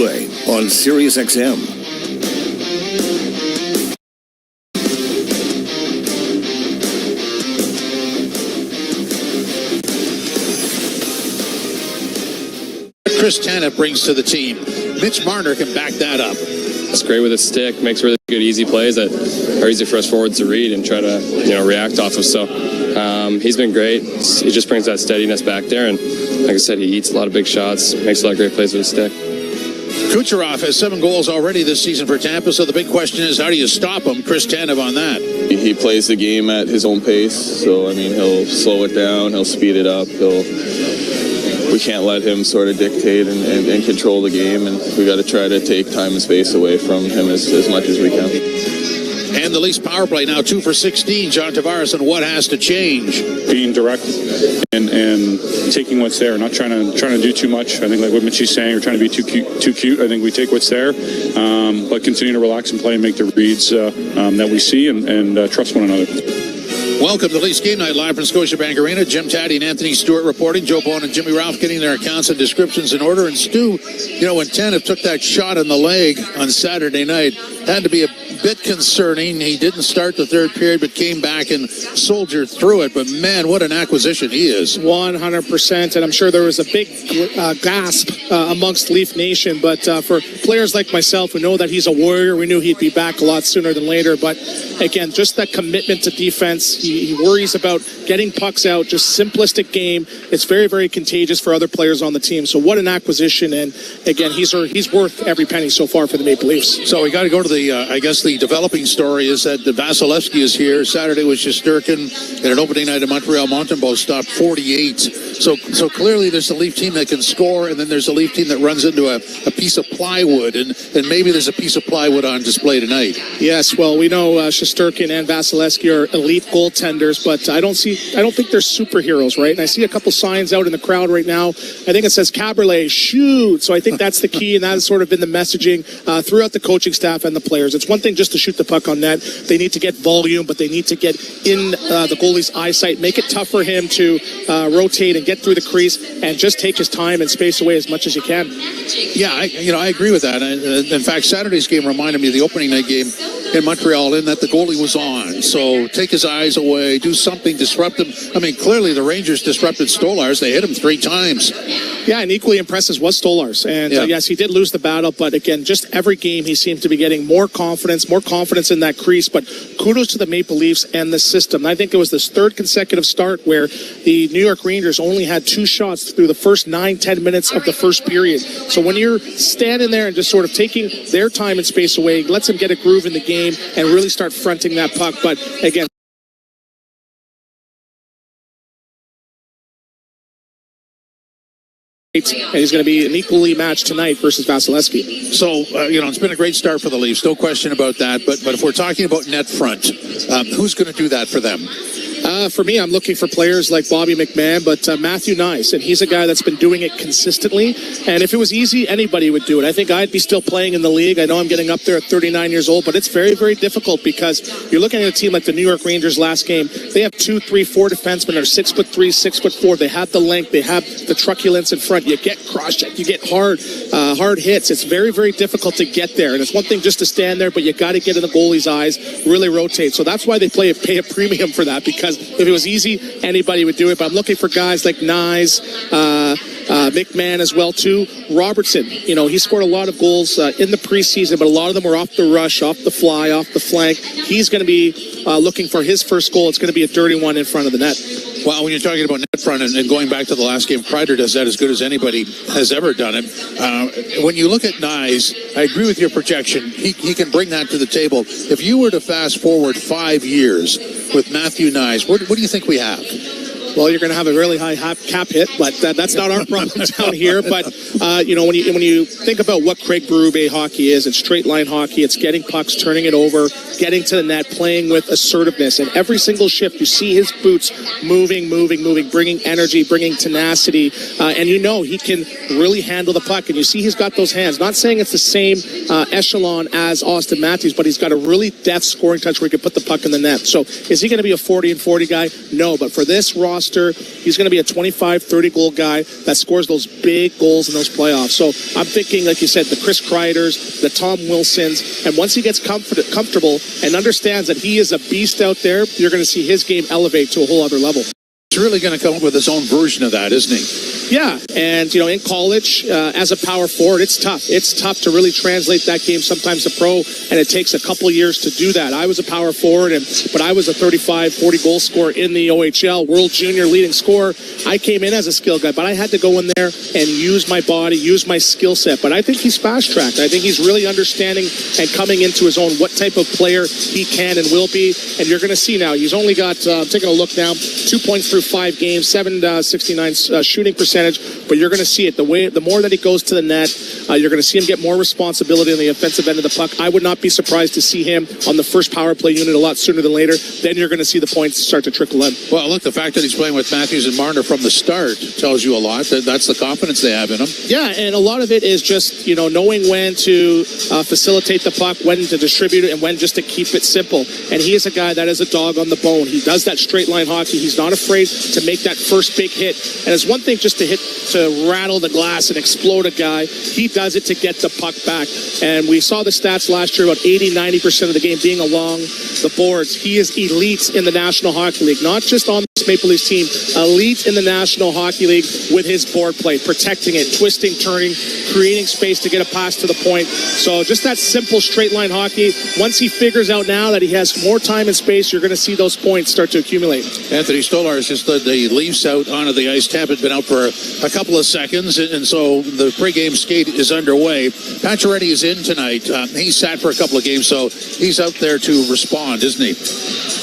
Play on SiriusXM. Chris Tanev brings to the team. Mitch Marner can back that up. It's great with his stick, makes really good easy plays that are easy for us forwards to read and try to react off of. So he's been great. He just brings that steadiness back there, and like I said, he eats a lot of big shots, makes a lot of great plays with his stick. Kucherov has 7 goals already this season for Tampa, so the big question is, how do you stop him? Chris Tanev on that. He plays the game at his own pace, so I mean, he'll slow it down, he'll speed it up, we can't let him sort of dictate and control the game, and we got to try to take time and space away from him as much as we can. And the Leafs power play now 2 for 16. John Tavares, and what has to change? Being direct and taking what's there, not trying to do too much. I think like what Mitchie's saying, we're trying to be too cute. I think we take what's there, but continue to relax and play and make the reads that we see and trust one another. Welcome to Leafs Game Night live from Scotiabank Arena. Jim Taddy and Anthony Stewart reporting. Joe Bowen and Jimmy Ralph getting their accounts and descriptions in order. And Stu, when Tanev took that shot in the leg on Saturday night, had to be a bit concerning. He didn't start the third period, but came back and soldiered through it. But man, what an acquisition he is. 100%. And I'm sure there was a big gasp amongst Leaf Nation. But for players like myself who know that he's a warrior, we knew he'd be back a lot sooner than later. But again, just that commitment to defense. He worries about getting pucks out, just simplistic game. It's very, very contagious for other players on the team. So what an acquisition. And again, he's worth every penny so far for the Maple Leafs. So we got to go to the, I guess the developing story is that Vasileski is here. Saturday was Shesterkin in an opening night at Montreal Mountain Boat stopped 48. So clearly there's a Leaf team that can score, and then there's a Leaf team that runs into a piece of plywood, and maybe there's a piece of plywood on display tonight. Yes, well, we know Shesterkin and Vasileski are elite goaltenders, but I don't think they're superheroes, right? And I see a couple signs out in the crowd right now. I think it says Cabriolet, shoot. So I think that's the key, and that has sort of been the messaging throughout the coaching staff and the players. It's one thing just to shoot the puck on net. They need to get volume, but they need to get in the goalie's eyesight, make it tough for him to rotate and get through the crease, and just take his time and space away as much as you can. Yeah, I agree with that. In fact, Saturday's game reminded me of the opening night game in Montreal in that the goalie was on. So take his eyes away, do something, disrupt him. I mean, clearly the Rangers disrupted Stolarz. They hit him 3 times. Yeah, and equally impressive was Stolarz. And yes, he did lose the battle, but again, just every game he seemed to be getting more confidence in that crease. But kudos to the Maple Leafs and the system. I think it was this 3rd consecutive start where the New York Rangers only had 2 shots through the first 9-10 minutes of the first period. So when you're standing there and just sort of taking their time and space away, lets them get a groove in the game and really start fronting that puck. But again, and he's going to be an equally matched tonight versus Vasileski. So, it's been a great start for the Leafs, no question about that. But if we're talking about net front, who's going to do that for them? For me, I'm looking for players like Bobby McMahon, but Matthew Knies, and he's a guy that's been doing it consistently. And if it was easy, anybody would do it. I think I'd be still playing in the league. I know I'm getting up there at 39 years old, but it's very, very difficult because you're looking at a team like the New York Rangers last game. They have 2, 3, 4 defensemen that are 6'3", 6'4". They have the length. They have the truculence in front. You get cross-checked. You get hard hits. It's very, very difficult to get there. And it's one thing just to stand there, but you got to get in the goalie's eyes, really rotate. So that's why they pay a premium for that, because if it was easy, anybody would do it. But I'm looking for guys like Knies, McMahon as well too. Robertson, he scored a lot of goals in the preseason, but a lot of them were off the rush, off the fly, off the flank. He's going to be looking for his first goal. It's going to be a dirty one in front of the net. Well, when you're talking about net front and going back to the last game, Kreider does that as good as anybody has ever done it. When you look at Knies, I agree with your projection. He can bring that to the table. If you were to fast forward 5 years with Matthew Knies, what do you think we have? Well, you're going to have a really high cap hit, but that's not our problem down here. But, when you think about what Craig Berube hockey is, it's straight line hockey. It's getting pucks, turning it over, getting to the net, playing with assertiveness. And every single shift, you see his boots moving, bringing energy, bringing tenacity. And he can really handle the puck. And you see he's got those hands. Not saying it's the same echelon as Austin Matthews, but he's got a really deft scoring touch where he can put the puck in the net. So is he going to be a 40-40 guy? No, but for this roster, roster. He's going to be a 25, 30-goal guy that scores those big goals in those playoffs. So I'm thinking, like you said, the Chris Kreiders, the Tom Wilsons, and once he gets comfortable and understands that he is a beast out there, you're going to see his game elevate to a whole other level. He's really going to come up with his own version of that, isn't he? Yeah, and, in college, as a power forward, it's tough. It's tough to really translate that game sometimes to pro, and it takes a couple years to do that. I was a power forward, but I was a 35, 40-goal scorer in the OHL, World Junior leading scorer. I came in as a skill guy, but I had to go in there and use my body, use my skill set. But I think he's fast-tracked. I think he's really understanding and coming into his own what type of player he can and will be, and you're going to see now. He's only got, taking a look now, 2 points through 5 games, 769 shooting percentage. But you're going to see it. The more that he goes to the net, you're going to see him get more responsibility on the offensive end of the puck. I would not be surprised to see him on the first power play unit a lot sooner than later. Then you're going to see the points start to trickle in. Well, look, the fact that he's playing with Matthews and Marner from the start tells you a lot. That's the confidence they have in him. Yeah, and a lot of it is just, knowing when to facilitate the puck, when to distribute it, and when just to keep it simple. And he is a guy that is a dog on the bone. He does that straight line hockey. He's not afraid to make that first big hit. And it's one thing just to rattle the glass and explode a guy. He does it to get the puck back. And we saw the stats last year, about 80-90% of the game being along the boards. He is elite in the National Hockey League, not just on this Maple Leafs team, elite in the National Hockey League with his board play, protecting it, twisting, turning, creating space to get a pass to the point. So just that simple straight line hockey. Once he figures out now that he has more time and space, you're going to see those points start to accumulate. Anthony Stolarz just led the Leafs out onto the ice. Tampa had been out for a couple of seconds, and so the pregame skate is underway. Pacioretty is in tonight. He sat for a couple of games, so he's out there to respond, isn't he?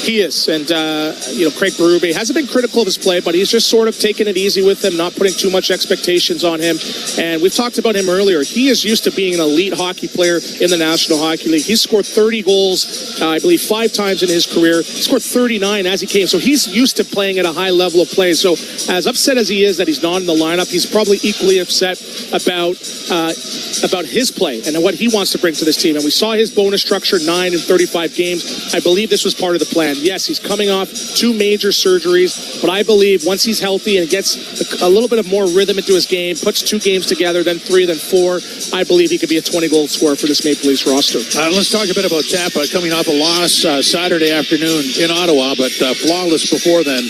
He is, and Craig Berube hasn't been critical of his play, but he's just sort of taking it easy with him, not putting too much expectations on him. And we've talked about him earlier. He is used to being an elite hockey player in the National Hockey League. He's scored 30 goals, I believe, 5 times in his career. He scored 39 as he came, so he's used to playing at a high level of play. So as upset as he is that he's not in the lineup, he's probably equally upset about his play and what he wants to bring to this team. And we saw his bonus structure, 9 in 35 games. I believe this was part of the plan. Yes, he's coming off 2 major surgeries, but I believe once he's healthy and gets a little bit of more rhythm into his game, puts 2 games together, then 3, then 4, I believe he could be a 20-goal scorer for this Maple Leafs roster. Let's talk a bit about Tampa coming off a loss Saturday afternoon in Ottawa, but flawless before then.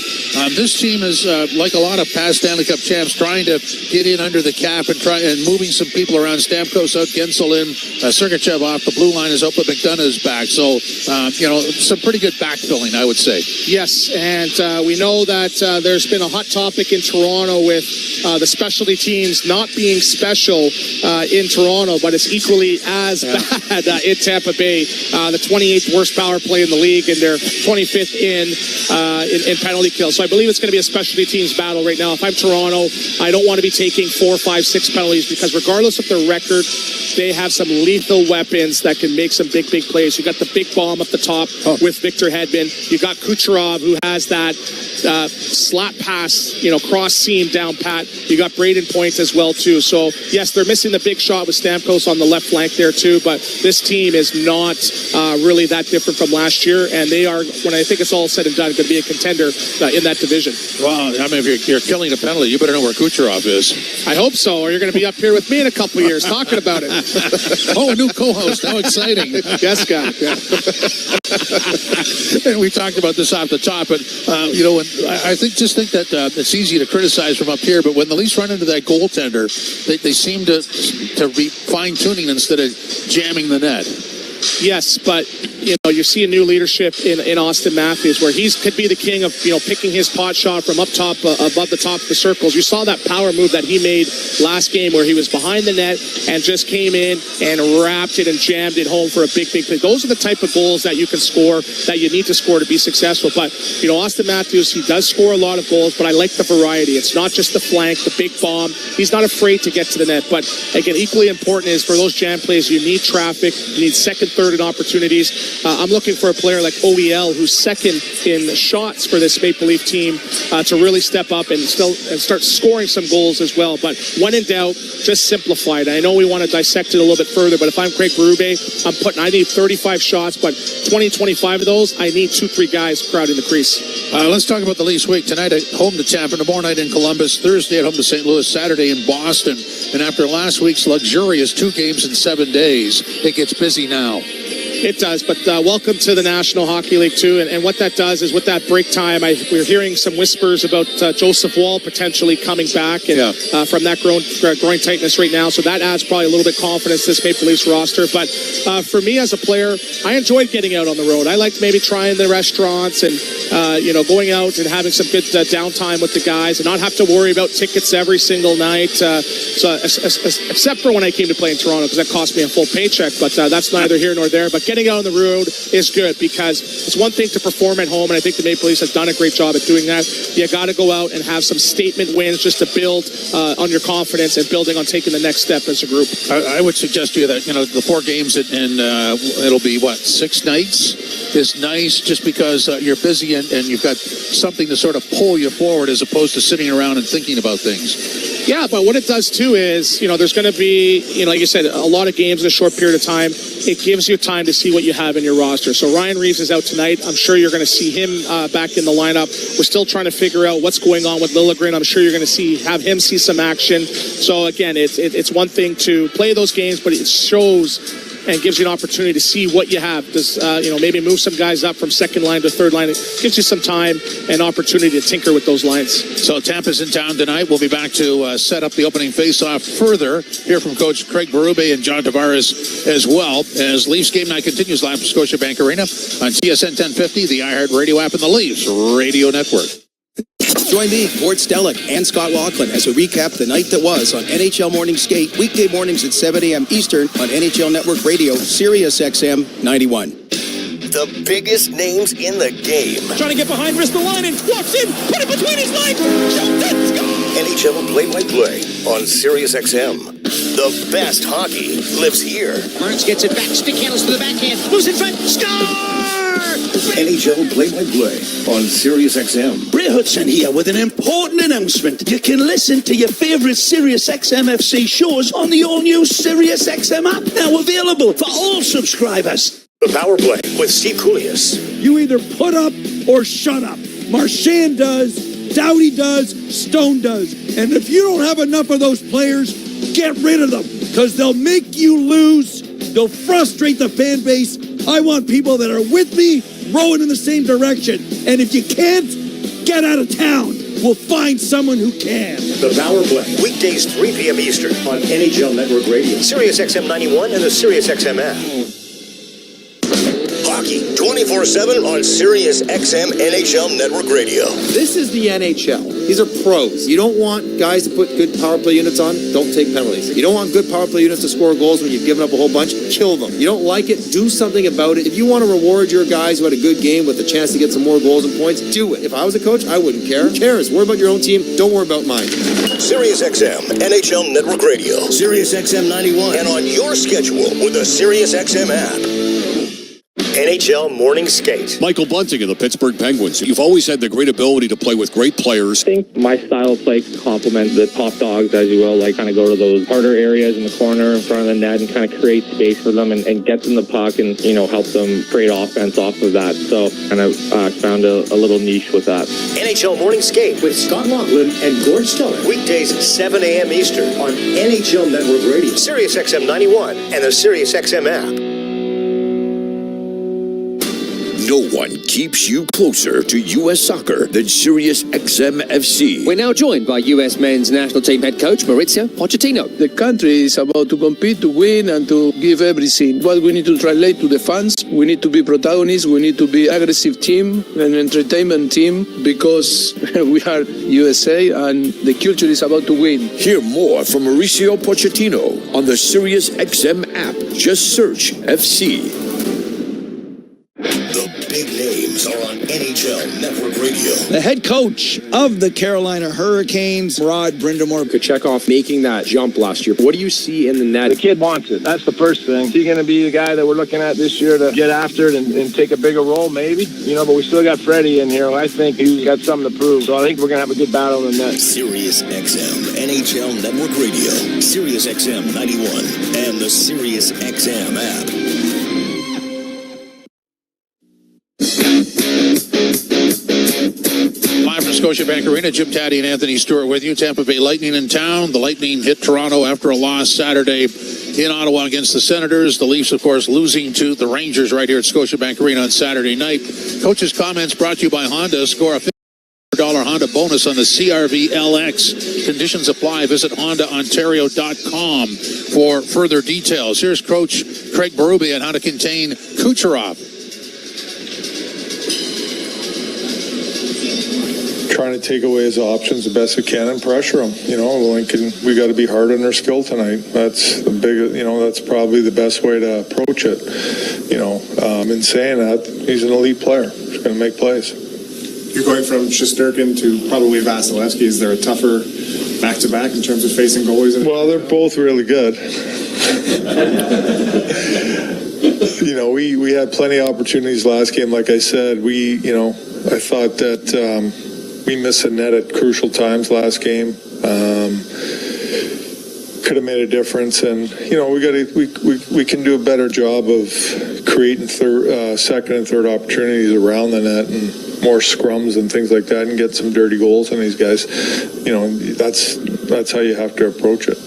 This team is, like a lot of past Stanley Cup champs, trying to get in under the cap and moving some people around. Stamkos out, Gensel in, Sergachev off, the blue line is up, but McDonough is back. So, some pretty good backfilling, I would say. Yes, and we know that there's been a hot topic in Toronto with the specialty teams not being special in Toronto, but it's equally as bad in Tampa Bay. The 28th worst power play in the league, and they're 25th in penalty kill. So I believe it's going to be a specialty teams battle right now. If I'm Toronto, I don't want to be taking 4, 5, 6 penalties, because regardless of their record, they have some lethal weapons that can make some big plays. You got the big bomb up the top with Victor Hedman. You got Kucherov, who has that slap pass, cross seam down pat. You got Braden Point as well too. So yes, they're missing the big shot with Stamkos on the left flank there too, but this team is not really that different from last year, and they are, when I think it's all said and done, going to be a contender in that division. Well, I mean, if you're killing a penalty, you better know where Kucherov is. I hope so, or you're going to be up here with me in a couple of years talking about it. Oh, a new co-host. How exciting. Yes, guy. Yeah. And we talked about this off the top, but, I think that it's easy to criticize from up here, but when the Leafs run into that goaltender, they seem to be fine-tuning instead of jamming the net. Yes, but you see a new leadership in Austin Matthews, where he could be the king of picking his pot shot from up top, above the top of the circles. You saw that power move that he made last game, where he was behind the net and just came in and wrapped it and jammed it home for a big play. Those are the type of goals that you can score, that you need to score to be successful. But Austin Matthews, he does score a lot of goals, but I like the variety. It's not just the flank, the big bomb. He's not afraid to get to the net. But again, equally important is for those jam plays, you need traffic, you need second, third, and opportunities. I'm looking for a player like OEL, who's second in shots for this Maple Leaf team, to really step up and start scoring some goals as well. But when in doubt, just simplify it. I know we want to dissect it a little bit further, but if I'm Craig Berube, I need 35 shots, but 20, 25 of those, I need 2-3 guys crowding the crease. Let's talk about the Leafs week. Tonight at home to Tampa, tomorrow night in Columbus, Thursday at home to St. Louis, Saturday in Boston. And after last week's luxurious 2 games in 7 days, it gets busy now. It does, but welcome to the National Hockey League too, and what that does is with that break time, we're hearing some whispers about Joseph Woll potentially coming back and, from that groin tightness right now, so that adds probably a little bit confidence to this Maple Leafs roster. But for me as a player, I enjoyed getting out on the road. I liked maybe trying the restaurants and going out and having some good downtime with the guys and not have to worry about tickets every single night. Except for when I came to play in Toronto, because that cost me a full paycheck, but that's neither here nor there. But getting out on the road is good, because it's one thing to perform at home, and I think the Maple Leafs have done a great job at doing that. You got to go out and have some statement wins just to build on your confidence and building on taking the next step as a group. I would suggest to you that the 4 games and it'll be 6 nights is nice, just because you're busy and you've got something to sort of pull you forward as opposed to sitting around and thinking about things. Yeah, but what it does too is, there's going to be, like you said, a lot of games in a short period of time. It gives you time to see what you have in your roster. So Ryan Reeves is out tonight. I'm sure you're going to see him back in the lineup. We're still trying to figure out what's going on with Liljegren. I'm sure you're going to have him see some action. So again, it's one thing to play those games, but it shows and gives you an opportunity to see what you have. Does maybe move some guys up from second line to third line. It gives you some time and opportunity to tinker with those lines. So Tampa's in town tonight. We'll be back to set up the opening face-off further. Hear from Coach Craig Berube and John Tavares as well, as Leafs game night continues live from Scotiabank Arena on TSN 1050, the iHeart Radio app, and the Leafs Radio Network. Join me, Gord Stellick, and Scott Laughlin as we recap the night that was on NHL Morning Skate, weekday mornings at 7 a.m. Eastern on NHL Network Radio, Sirius XM 91. The biggest names in the game. Trying to get behind Ristolainen, walks in, put it between his legs, shoots it, score! NHL play-by-play on Sirius XM. The best hockey lives here. Burns gets it back, stick handles to the backhand, loose in front, score! NHL play-by-play on Sirius XM. Bray Hudson here with an important announcement. You can listen to your favourite Sirius XM FC shows on the all-new Sirius XM app, now available for all subscribers. The Power Play with Steve Koulias. You either put up or shut up. Marchand does, Doughty does, Stone does. And if you don't have enough of those players, get rid of them, because they'll make you lose. They'll frustrate the fan base. I want people that are with me, rowing in the same direction. And if you can't, get out of town. We'll find someone who can. The Power Play. Weekdays 3 p.m. Eastern on NHL Network Radio, Sirius XM 91, and the Sirius XM app. Hockey 24/7 on Sirius XM NHL Network Radio. This is the NHL. These are pros. You don't want guys to put good power play units on, don't take penalties. You don't want good power play units to score goals when you've given up a whole bunch, kill them. You don't like it, do something about it. If you want to reward your guys who had a good game with a chance to get some more goals and points, do it. If I was a coach, I wouldn't care. Who cares? Worry about your own team, don't worry about mine. Sirius XM NHL Network Radio, Sirius XM 91, and on your schedule with the Sirius XM app. NHL Morning Skate. Michael Bunting of the Pittsburgh Penguins. You've always had the great ability to play with great players. I think my style of play complements the top dogs, as you will, kind of go to those harder areas in the corner in front of the net and kind of create space for them and get them the puck and, help them create offense off of that. So kind of found a little niche with that. NHL Morning Skate with Scott Laughlin and Gord Stellick. Weekdays 7 a.m. Eastern on NHL Network Radio, Sirius XM 91, and the Sirius XM app. No one keeps you closer to U.S. soccer than Sirius XM FC. We're now joined by U.S. men's national team head coach Mauricio Pochettino. The country is about to compete, to win, and to give everything. What we need to translate to the fans, we need to be protagonists, we need to be aggressive team, an entertainment team, because we are USA and the culture is about to win. Hear more from Mauricio Pochettino on the Sirius XM app. Just search FC. The big names are on NHL Network Radio. The head coach of the Carolina Hurricanes, Rod Brindamore. Kochetkov making that jump last year. What do you see in the net? The kid wants it. That's the first thing. Is he going to be the guy that we're looking at this year to get after it and take a bigger role? Maybe. But we still got Freddie in here. I think he's got something to prove. So I think we're going to have a good battle in the net. Sirius XM NHL Network Radio. Sirius XM 91 and the Sirius XM app. Live from Scotiabank Arena, Jim Taddy and Anthony Stewart with you. Tampa Bay Lightning in town. The Lightning hit Toronto after a loss Saturday in Ottawa against the Senators. The Leafs, of course, losing to the Rangers right here at Scotiabank Arena on Saturday night. Coach's comments brought to you by Honda. Score a $50 Honda bonus on the CR-V LX. Conditions apply. Visit HondaOntario.com for further details. Here's Coach Craig Berube on how to contain Kucherov. Trying to take away his options the best we can and pressure him. Lincoln, we got to be hard on our skill tonight. That's the big. That's probably the best way to approach it. In saying that, he's an elite player. He's going to make plays. You're going from Shesterkin to probably Vasileski. Is there a tougher back-to-back in terms of facing goalies? Well, they're both really good. We had plenty of opportunities last game. Like I said, I thought that we missed a net at crucial times last game. Could have made a difference, and we can do a better job of creating second and third opportunities around the net and more scrums and things like that, and get some dirty goals on these guys. That's how you have to approach it.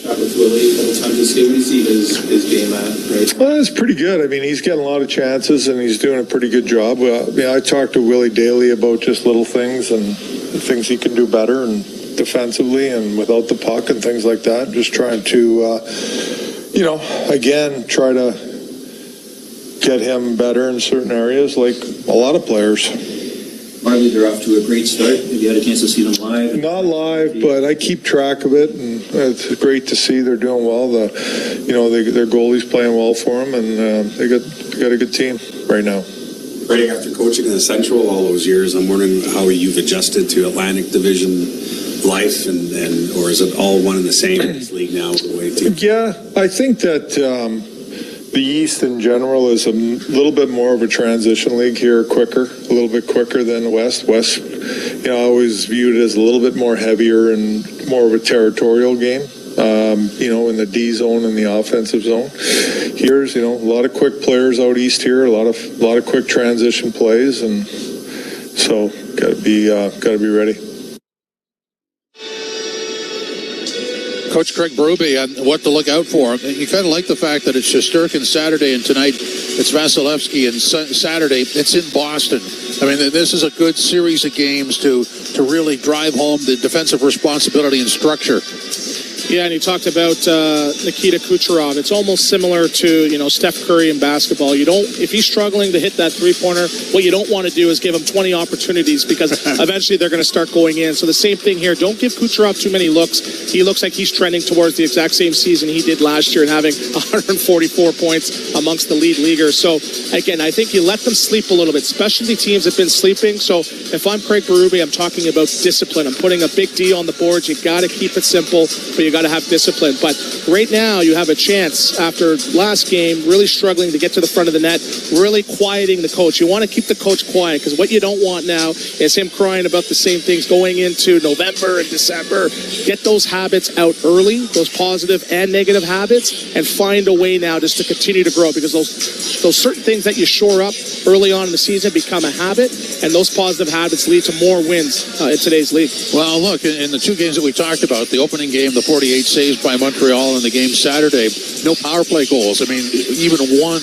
With Willie a couple times this game. What do you see his game at? Right? Well, it's pretty good. I mean, he's getting a lot of chances, and he's doing a pretty good job. I talked to Willie daily about just little things and the things he can do better, and defensively and without the puck and things like that. Just trying to, again, try to get him better in certain areas, like a lot of players. Marley, they're off to a great start. Have you had a chance to see them live? Not live, but I keep track of it, and it's great to see they're doing well. Their goalie's playing well for them, and they got a good team right now. Right after coaching in the Central all those years, I'm wondering how you've adjusted to Atlantic Division life, or is it all one and the same in this league now? Yeah, I think that the East in general is a little bit more of a transition league here, a little bit quicker than the West. West, I always viewed it as a little bit more heavier and more of a territorial game, in the D zone and the offensive zone. Here's, a lot of quick players out East here, a lot of quick transition plays, and so got to be ready. Coach Craig Berube on what to look out for. You kind of like the fact that it's Shesterkin Saturday, and tonight it's Vasileski, and Saturday it's in Boston. I mean, this is a good series of games to really drive home the defensive responsibility and structure. Yeah, and you talked about Nikita Kucherov. It's almost similar to, Steph Curry in basketball. If he's struggling to hit that three-pointer, what you don't want to do is give him 20 opportunities, because eventually they're going to start going in. So the same thing here. Don't give Kucherov too many looks. He looks like he's trending towards the exact same season he did last year and having 144 points amongst the lead leaguers. So, again, I think you let them sleep a little bit. Specialty teams have been sleeping. So if I'm Craig Berube, I'm talking about discipline. I'm putting a big D on the board. You got to keep it simple, but you got to have discipline. But right now you have a chance, after last game really struggling to get to the front of the net, really quieting the coach. You want to keep the coach quiet, because what you don't want now is him crying about the same things going into November and December. Get those habits out early, those positive and negative habits, and find a way now just to continue to grow, because those certain things that you shore up early on in the season become a habit, and those positive habits lead to more wins in today's league. Well, look, in the two games that we talked about, the opening game, the 48 saves by Montreal, and the game Saturday, no power play goals. I mean, even one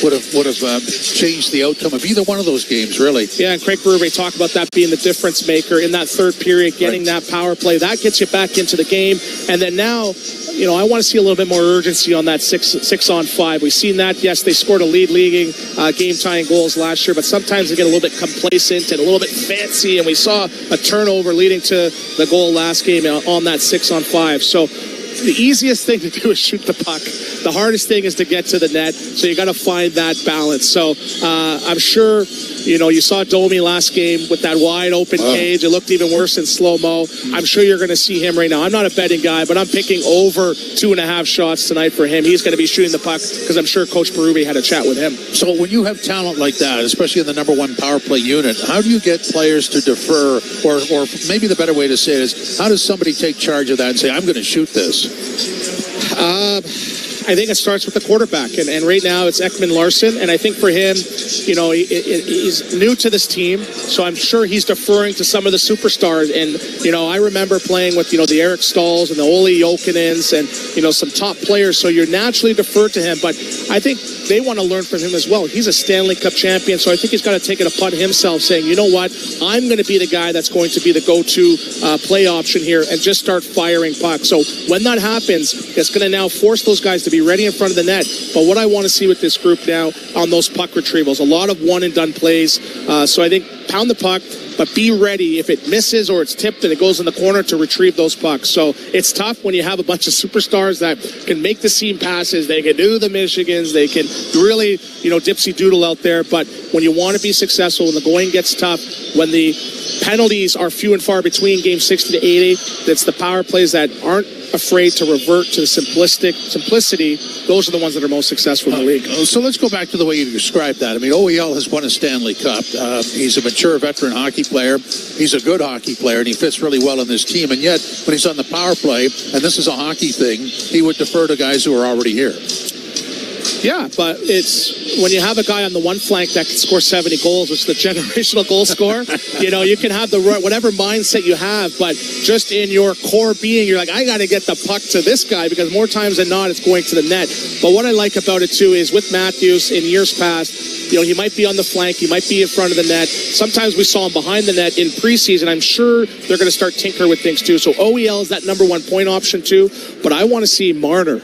would have changed the outcome of either one of those games, really. Yeah, and Craig Berube talked about that being the difference maker in that third period, getting that power play. That gets you back into the game. And then now, I want to see a little bit more urgency on that 6-on-5. We've seen that. Yes, they scored a leading game-tying goals last year, but sometimes they get a little bit complacent and a little bit fancy, and we saw a turnover leading to the goal last game on that 6-on-5. So the easiest thing to do is shoot the puck. the hardest thing is to get to the net, so you got to find that balance. So I'm sure, you saw Domi last game with that wide open cage. It looked even worse in slow-mo. I'm sure you're going to see him right now. I'm not a betting guy, but I'm picking over 2.5 shots tonight for him. He's going to be shooting the puck because I'm sure Coach Berube had a chat with him. So when you have talent like that, especially in the number one power play unit, how do you get players to defer, or maybe the better way to say it is, how does somebody take charge of that and say, I'm going to shoot this? I think it starts with the quarterback, and right now it's Ekman Larsson, and I think for him, he's new to this team, so I'm sure he's deferring to some of the superstars, and, I remember playing with, the Eric Stahls and the Olli Jokinens and, some top players, so you're naturally deferred to him, but I think they want to learn from him as well. He's a Stanley Cup champion, so I think he's got to take it upon himself, saying, you know what, I'm going to be the guy that's going to be the go-to play option here and just start firing pucks. So when that happens, it's going to now force those guys to be ready in front of the net. But what I want to see with this group now on those puck retrievals, a lot of one-and-done plays. So I think pound the puck, but be ready if it misses or it's tipped and it goes in the corner to retrieve those pucks. So it's tough when you have a bunch of superstars that can make the seam passes. They can do the Michigans. They can really, dipsy doodle out there. But when you want to be successful, when the going gets tough, when the penalties are few and far between game 60 to 80, that's the power plays that aren't afraid to revert to the simplicity. Those are the ones that are most successful in the league. So let's go back to the way you described that. I mean, OEL has won a Stanley Cup. He's a mature veteran hockey player. He's a good hockey player, and he fits really well in this team. And yet, when he's on the power play, and this is a hockey thing, he would defer to guys who are already here. Yeah, but it's when you have a guy on the one flank that can score 70 goals, which is the generational goal scorer, you can have the whatever mindset you have, but just in your core being, you're like, I got to get the puck to this guy because more times than not, it's going to the net. But what I like about it, too, is with Matthews in years past, he might be on the flank, he might be in front of the net. Sometimes we saw him behind the net in preseason. I'm sure they're going to start tinkering with things, too. So OEL is that number one point option, too. But I want to see Marner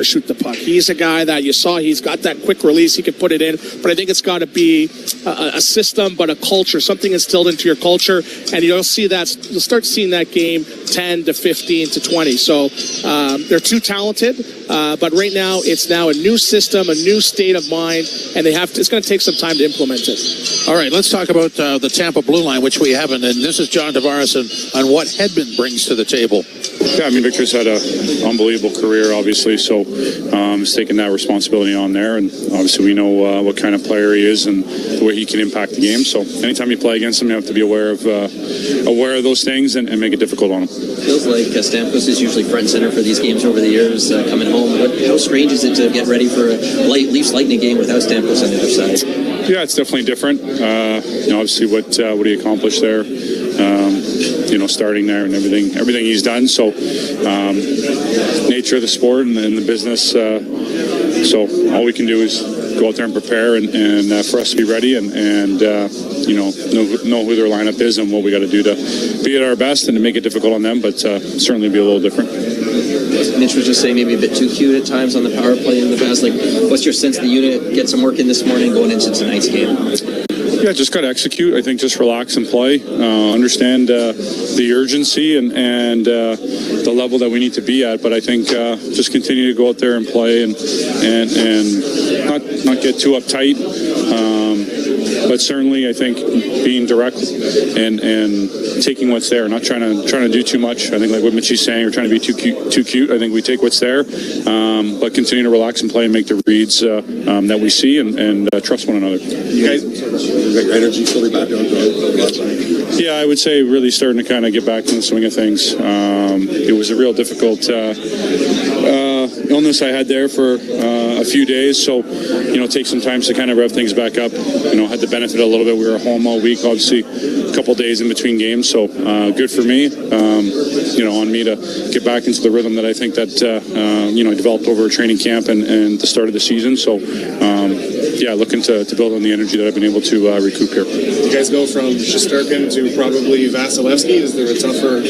shoot the puck. He's a guy that you saw, he's got that quick release, he can put it in. But I think it's got to be a system, but a culture, something instilled into your culture. And you'll start seeing that game 10 to 15 to 20. So they're too talented. But right now, it's now a new system, a new state of mind, and it's going to take some time to implement it. All right, let's talk about the Tampa Blue Line, which we haven't. And this is John Tavares on what Hedman brings to the table. Yeah, Victor's had an unbelievable career, obviously, so he's taking that responsibility on there, and obviously we know what kind of player he is and the way he can impact the game, so anytime you play against him, you have to be aware of those things and make it difficult on him. Feels like Stamkos is usually front and center for these games over the years, coming home. How strange is it to get ready for a Leafs Lightning game without Stamkos on the other side? Yeah, it's definitely different. Obviously what he accomplished there, starting there and everything he's done. So nature of the sport and the business. So all we can do is go out there and prepare and for us to be ready and know who their lineup is and what we got to do to be at our best and to make it difficult on them, but certainly be a little different. Mitch was just saying maybe a bit too cute at times on the power play in the past. What's your sense of the unit? Get some work in this morning going into tonight's game. Yeah, just got to execute. I think just relax and play. Understand the urgency and the level that we need to be at. But I think just continue to go out there and play and not get too uptight. But certainly, I think being direct and taking what's there, not trying to do too much. I think like what Mitchie's saying, we're trying to be too cute. I think we take what's there, but continue to relax and play and make the reads that we see and trust one another. You guys, energy fully back on? Yeah, I would say really starting to kind of get back in the swing of things. It was a real difficult illness I had there for a few days, so take some time to kind of rev things back up. Had the benefit a little bit. We were home all week, obviously a couple days in between games, so good for me. On me to get back into the rhythm that I think that developed over a training camp and the start of the season. So looking to build on the energy that I've been able to recoup here. You guys go from Shesterkin to probably Vasileski. Is there a tougher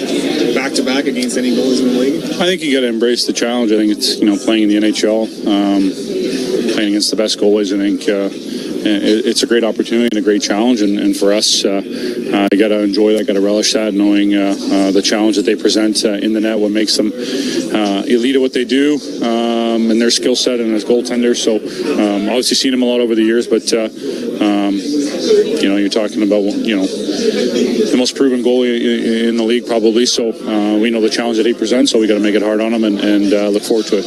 back-to-back against any goalies in the league? I think you got to embrace the challenge. I think it's playing in the NHL, playing against the best goalies. I think it's a great opportunity and a great challenge. And for us, you got to enjoy that, got to relish that, knowing the challenge that they present in the net, what makes them elite at what they do, and their skill set and as goaltenders. So obviously seen him a lot over the years, but you're talking about the most proven goalie in the league probably. So we know the challenge that he presents, so we got to make it hard on him and look forward to it.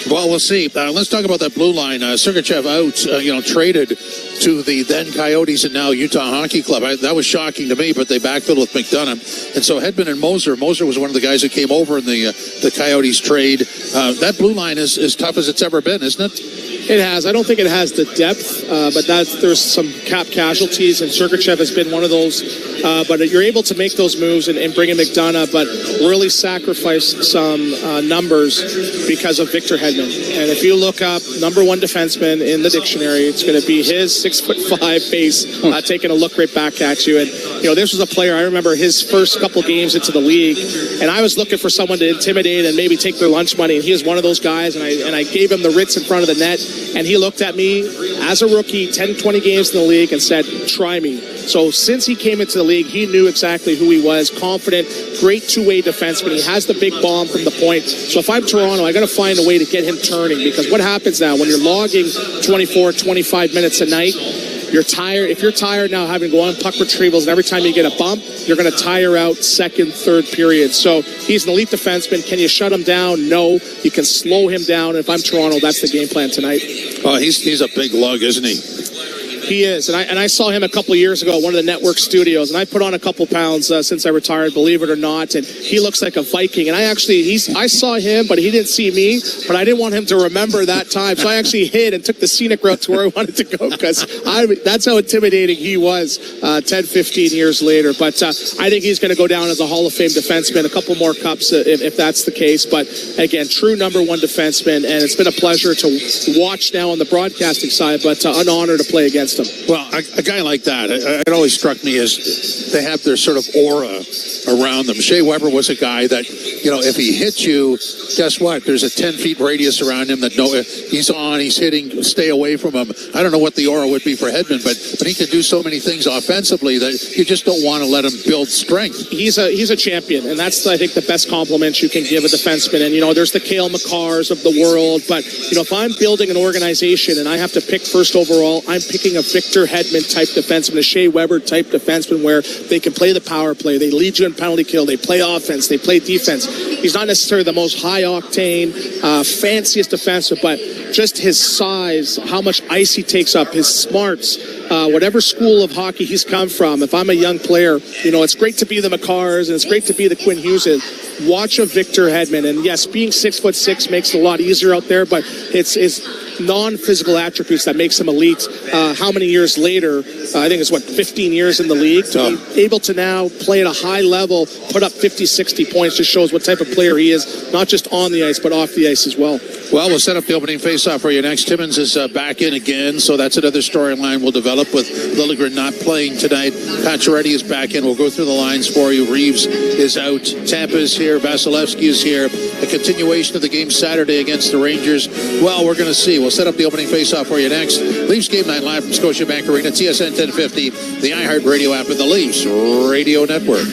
Well, we'll see. Let's talk about that blue line. Sergachev out, traded to the then Coyotes and now Utah Hockey Club. That was shocking to me, but they backfilled with McDonough. And so Hedman and Moser was one of the guys that came over in the Coyotes trade. That blue line is as tough as it's ever been, isn't it? It has. I don't think it has the depth, but there's some cap casualties, and Sergachev has been one of those. But you're able to make those moves and bring in McDonough, but really sacrifice some numbers because of Victor Hedman. And if you look up number one defenseman in the dictionary, it's going to be his 6'5" base taking a look right back at you. And this was a player, I remember his first couple games into the league, and I was looking for someone to intimidate and maybe take their lunch money, and he was one of those guys. And I gave him the Ritz in front of the net. And he looked at me as a rookie, 10, 20 games in the league, and said, try me. So since he came into the league, he knew exactly who he was, confident, great two-way defenseman. He has the big bomb from the point. So if I'm Toronto, I got to find a way to get him turning, because what happens now when you're logging 24, 25 minutes a night, you're tired. If you're tired now having to go on puck retrievals, and every time you get a bump, you're going to tire out second, third period. So he's an elite defenseman. Can you shut him down? No. You can slow him down. If I'm Toronto, that's the game plan tonight. Oh, he's a big lug, isn't he? He is, and I saw him a couple of years ago at one of the network studios, and I put on a couple pounds since I retired, believe it or not, and he looks like a Viking. And I saw him, but he didn't see me, but I didn't want him to remember that time, so I actually hid and took the scenic route to where I wanted to go, because that's how intimidating he was 10, 15 years later. But I think he's going to go down as a Hall of Fame defenseman, a couple more cups if that's the case. But again, true number one defenseman, and it's been a pleasure to watch now on the broadcasting side, but an honor to play against him. Well, a guy like that, it always struck me as they have their sort of aura around them. Shea Weber was a guy that, if he hits you, guess what? There's a 10-feet radius around him that he's on, he's hitting, stay away from him. I don't know what the aura would be for Hedman, but he can do so many things offensively that you just don't want to let him build strength. He's a champion, and that's, I think, the best compliment you can give a defenseman. And, there's the Cale Makars of the world, but, if I'm building an organization and I have to pick first overall, I'm picking a Victor Hedman type defenseman, a Shea Weber type defenseman, where they can play the power play, they lead you in penalty kill, they play offense, they play defense. He's not necessarily the most high octane, fanciest defenseman, but just his size, how much ice he takes up, his smarts, whatever school of hockey he's come from. If I'm a young player, it's great to be the Makars and it's great to be the Quinn Hugheses. Watch a Victor Hedman, and yes, being 6'6" makes it a lot easier out there, but it's non-physical attributes that makes him elite. How many years later, I think it's 15 years in the league, to be able to now play at a high level, put up 50, 60 points, just shows what type of player he is, not just on the ice, but off the ice as well. Well, we'll set up the opening faceoff for you next. Timmins is back in again, so that's another storyline we'll develop with Liljegren not playing tonight. Pacioretty is back in. We'll go through the lines for you. Reeves is out. Tampa is here. Vasileski is here. A continuation of the game Saturday against the Rangers. Well, we're going to see. We'll set up the opening faceoff for you next. Leafs Game Night live from Scotiabank Arena, TSN 1050, the iHeartRadio app, and the Leafs Radio Network.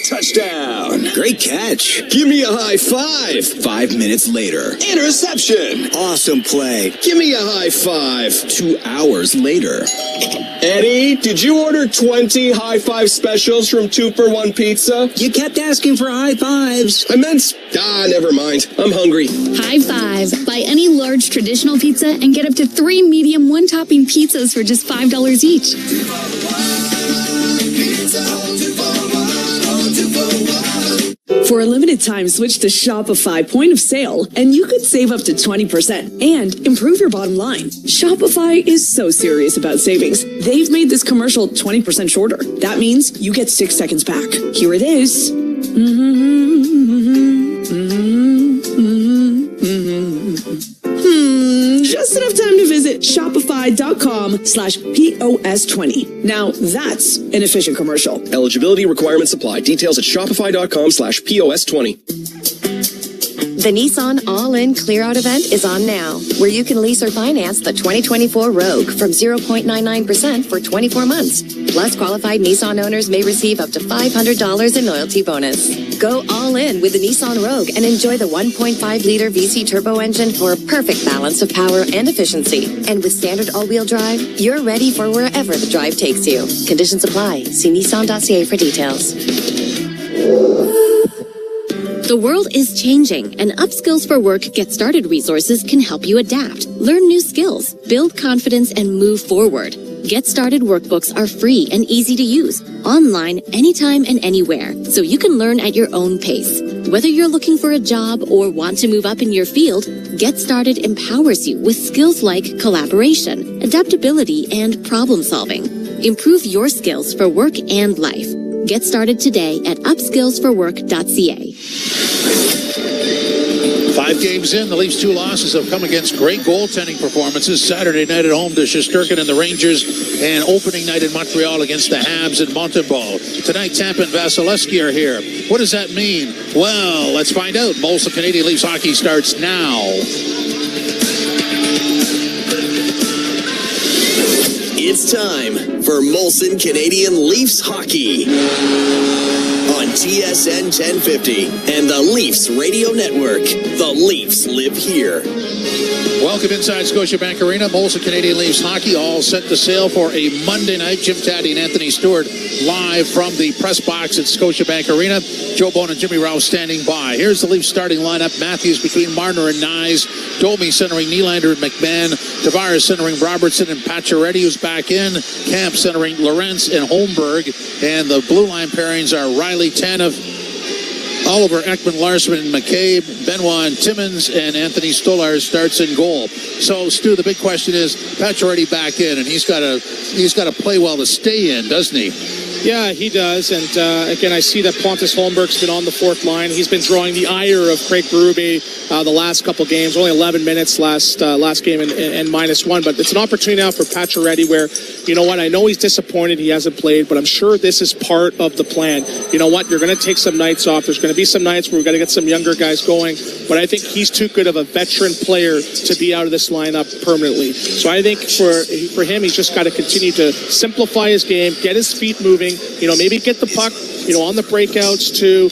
Touchdown. Great catch. Give me a high five. 5 minutes later. Interception. Awesome play. Give me a high five. 2 hours later. Eddie, did you order 20 high five specials from 2-for-1 Pizza? You kept asking for high fives. I meant... never mind. I'm hungry. High five. Buy any large traditional pizza and get up to 3 medium one-topping pizzas for just $5 each. For a limited time, switch to Shopify Point of Sale, and you could save up to 20% and improve your bottom line. Shopify is so serious about savings. They've made this commercial 20% shorter. That means you get 6 seconds back. Here it is. Just enough time to visit Shopify Shopify.com/POS20. Now that's an efficient commercial. Eligibility requirements apply. Details at shopify.com/POS20. The Nissan All-In Clear-Out event is on now, where you can lease or finance the 2024 Rogue from 0.99% for 24 months. Plus, qualified Nissan owners may receive up to $500 in loyalty bonus. Go all in with the Nissan Rogue and enjoy the 1.5-liter VC turbo engine for a perfect balance of power and efficiency. And with standard all-wheel drive, you're ready for wherever the drive takes you. Conditions apply. See Nissan.ca for details. The world is changing, and Upskills for Work Get Started resources can help you adapt, learn new skills, build confidence, and move forward. Get Started workbooks are free and easy to use, online, anytime and anywhere, so you can learn at your own pace. Whether you're looking for a job or want to move up in your field, Get Started empowers you with skills like collaboration, adaptability, and problem solving. Improve your skills for work and life. Get started today at upskillsforwork.ca. 5 games in, the Leafs' 2 losses have come against great goaltending performances. Saturday night at home to Shesterkin and the Rangers, and opening night in Montreal against the Habs and Montembeault. Tonight, Tampa and Vasileski are here. What does that mean? Well, let's find out. Molson Canadian Leafs hockey starts now. It's time for Molson Canadian Leafs hockey on TSN 1050 and the Leafs Radio Network. The Leafs live here. Welcome inside Scotiabank Arena. Molson Canadian Leafs hockey all set to sail for a Monday night. Jim Taddy and Anthony Stewart live from the press box at Scotiabank Arena. Joe Bone and Jimmy Ralph standing by. Here's the Leafs starting lineup. Matthews between Marner and Knies. Domi centering Nylander and McMahon. Tavares centering Robertson and Pacioretty, who's back in. Camp centering Lorentz and Holmberg. And the blue line pairings are Riley, Tanev, Oliver, Ekman, Larson, and McCabe, Benoit and Timmins, and Anthony Stolarz starts in goal. So, Stu, the big question is, Pacioretty back in, and he's got to play well to stay in, doesn't he? Yeah, he does. And again, I see that Pontus Holmberg's been on the fourth line. He's been drawing the ire of Craig Berube the last couple games. Only 11 minutes last game and -1. But it's an opportunity now for Pacioretty where, you know what, I know he's disappointed he hasn't played, but I'm sure this is part of the plan. You know what, you're going to take some nights off. There's going to be some nights where we've got to get some younger guys going. But I think he's too good of a veteran player to be out of this lineup permanently. So I think for him, he's just got to continue to simplify his game, get his feet moving. You know, maybe get the puck, on the breakouts to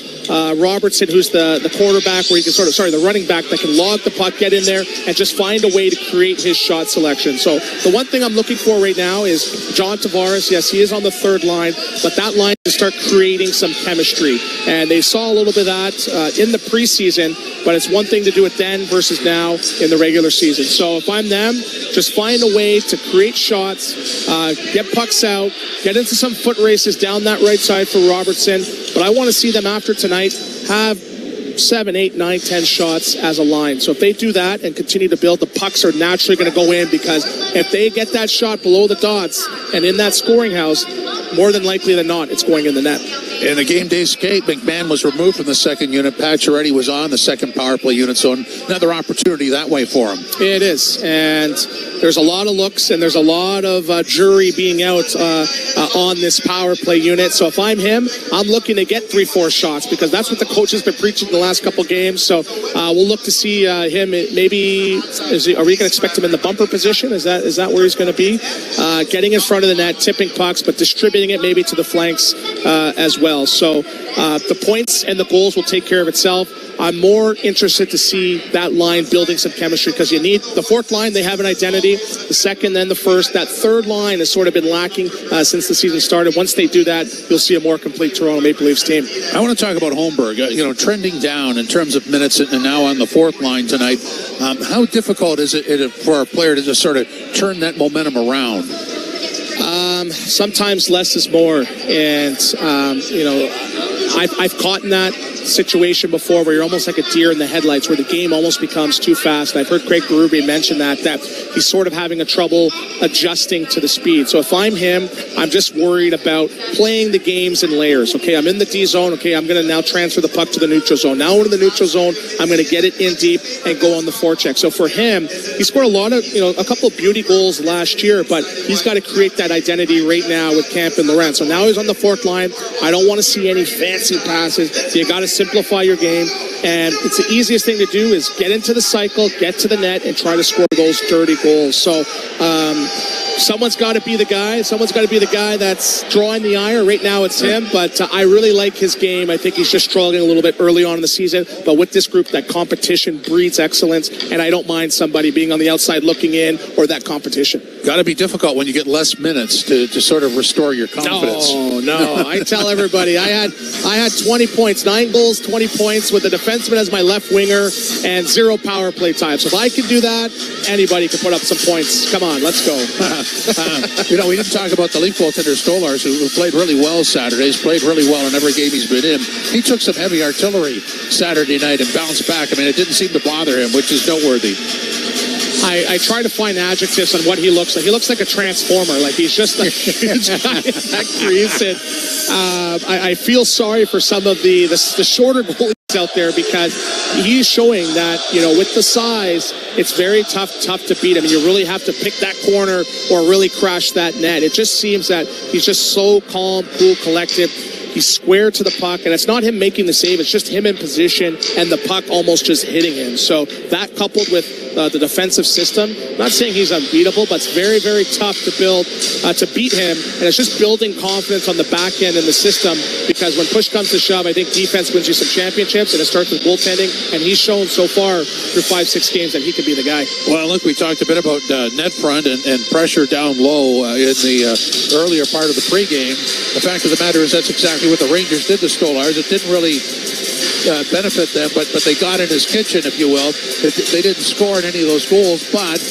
Robertson, who's the quarterback, where he can the running back that can log the puck, get in there, and just find a way to create his shot selection. So the one thing I'm looking for right now is John Tavares. Yes, he is on the third line, but that line to start creating some chemistry. And they saw a little bit of that in the preseason, but it's one thing to do it then versus now in the regular season. So if I'm them, just find a way to create shots, get pucks out, get into some foot races down that right side for Robertson. But I want to see them after tonight have 7, 8, 9, 10 shots as a line. So if they do that and continue to build, the pucks are naturally going to go in, because if they get that shot below the dots and in that scoring house, more than likely than not, it's going in the net. In the game day skate, McMahon was removed from the second unit. Pacioretty was on the second power play unit, so another opportunity that way for him. It is, and there's a lot of looks, and there's a lot of jury being out on this power play unit. So if I'm him, I'm looking to get 3-4 shots, because that's what the coach has been preaching the last couple games. So we'll look to see him. Maybe are we going to expect him in the bumper position? Is that where he's going to be? Getting in front of the net, tipping pucks, but distributing it maybe to the flanks as well. So the points and the goals will take care of itself. I'm more interested to see that line building some chemistry, because you need the fourth line. They have an identity. The second, then the first. That third line has sort of been lacking since the season started. Once they do that, you'll see a more complete Toronto Maple Leafs team. I want to talk about Holmberg. Trending down in terms of minutes, and now on the fourth line tonight. How difficult is it for a player to just sort of turn that momentum around? Sometimes less is more, and I've caught in that. situation before where you're almost like a deer in the headlights, where the game almost becomes too fast. And I've heard Craig Berube mention that he's sort of having a trouble adjusting to the speed. So if I'm him, I'm just worried about playing the games in layers. Okay, I'm in the D zone. Okay, I'm going to now transfer the puck to the neutral zone. Now into the neutral zone, I'm going to get it in deep and go on the forecheck. So for him, he scored a couple of beauty goals last year, but he's got to create that identity right now with Camp and Laurent. So now he's on the fourth line. I don't want to see any fancy passes. You got to simplify your game. And it's the easiest thing to do is get into the cycle, get to the net, and try to score those dirty goals. So someone's got to be the guy. Someone's got to be the guy that's drawing the ire. Right now it's him, but I really like his game. I think he's just struggling a little bit early on in the season. But with this group, that competition breeds excellence, and I don't mind somebody being on the outside looking in or that competition. Got to be difficult when you get less minutes to sort of restore your confidence. No. I tell everybody I had 20 points, 9 goals, 20 points with the defenseman as my left winger and 0 power play time. So if I can do that, anybody can put up some points. Come on, let's go. We didn't talk about the Leaf goaltender Stolarz, who played really well Saturday. He's played really well in every game he's been in. He took some heavy artillery Saturday night and bounced back. I mean, it didn't seem to bother him, which is noteworthy. I try to find adjectives on what he looks like. He looks like a transformer. Like he's just a huge guy in that crease. And I feel sorry for some of the shorter goalies out there, because he's showing that, with the size, it's very tough to beat him. You really have to pick that corner or really crash that net. It just seems that he's just so calm, cool, collected. He's square to the puck, and it's not him making the save. It's just him in position and the puck almost just hitting him. So that coupled with the defensive system, I'm not saying he's unbeatable, but it's very, very tough to build, to beat him. And it's just building confidence on the back end in the system, because when push comes to shove, I think defense wins you some championships, and it starts with goaltending. And he's shown so far through 5-6 games that he could be the guy. Well, look, we talked a bit about net front and pressure down low in the earlier part of the pregame. The fact of the matter is that's exactly what the Rangers did to Stolarz. It didn't really benefit them, but they got in his kitchen, if you will. They didn't score in any of those goals, but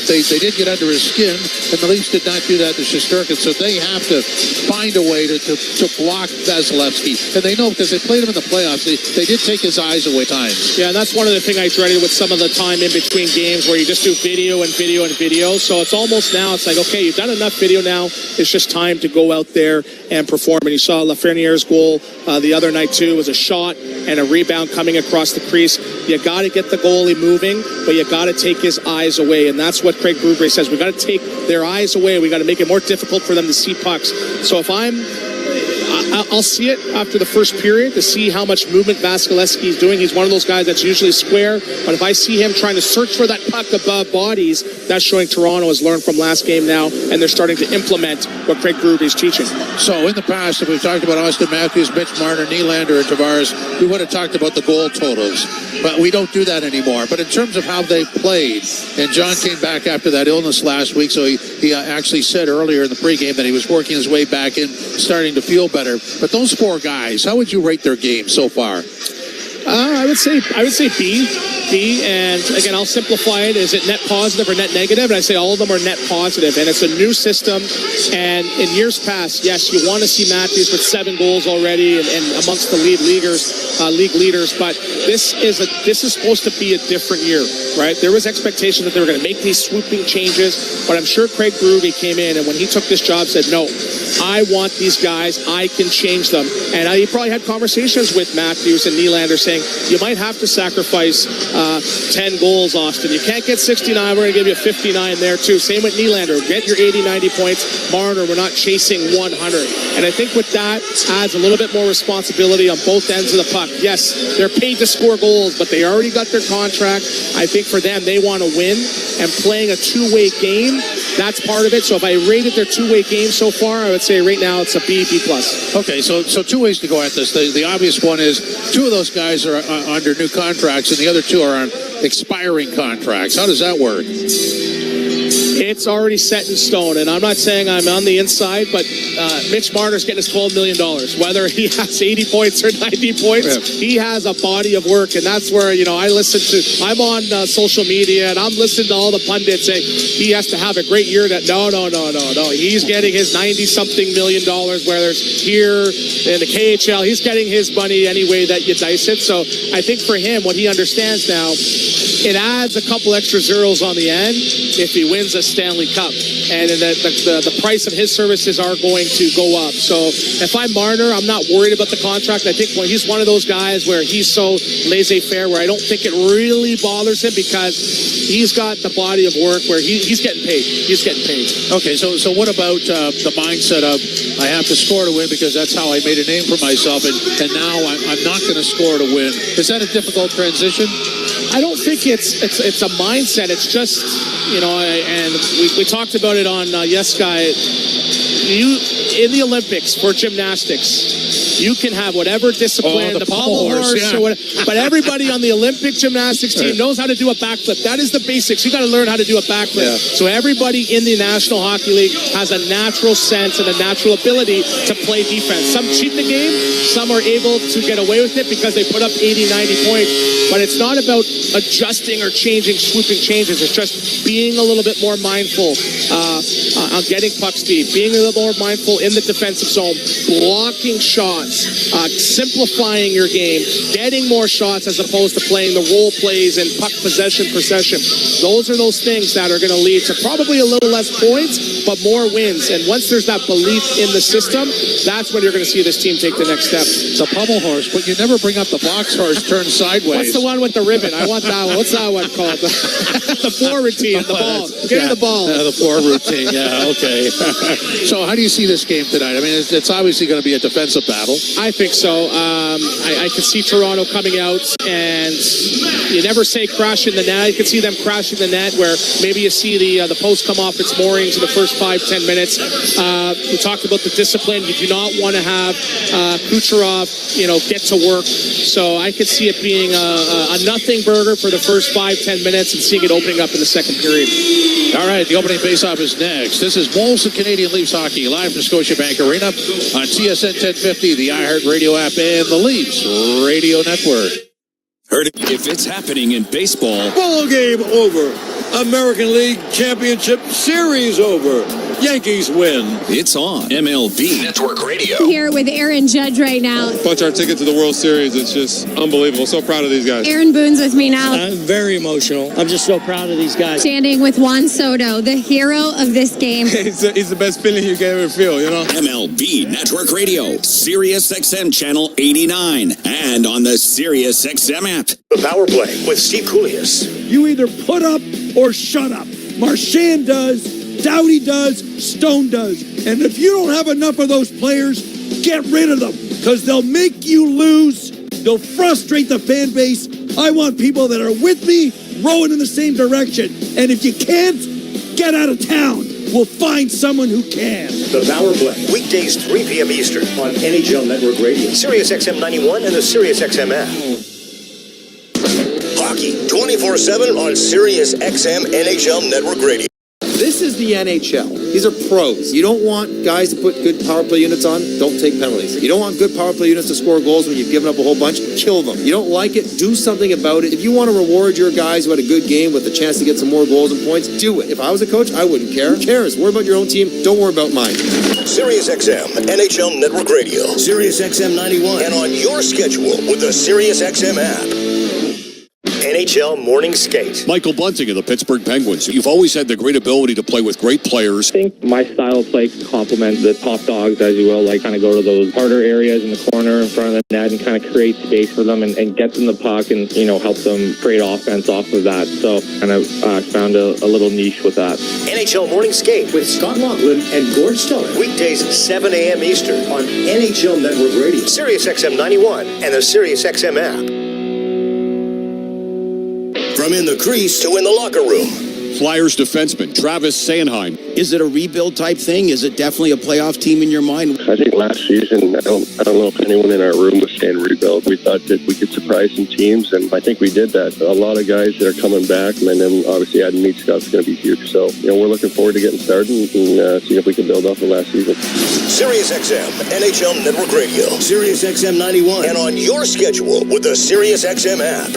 they did get under his skin, and the Leafs did not do that to Shesterkin. So they have to find a way to block Vasileski. And they know, because they played him in the playoffs, they did take his eyes away times. Yeah, and that's one of the things I dreaded with some of the time in between games, where you just do video and video and video. So it's almost now, it's like, okay, you've done enough video now. It's just time to go out there and perform. And you saw Lafreniere's goal the other night too. It was a shot and a rebound coming across the crease. You got to get the goalie moving, but you got to take his eyes away. And that's what Craig Berube says. We got to take their eyes away. We got to make it more difficult for them to see pucks. So if I'll see it after the first period to see how much movement Vasileski is doing. He's one of those guys that's usually square, but if I see him trying to search for that puck above bodies, that's showing Toronto has learned from last game now, and they're starting to implement what Craig Berube is teaching. So in the past, if we've talked about Austin Matthews, Mitch Marner, Nylander, and Tavares, we would have talked about the goal totals, but we don't do that anymore. But in terms of how they played, and John came back after that illness last week, so he actually said earlier in the pregame that he was working his way back in, starting to feel better. But those 4 guys, how would you rate their game so far? I would say B. And again, I'll simplify it. Is it net positive or net negative? And I say all of them are net positive. And it's a new system. And in years past, yes, you want to see Matthews with 7 goals already and amongst the league leaders. But this is supposed to be a different year, right? There was expectation that they were going to make these swooping changes. But I'm sure Craig Berube came in, and when he took this job, said, no, I want these guys. I can change them. And he probably had conversations with Matthews and Nylander saying, you might have to sacrifice 10 goals, Austin. You can't get 69. We're going to give you 59 there, too. Same with Nylander. Get your 80, 90 points. Marner, we're not chasing 100. And I think with that adds a little bit more responsibility on both ends of the puck. Yes, they're paid to score goals, but they already got their contract. I think for them, they want to win. And playing a two-way game, that's part of it. So if I rated their two-way game so far, I would say right now it's a B, B+. Okay, so 2 ways to go at this. The obvious one is 2 of those guys are under new contracts, and the other 2 are on expiring contracts. How does that work? it's already set in stone. And I'm not saying I'm on the inside, but Mitch Marner's getting his $12 million. Whether he has 80 points or 90 points, he has a body of work. And that's where, I'm on social media and I'm listening to all the pundits saying he has to have a great year. No. He's getting his 90-something million dollars, whether it's here in the KHL. He's getting his money any way that you dice it. So I think for him, what he understands now, it adds a couple extra zeros on the end if he wins a Stanley Cup. And the price of his services are going to go up. So if I'm Marner, I'm not worried about the contract. I think he's one of those guys where he's so laissez-faire where I don't think it really bothers him because he's got the body of work where he's getting paid. He's getting paid. Okay, so what about the mindset of I have to score to win because that's how I made a name for myself, and now I'm not going to score to win? Is that a difficult transition? I don't think it's a mindset. It's just, and we talked about it on Yes Guy. In the Olympics for gymnastics, you can have whatever discipline, the pommel horse, or whatever, but everybody on the Olympic gymnastics team knows how to do a backflip. That is the basics. You got to learn how to do a backflip. Yeah. So everybody in the National Hockey League has a natural sense and a natural ability to play defense. Some cheat the game, some are able to get away with it because they put up 80, 90 points, but it's not about adjusting or changing, swooping changes. It's just being a little bit more mindful on getting pucks deep, being a little more mindful in the defensive zone, blocking shots, simplifying your game, getting more shots as opposed to playing the role plays and puck possession. Those are those things that are going to lead to probably a little less points, but more wins. And once there's that belief in the system, that's when you're going to see this team take the next step. The pommel horse, but you never bring up the box horse turned sideways. What's the one with the ribbon? I want that one. What's that one called? The floor routine, the ball. Get the ball. The floor routine, yeah, okay. So how do you see this game tonight? I mean, it's obviously going to be a defensive battle. I think so. I could see Toronto coming out, and you never say crash in the net. You could see them crashing the net where maybe you see the post come off its moorings in the first 5-10 minutes. We talked about the discipline. You do not want to have Kucherov, get to work. So I could see it being a nothing burger for the first 5-10 minutes and seeing it opening up in the second period. All right, the opening faceoff is next. This is Molson Canadian Leafs Hockey live from Scotiabank Arena on TSN 1050, the iHeartRadio app, and the Leafs Radio Network. Heard it. If it's happening in baseball, ball game over. American League Championship Series over. Yankees win. It's on MLB Network Radio. I'm here with Aaron Judge right now. Punch our ticket to the World Series. It's just unbelievable. So proud of these guys. Aaron Boone's with me now. I'm very emotional. I'm just so proud of these guys. Standing with Juan Soto, the hero of this game. It's the best feeling you can ever feel, MLB Network Radio, Sirius XM Channel 89, and on the Sirius XM app. The Power Play with Steve Koulias. You either put up or shut up. Marchand does, Doughty does, Stone does. And if you don't have enough of those players, get rid of them because they'll make you lose. They'll frustrate the fan base. I want people that are with me, rowing in the same direction. And if you can't, get out of town. We'll find someone who can. The Power Play, weekdays 3 p.m. Eastern on NHL Network Radio, Sirius XM 91, and the Sirius XM app. Hockey 24/7 on Sirius XM NHL Network Radio. This is the NHL. These are pros. You don't want guys to put good power play units on, don't take penalties. You don't want good power play units to score goals when you've given up a whole bunch, kill them. You don't like it, do something about it. If you want to reward your guys who had a good game with a chance to get some more goals and points, do it. If I was a coach, I wouldn't care. Who cares? Worry about your own team. Don't worry about mine. Sirius XM, NHL Network Radio, Sirius XM 91, and on your schedule with the Sirius XM app. NHL Morning Skate. Michael Bunting of the Pittsburgh Penguins. You've always had the great ability to play with great players. I think my style of play complements the top dogs, as you will, like kind of go to those harder areas in the corner in front of the net and kind of create space for them and get them the puck and, help them create offense off of that. So kind of found a little niche with that. NHL Morning Skate with Scott Laughlin and Gord Stolarz. Weekdays 7 a.m. Eastern on NHL Network Radio, Sirius XM 91, and the Sirius XM app. From in the crease to in the locker room, Flyers defenseman Travis Sanheim. Is it a rebuild type thing? Is it definitely a playoff team in your mind? I think last season, I don't know if anyone in our room was saying rebuild. We thought that we could surprise some teams, and I think we did that. A lot of guys that are coming back, and then obviously adding meat stuff is going to be huge. So, we're looking forward to getting started and see if we can build off of last season. Sirius XM, NHL Network Radio, Sirius XM 91, and on your schedule with the Sirius XM app.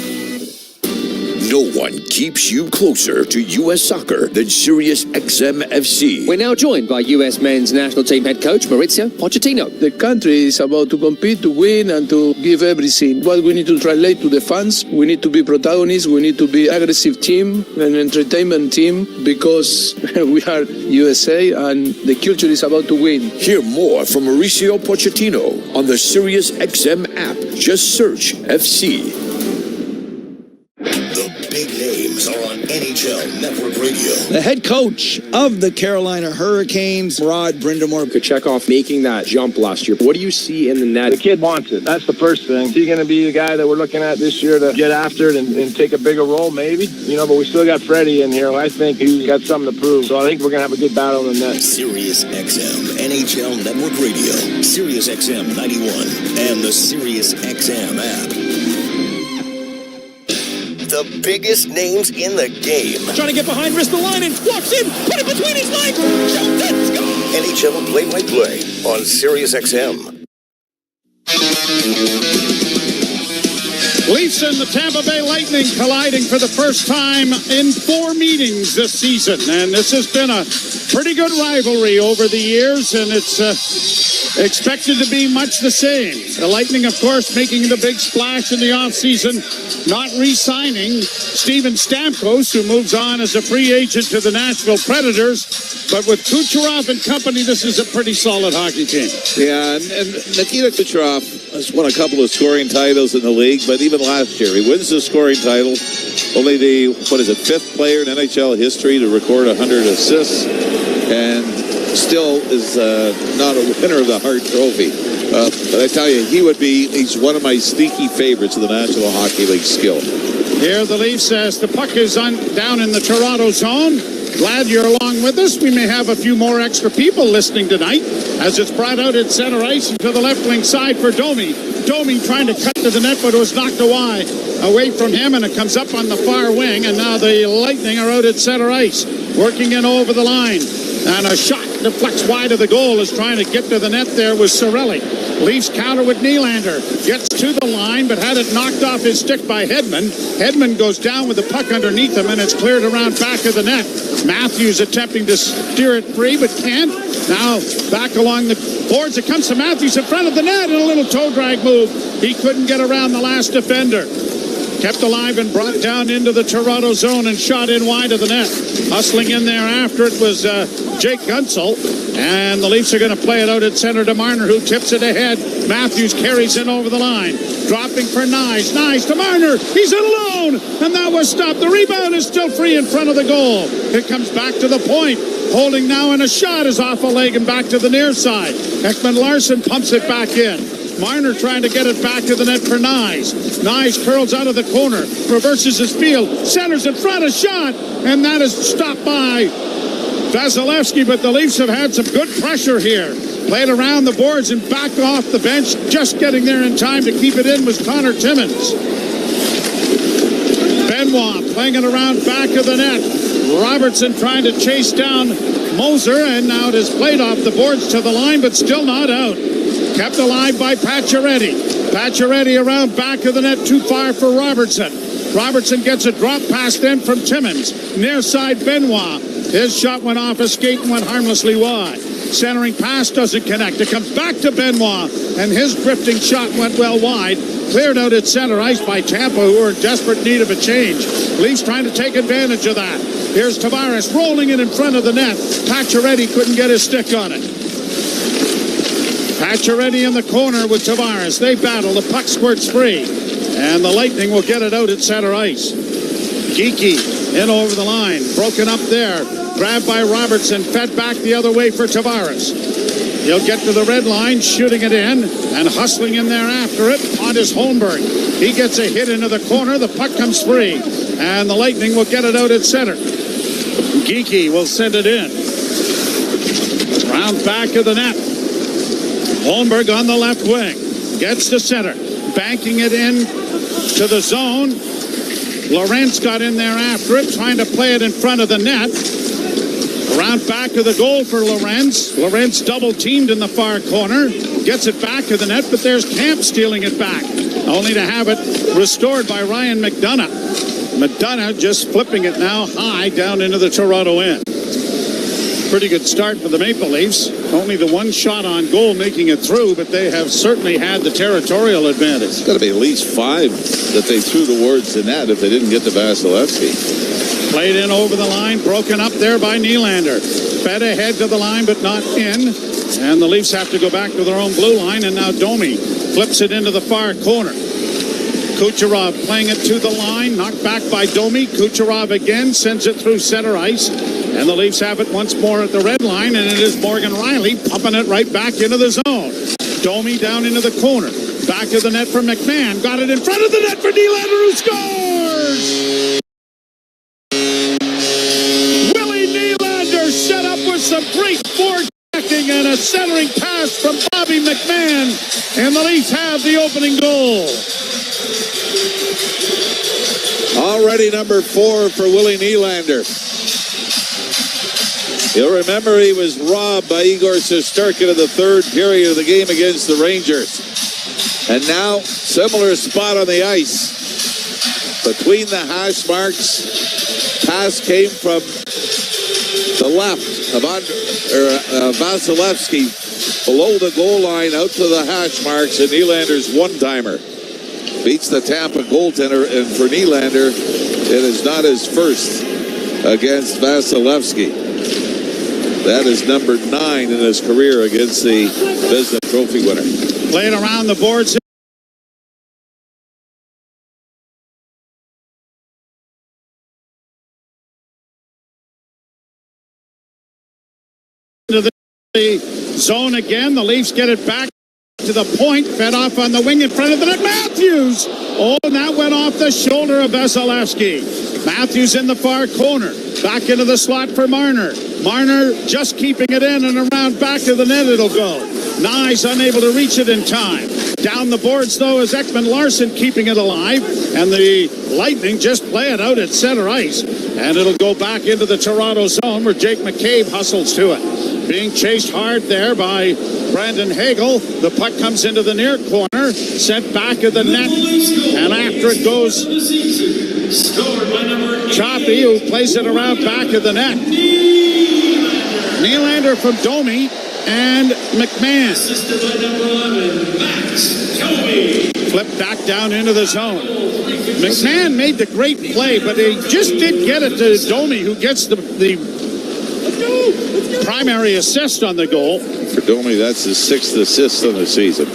No one keeps you closer to U.S. soccer than Sirius XM FC. We're now joined by U.S. men's national team head coach Mauricio Pochettino. The country is about to compete, to win, and to give everything. What we need to translate to the fans, we need to be protagonists, we need to be aggressive team, an entertainment team, because we are USA and the culture is about to win. Hear more from Mauricio Pochettino on the Sirius XM app. Just search FC. Big names are on NHL Network Radio. The head coach of the Carolina Hurricanes, Rod Brindamore. Kochetkov making that jump last year. What do you see in the net? The kid wants it. That's the first thing. Is he going to be the guy that we're looking at this year to get after it and take a bigger role? Maybe. But we still got Freddie in here. I think he's got something to prove. So I think we're going to have a good battle in the net. Sirius XM NHL Network Radio, Sirius XM 91, and the Sirius XM app. The biggest names in the game. Trying to get behind Ristolainen, walks in, put it between his legs, shoots it, score! NHL play-by-play on Sirius XM. Leafs and the Tampa Bay Lightning colliding for the first time in 4 meetings this season. And this has been a pretty good rivalry over the years, and it's expected to be much the same. The Lightning, of course, making the big splash in the offseason, not re-signing Steven Stamkos, who moves on as a free agent to the Nashville Predators. But with Kucherov and company, this is a pretty solid hockey team. Yeah, and Nikita Kucherov has won a couple of scoring titles in the league, but even last year, he wins the scoring title. Only the, 5th player in NHL history to record 100 assists, and still is not a winner of the Hart Trophy. But I tell you, he's one of my sneaky favorites of the National Hockey League skill. Here the Leafs as the puck is down in the Toronto zone. Glad you're along with us. We may have a few more extra people listening tonight as it's brought out at center ice to the left wing side for Domi. Domi trying to cut to the net, but it was knocked away from him, and it comes up on the far wing, and now the Lightning are out at center ice, working in over the line. And a shot deflects wide of the goal is trying to get to the net there was Cirelli. Leafs counter with Nylander. Gets to the line, but had it knocked off his stick by Hedman. Hedman goes down with the puck underneath him, and it's cleared around back of the net. Matthews attempting to steer it free, but can't. Now back along the boards. It comes to Matthews in front of the net, and a little toe drag move. He couldn't get around the last defender. Kept alive and brought down into the Toronto zone and shot in wide of the net. Hustling in there after it was Jake Gunsel. And the Leafs are going to play it out at center to Marner, who tips it ahead. Matthews carries in over the line. Dropping for Knies. Knies to Marner. He's in alone. And that was stopped. The rebound is still free in front of the goal. It comes back to the point. Holding now, and a shot is off a leg and back to the near side. Ekman Larson pumps it back in. Marner trying to get it back to the net for Knies. Knies curls out of the corner, reverses his field, centers in front, a shot, and that is stopped by Vasileski, but the Leafs have had some good pressure here. Played around the boards and back off the bench. Just getting there in time to keep it in was Connor Timmins. Benoit playing it around back of the net. Robertson trying to chase down Moser, and now it is played off the boards to the line, but still not out. Kept alive by Pacioretty. Pacioretty around back of the net, too far for Robertson. Robertson gets a drop pass then from Timmins. Near side Benoit. His shot went off a skate and went harmlessly wide. Centering pass doesn't connect. It comes back to Benoit, and his drifting shot went well wide. Cleared out at center ice by Tampa, who are in desperate need of a change. Leafs trying to take advantage of that. Here's Tavares rolling it in front of the net. Pacioretty couldn't get his stick on it. Pacioretty in the corner with Tavares. They battle. The puck squirts free. And the Lightning will get it out at center ice. Geeky in over the line. Broken up there. Grabbed by Robertson. Fed back the other way for Tavares. He'll get to the red line, shooting it in. And hustling in there after it on his Holmberg. He gets a hit into the corner. The puck comes free. And the Lightning will get it out at center. Geekie will send it in. Round back of the net. Holmberg on the left wing. Gets to center. Banking it in to the zone. Lorentz got in there after it, trying to play it in front of the net. Around back of the goal for Lorentz. Lorentz double teamed in the far corner. Gets it back to the net, but there's Camp stealing it back. Only to have it restored by Ryan McDonough. McDonough just flipping it now high down into the Toronto end. Pretty good start for the Maple Leafs. Only the one shot on goal making it through, but they have certainly had the territorial advantage. It's got to be at least 5 that they threw towards the net if they didn't get to Vasileski. Played in over the line, broken up there by Nylander. Fed ahead to the line, but not in. And the Leafs have to go back to their own blue line, and now Domi flips it into the far corner. Kucherov playing it to the line, knocked back by Domi. Kucherov again sends it through center ice. And the Leafs have it once more at the red line, and it is Morgan Riley pumping it right back into the zone. Domi down into the corner. Back of the net for McMahon. Got it in front of the net for Nylander, who scores! Willie Nylander set up with some great forechecking and a centering pass from Bobby McMahon. And the Leafs have the opening goal. Already number 4 for Willie Nylander. You'll remember he was robbed by Igor Shesterkin in the third period of the game against the Rangers. And now, similar spot on the ice. Between the hash marks, pass came from the left of Vasileski below the goal line out to the hash marks, and Nylander's one-timer beats the Tampa goaltender, and for Nylander, it is not his first against Vasileski. That is number 9 in his career against the Vezina Trophy winner. Played around the boards. Into the zone again. The Leafs get it back to the point. Fed off on the wing in front of the net. Matthews! Oh, and that went off the shoulder of Vasileski. Matthews in the far corner. Back into the slot for Marner. Marner just keeping it in and around back of the net it'll go. Knies unable to reach it in time. Down the boards, though, is Ekman Larson keeping it alive. And the Lightning just play it out at center ice. And it'll go back into the Toronto zone where Jake McCabe hustles to it. Being chased hard there by Brandon Hagel. The puck comes into the near corner. Sent back of the net. And after it goes Choppy, who plays it around back of the net. Nylander from Domi and McMahon. Assisted by number 11, Max Domi. Flipped back down into the zone. McMahon made the great play, but he just did get it to Domi, who gets the primary assist on the goal. For Domi, that's his 6th assist on the season.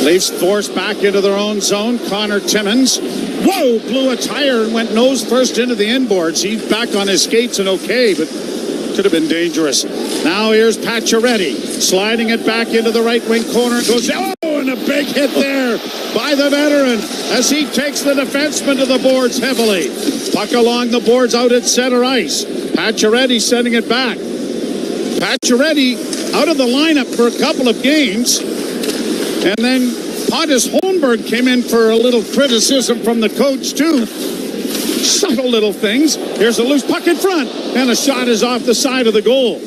Leafs forced back into their own zone. Connor Timmins, whoa, blew a tire and went nose first into the inboards. He's back on his skates and okay, but could have been dangerous. Now here's Pacioretty, sliding it back into the right wing corner. Goes, oh, and a big hit there by the veteran as he takes the defenseman to the boards heavily. Puck along the boards out at center ice. Pacioretty sending it back. Pacioretty out of the lineup for a couple of games. And then Pontus Holmberg came in for a little criticism from the coach, too. Subtle little things. Here's a loose puck in front, and a shot is off the side of the goal.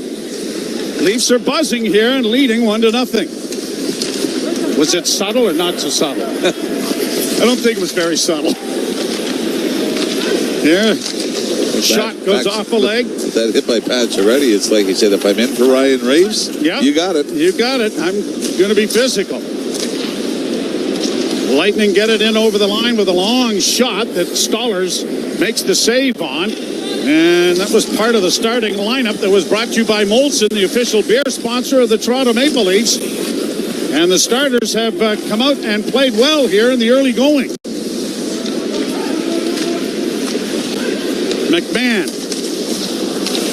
Leafs are buzzing here and leading 1-0. Was it subtle or not so subtle? I don't think it was very subtle. Yeah. Shot goes off a leg. That hit by Pacioretty, it's like he said, if I'm in for Ryan Reaves, yep, you got it. You got it. I'm going to be physical. Lightning get it in over the line with a long shot that Stolarz makes the save on. And that was part of the starting lineup that was brought to you by Molson, the official beer sponsor of the Toronto Maple Leafs. And the starters have come out and played well here in the early going. McMahon,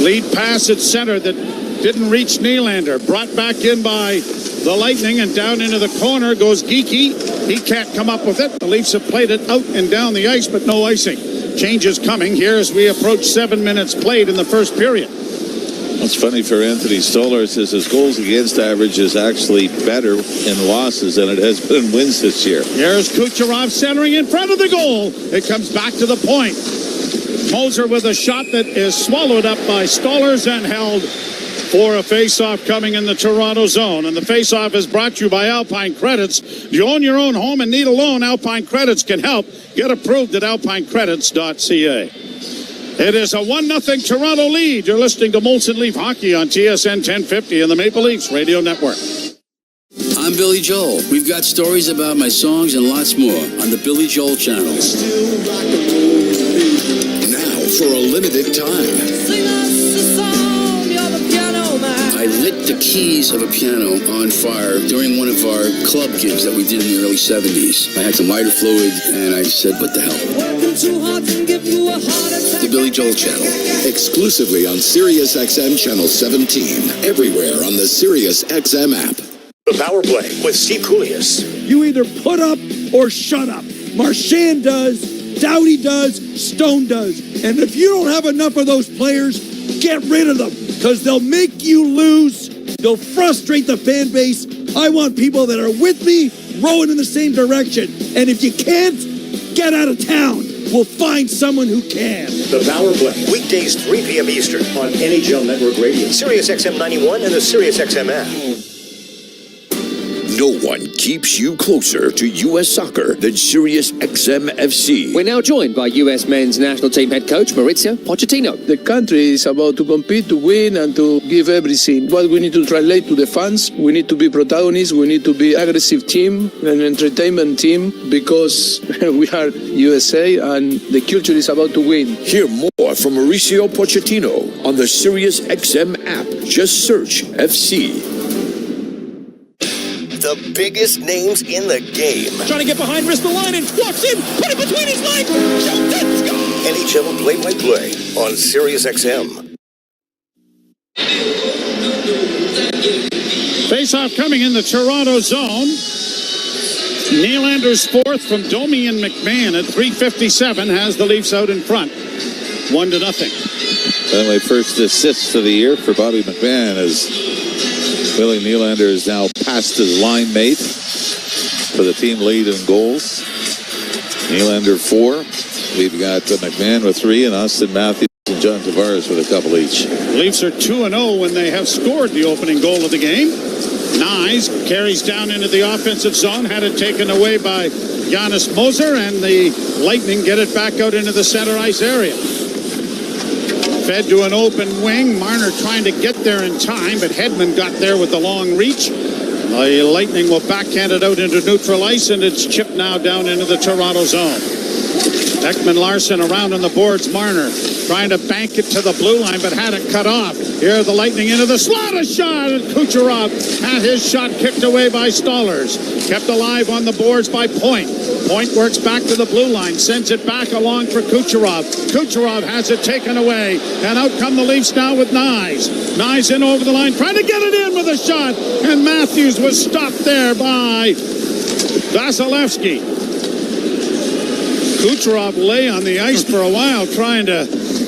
lead pass at center that didn't reach Nylander. Brought back in by the Lightning, and down into the corner goes Geekie. He can't come up with it. The Leafs have played it out and down the ice, but no icing. Changes coming here as we approach 7 minutes played in the first period. What's funny for Anthony Stolarz is his goals against average is actually better in losses than it has been in wins this year. Here's Kucherov centering in front of the goal. It comes back to the point. Moser with a shot that is swallowed up by Stolarz and held for a face-off coming in the Toronto zone. And the face-off is brought to you by Alpine Credits. If you own your own home and need a loan, Alpine Credits can help. Get approved at alpinecredits.ca. It is a 1-0 Toronto lead. You're listening to Molson Leaf Hockey on TSN 1050 and the Maple Leafs Radio Network. I'm Billy Joel. We've got stories about my songs and lots more on the Billy Joel channel. Now, for a limited time, I lit the keys of a piano on fire during one of our club gigs that we did in the early 70s. I had some lighter fluid, and I said, what the hell? The Billy Joel channel. exclusively on Sirius XM Channel 17, everywhere on the Sirius XM app. The Power Play with Steve Koulias. You either put up or shut up. Marchand does, Doughty does, Stone does. And if you don't have enough of those players, get rid of them, because they'll make you lose. They'll frustrate the fan base. I want people that are with me, rowing in the same direction. And if you can't, get out of town. We'll find someone who can. The Power Play. Weekdays 3 p.m. Eastern on NHL Network Radio, Sirius XM 91, and the Sirius XM app. No one keeps you closer to U.S. soccer than Sirius XM FC. We're now joined by U.S. men's national team head coach Mauricio Pochettino. The country is about to compete, to win, and to give everything. What we need to translate to the fans, we need to be protagonists, we need to be aggressive team, an entertainment team, because we are USA and the culture is about to win. Hear more from Mauricio Pochettino on the Sirius XM app. Just search FC. The biggest names in the game. Trying to get behind Ristolainen, walks in, put it between his legs, shoots it, score! NHL play-by-play on Sirius XM. Face-off coming in the Toronto zone. Nylander's fourth from Domi and McMahon at 3:57 has the Leafs out in front. 1-0. By the way, first assist of the year for Bobby McMahon as Willie Nylander is now past his line mate for the team lead in goals. Nylander 4. We've got McMahon with 3 and Austin Matthews and John Tavares with a couple each. Leafs are 2-0 when they have scored the opening goal of the game. Knies carries down into the offensive zone, had it taken away by Giannis Moser, and the Lightning get it back out into the center ice area. Fed to an open wing. Marner trying to get there in time, but Hedman got there with the long reach. The Lightning will backhand it out into neutral ice, and it's chipped now down into the Toronto zone. Ekman-Larsson around on the boards. Marner trying to bank it to the blue line, but had it cut off. Here the Lightning into the slot, a shot, and Kucherov had his shot kicked away by Stolarz. Kept alive on the boards by Point. Point works back to the blue line, sends it back along for Kucherov. Kucherov has it taken away, and out come the Leafs now with Knies. Knies in over the line, trying to get it in with a shot, and Matthews was stopped there by Vasileski. Kucherov lay on the ice for a while trying to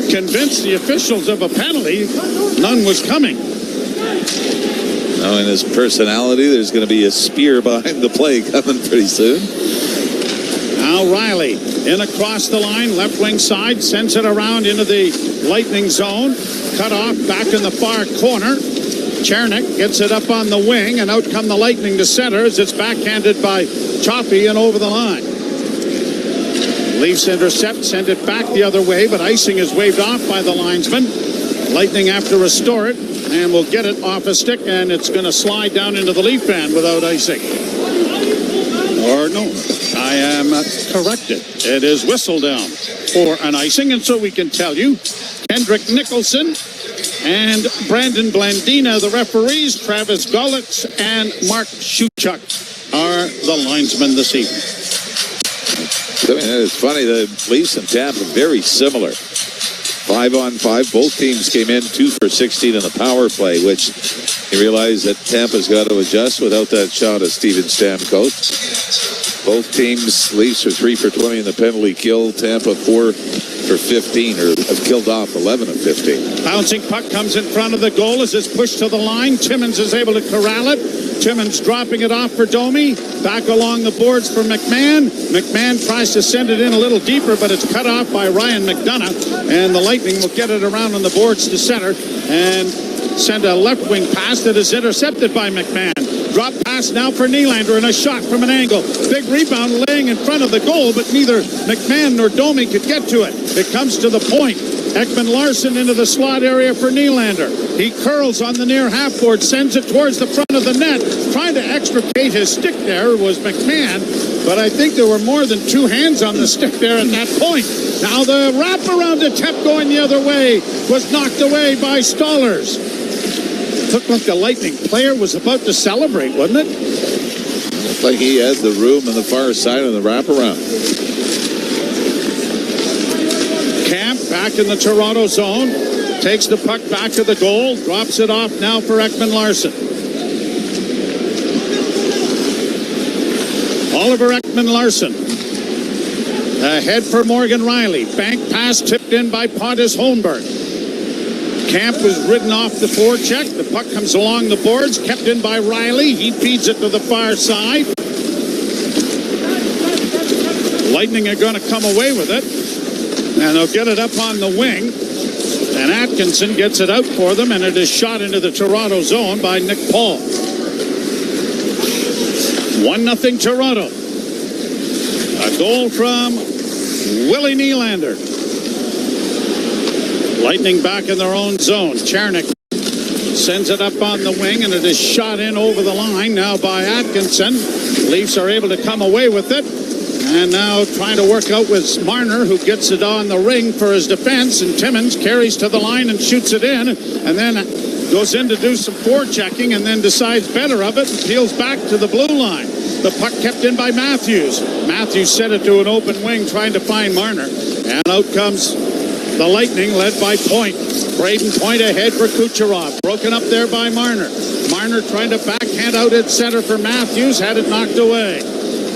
convince the officials of a penalty. None was coming. Now, in his personality, there's going to be a spear behind the play coming pretty soon. Now Riley in across the line, left wing side, sends it around into the Lightning zone. Cut off back in the far corner. Chernik gets it up on the wing, and out come the Lightning to center as it's backhanded by Choppy and over the line. Leafs intercept, send it back the other way, but icing is waved off by the linesman. Lightning have to restore it, and will get it off a stick, and it's going to slide down into the Leaf band without icing. Or no, I am corrected. It is whistled down for an icing, and so we can tell you, Kendrick Nicholson and Brandon Blandina, the referees, Travis Gullitz and Mark Shuchuk are the linesmen this evening. I mean, it's funny, the Leafs and Tampa very similar. 5-on-5, both teams came in 2 for 16 in the power play, which you realize that Tampa's got to adjust without that shot of Steven Stamkos. Both teams, Leafs are 3 for 20 in the penalty kill. Tampa 4 for 15, or have killed off 11 of 15. Bouncing puck comes in front of the goal as it's pushed to the line. Timmins is able to corral it. Timmins dropping it off for Domi. Back along the boards for McMahon. McMahon tries to send it in a little deeper, but it's cut off by Ryan McDonough. And the Lightning will get it around on the boards to center and send a left wing pass that is intercepted by McMahon. Drop pass now for Nylander and a shot from an angle. Big rebound laying in front of the goal, but neither McMahon nor Domi could get to it. It comes to the point. Ekman Larsson into the slot area for Nylander. He curls on the near half board, sends it towards the front of the net. Trying to extricate his stick there was McMahon, but I think there were more than two hands on the stick there at that point. Now the wraparound attempt going the other way was knocked away by Stolarz. Looked like the Lightning player was about to celebrate, wasn't it? Looked like he had the room on the far side of the wraparound. Camp back in the Toronto zone. Takes the puck back to the goal. Drops it off now for Ekman Larsson. Oliver Ekman Larsson. Ahead for Morgan Riley. Bank pass tipped in by Pontus Holmberg. Camp was ridden off the forecheck. The puck comes along the boards, kept in by Riley. He feeds it to the far side. Lightning are going to come away with it, and they'll get it up on the wing. And Atkinson gets it out for them, and it is shot into the Toronto zone by Nick Paul. 1-0 Toronto. A goal from Willie Nylander. Lightning back in their own zone. Chernik sends it up on the wing, and it is shot in over the line now by Atkinson. Leafs are able to come away with it. And now trying to work out with Marner, who gets it on the ring for his defense. And Timmins carries to the line and shoots it in. And then goes in to do some forechecking and then decides better of it and peels back to the blue line. The puck kept in by Matthews. Matthews sent it to an open wing trying to find Marner. And out comes the Lightning, led by Point. Braden Point ahead for Kucherov. Broken up there by Marner. Marner trying to backhand out at center for Matthews. Had it knocked away.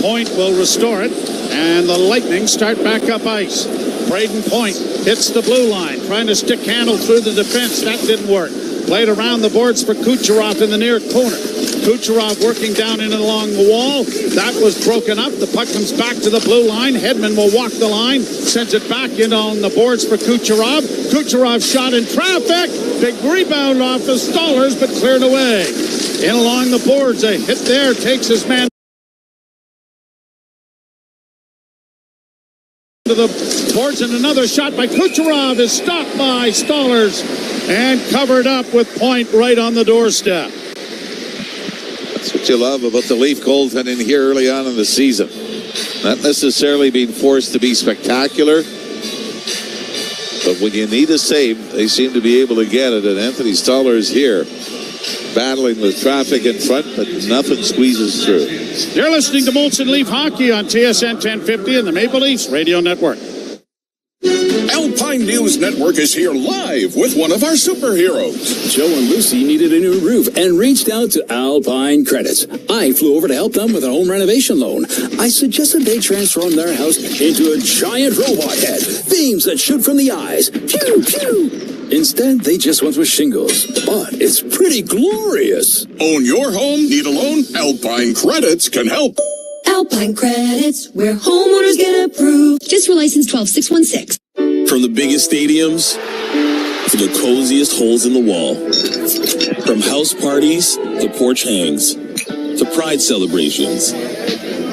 Point will restore it. And the Lightning start back up ice. Braden Point hits the blue line. Trying to stick handle through the defense. That didn't work. Played around the boards for Kucherov in the near corner. Kucherov working down in and along the wall. That was broken up. The puck comes back to the blue line. Hedman will walk the line. Sends it back in on the boards for Kucherov. Kucherov shot in traffic. Big rebound off of Stolarz, but cleared away. In along the boards. A hit there takes his man to the boards, and another shot by Kucherov is stopped by Stolarz and covered up with Point right on the doorstep. That's what you love about the Leaf goaltending here early on in the season. Not necessarily being forced to be spectacular, but when you need a save, they seem to be able to get it. And Anthony Stolarz here battling with traffic in front, but nothing squeezes through. You're listening to Molson Leaf Hockey on TSN 1050 and the Maple Leafs Radio Network. Alpine News Network is here live with one of our superheroes. Joe and Lucy needed a new roof and reached out to Alpine Credits. I flew over to help them with a home renovation loan. I suggested they transform their house into a giant robot head, beams that shoot from the eyes. Pew, pew. Instead, they just went with shingles. But it's pretty glorious. Own your home? Need a loan? Alpine Credits can help. Alpine Credits, where homeowners get approved. Just for license 12616. From the biggest stadiums to the coziest holes in the wall. From house parties to porch hangs to pride celebrations.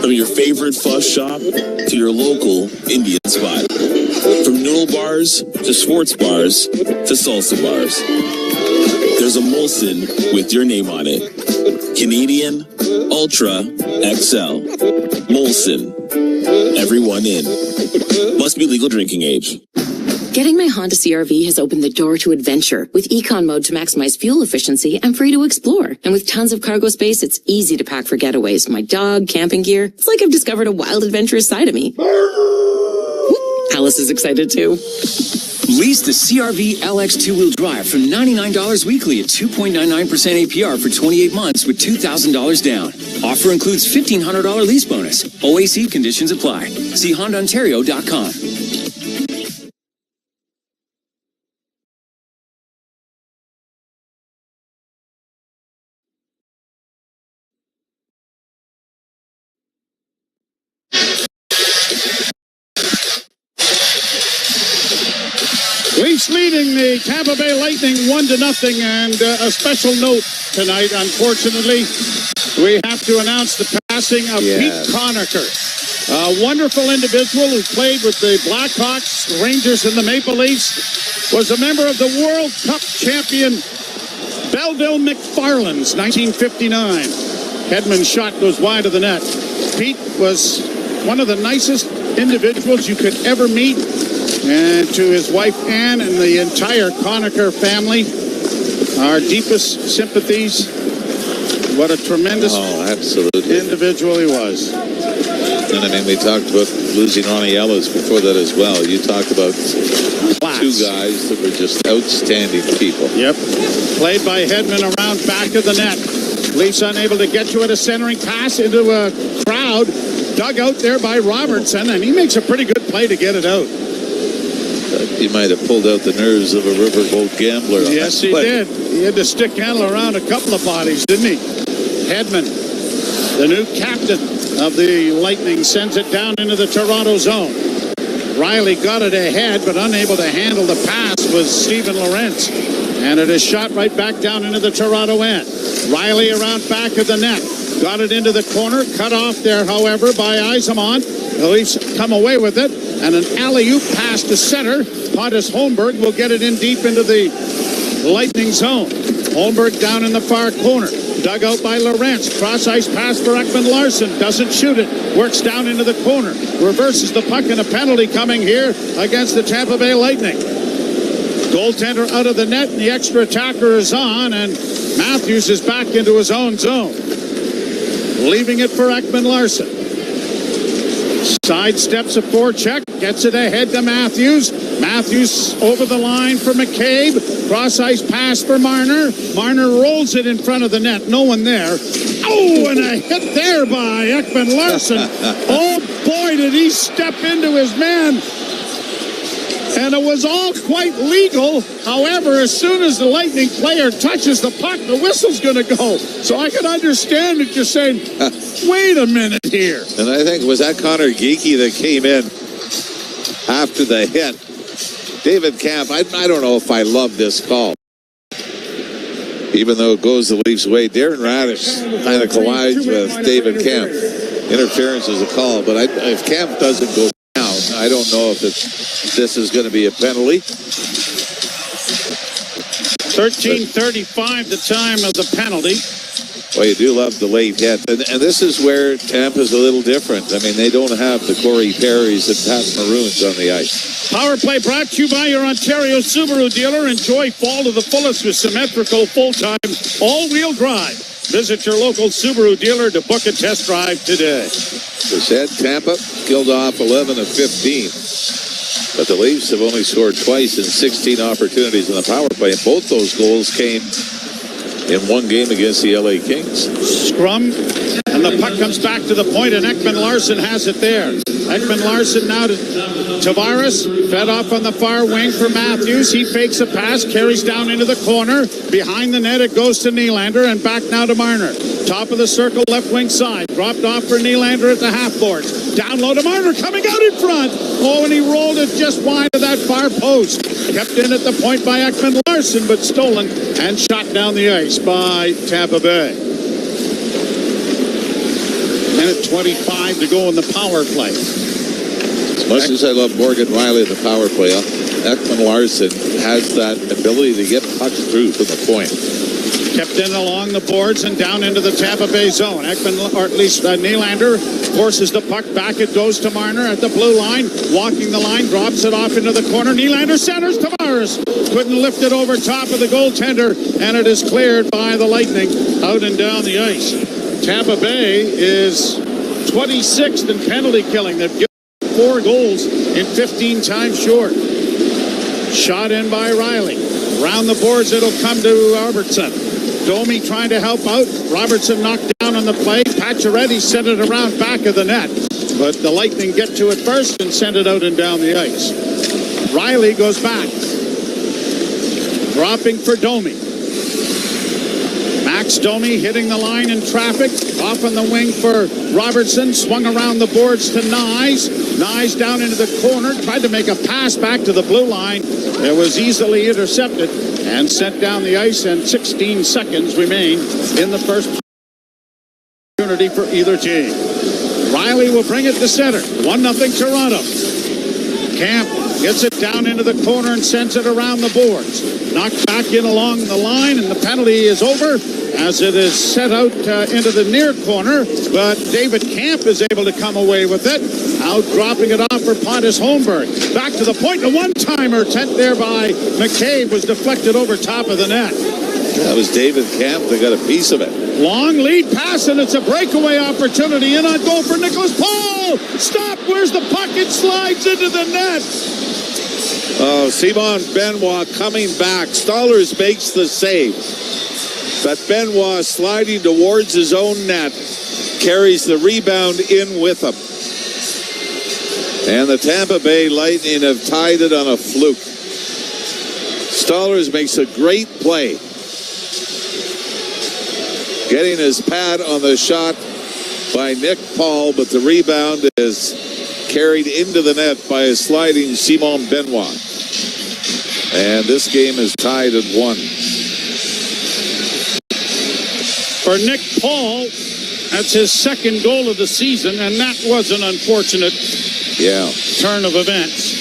From your favorite fuss shop to your local Indian spot. From noodle bars to sports bars to salsa bars. There's a Molson with your name on it. Canadian Ultra XL. Molson. Everyone in. Must be legal drinking age. Getting my Honda CR-V has opened the door to adventure. With Econ Mode to maximize fuel efficiency, I'm free to explore. And with tons of cargo space, it's easy to pack for getaways. My dog, camping gear. It's like I've discovered a wild, adventurous side of me. Alice is excited too. Lease the CR-V LX two-wheel drive from $99 weekly at 2.99% APR for 28 months with $2,000 down. Offer includes $1,500 lease bonus. OAC conditions apply. See HondaOntario.com. leading the Tampa Bay Lightning 1-0. And a special note tonight, unfortunately, we have to announce the passing of Pete Conacher. A wonderful individual who played with the Blackhawks, Rangers, and the Maple Leafs, was a member of the World Cup champion Belleville McFarland's 1959. Hedman's shot goes wide of the net. Pete was one of the nicest individuals you could ever meet. And to his wife, Ann, and the entire Conacher family, our deepest sympathies. What a tremendous individual he was. And I mean, we talked about losing Ronnie Ellis before that as well. You talk about two guys that were just outstanding people. Yep. Played by Hedman around back of the net. Leafs unable to get to it. A centering pass into a crowd. Dug out there by Robertson, and he makes a pretty good play to get it out. He might have pulled out the nerves of a riverboat gambler. Yes, he did. He had to stick handle around a couple of bodies, didn't he? Hedman, the new captain of the Lightning, sends it down into the Toronto zone. Riley got it ahead, but unable to handle the pass was Steven Lorentz. And it is shot right back down into the Toronto end. Riley around back of the net. Got it into the corner. Cut off there, however, by Yzerman. The Leafs come away with it. And an alley-oop pass to center. Pontus Holmberg will get it in deep into the Lightning zone. Holmberg down in the far corner. Dug out by Lorentz. Cross-ice pass for Ekman Larsson. Doesn't shoot it. Works down into the corner. Reverses the puck, and a penalty coming here against the Tampa Bay Lightning. Goaltender out of the net, and the extra attacker is on, and Matthews is back into his own zone. Leaving it for Ekman Larsson. Sidesteps a forecheck. Gets it ahead to Matthews. Matthews over the line for McCabe. Cross-ice pass for Marner. Marner rolls it in front of the net. No one there. Oh, and a hit there by Ekman Larsson. Oh, boy, did he step into his man. And it was all quite legal. However, as soon as the Lightning player touches the puck, the whistle's going to go. So I can understand it just saying, wait a minute here. And I think, was that Connor Geekie that came in after the hit? David Camp, I don't know if I love this call. Even though it goes the Leafs' way, Darren Radish kind of collides with David Camp. Interference is a call, but if Camp doesn't go down, I don't know if this is going to be a penalty. 13:35 the time of the penalty. Well, you do love the late hit. And this is where Tampa's a little different. I mean, they don't have the Corey Perrys and Pat Maroons on the ice. Power play brought to you by your Ontario Subaru dealer. Enjoy fall to the fullest with symmetrical, full-time, all-wheel drive. Visit your local Subaru dealer to book a test drive today. As said, Tampa killed off 11 of 15. But the Leafs have only scored twice in 16 opportunities in the power play. And both those goals came in one game against the LA Kings. Scrum, and the puck comes back to the point, and Ekman Larsson has it there. Ekman Larsson now to Tavares, fed off on the far wing for Matthews. He fakes a pass, carries down into the corner. Behind the net, it goes to Nylander, and back now to Marner. Top of the circle, left wing side. Dropped off for Nylander at the half boards. Down low to Marner, coming out in front. Oh, and he rolled it just wide of that far post. Kept in at the point by Ekman Larsson, but stolen and shot down the ice by Tampa Bay. Minute 25 to go in the power play. As much as I love Morgan Riley in the power play, Ekman Larsson has that ability to get pucks through from the point. Kept in along the boards and down into the Tampa Bay zone. Ekman, or at least Nylander, forces the puck back. It goes to Marner at the blue line. Walking the line, drops it off into the corner. Nylander centers. Tavares couldn't lift it over top of the goaltender, and it is cleared by the Lightning out and down the ice. Tampa Bay is 26th in penalty killing. They've given 4 goals in 15 times short. Shot in by Riley. Around the boards, it'll come to Robertson. Domi trying to help out. Robertson knocked down on the play. Pacioretty sent it around back of the net. But the Lightning get to it first and send it out and down the ice. Riley goes back. Dropping for Domi. Max Domi hitting the line in traffic. Off on the wing for Robertson. Swung around the boards to Knies. Knies down into the corner. Tried to make a pass back to the blue line. It was easily intercepted and sent down the ice, and 16 seconds remain in the first opportunity for either team. Riley will bring it to center. 1-0 Toronto. Camp gets it down into the corner and sends it around the boards. Knocked back in along the line, and the penalty is over as it is set out into the near corner. But David Camp is able to come away with it. Out dropping it off for Pontus Holmberg. Back to the point. A one-timer sent there by McCabe was deflected over top of the net. That was David Camp that got a piece of it. Long lead pass, and it's a breakaway opportunity. In on goal for Nicholas Paul. Stop. Where's the puck? It slides into the net. Oh, Simon Benoit coming back. Stolarz makes the save. But Benoit sliding towards his own net carries the rebound in with him. And the Tampa Bay Lightning have tied it on a fluke. Stolarz makes a great play, getting his pad on the shot by Nick Paul, but the rebound is carried into the net by a sliding Simon Benoit. And this game is tied at 1. For Nick Paul, that's his second goal of the season, and that was an unfortunate turn of events.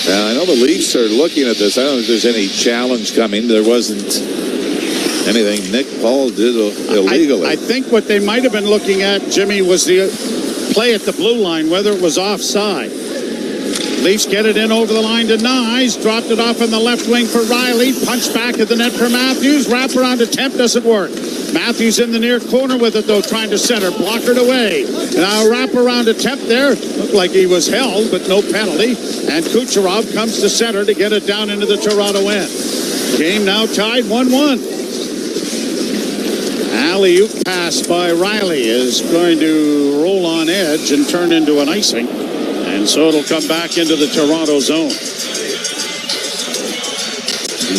Now, I know the Leafs are looking at this. I don't know if there's any challenge coming. There wasn't anything Nick Paul did illegally. I think what they might have been looking at, Jimmy, was the play at the blue line, whether it was offside. Leafs get it in over the line to Knies. Dropped it off in the left wing for Riley. Punched back at the net for Matthews. Wrap around attempt doesn't work. Matthews in the near corner with it, though, trying to center. Blockered away. Now wrap around attempt there. Looked like he was held, but no penalty. And Kucherov comes to center to get it down into the Toronto end. Game now tied 1-1. Alley-oop pass by Riley is going to roll on edge and turn into an icing. And so it'll come back into the Toronto zone.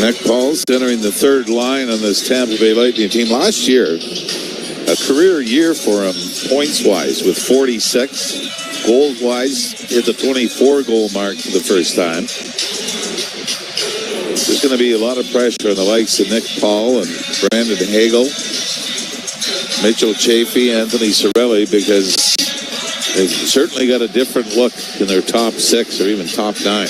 Nick Paul's entering the third line on this Tampa Bay Lightning team. Last year, a career year for him points-wise with 46. Goals-wise, hit the 24-goal mark for the first time. There's going to be a lot of pressure on the likes of Nick Paul and Brandon Hagel, Mitchell Chaffee, Anthony Cirelli, because they've certainly got a different look in their top 6 or even top 9.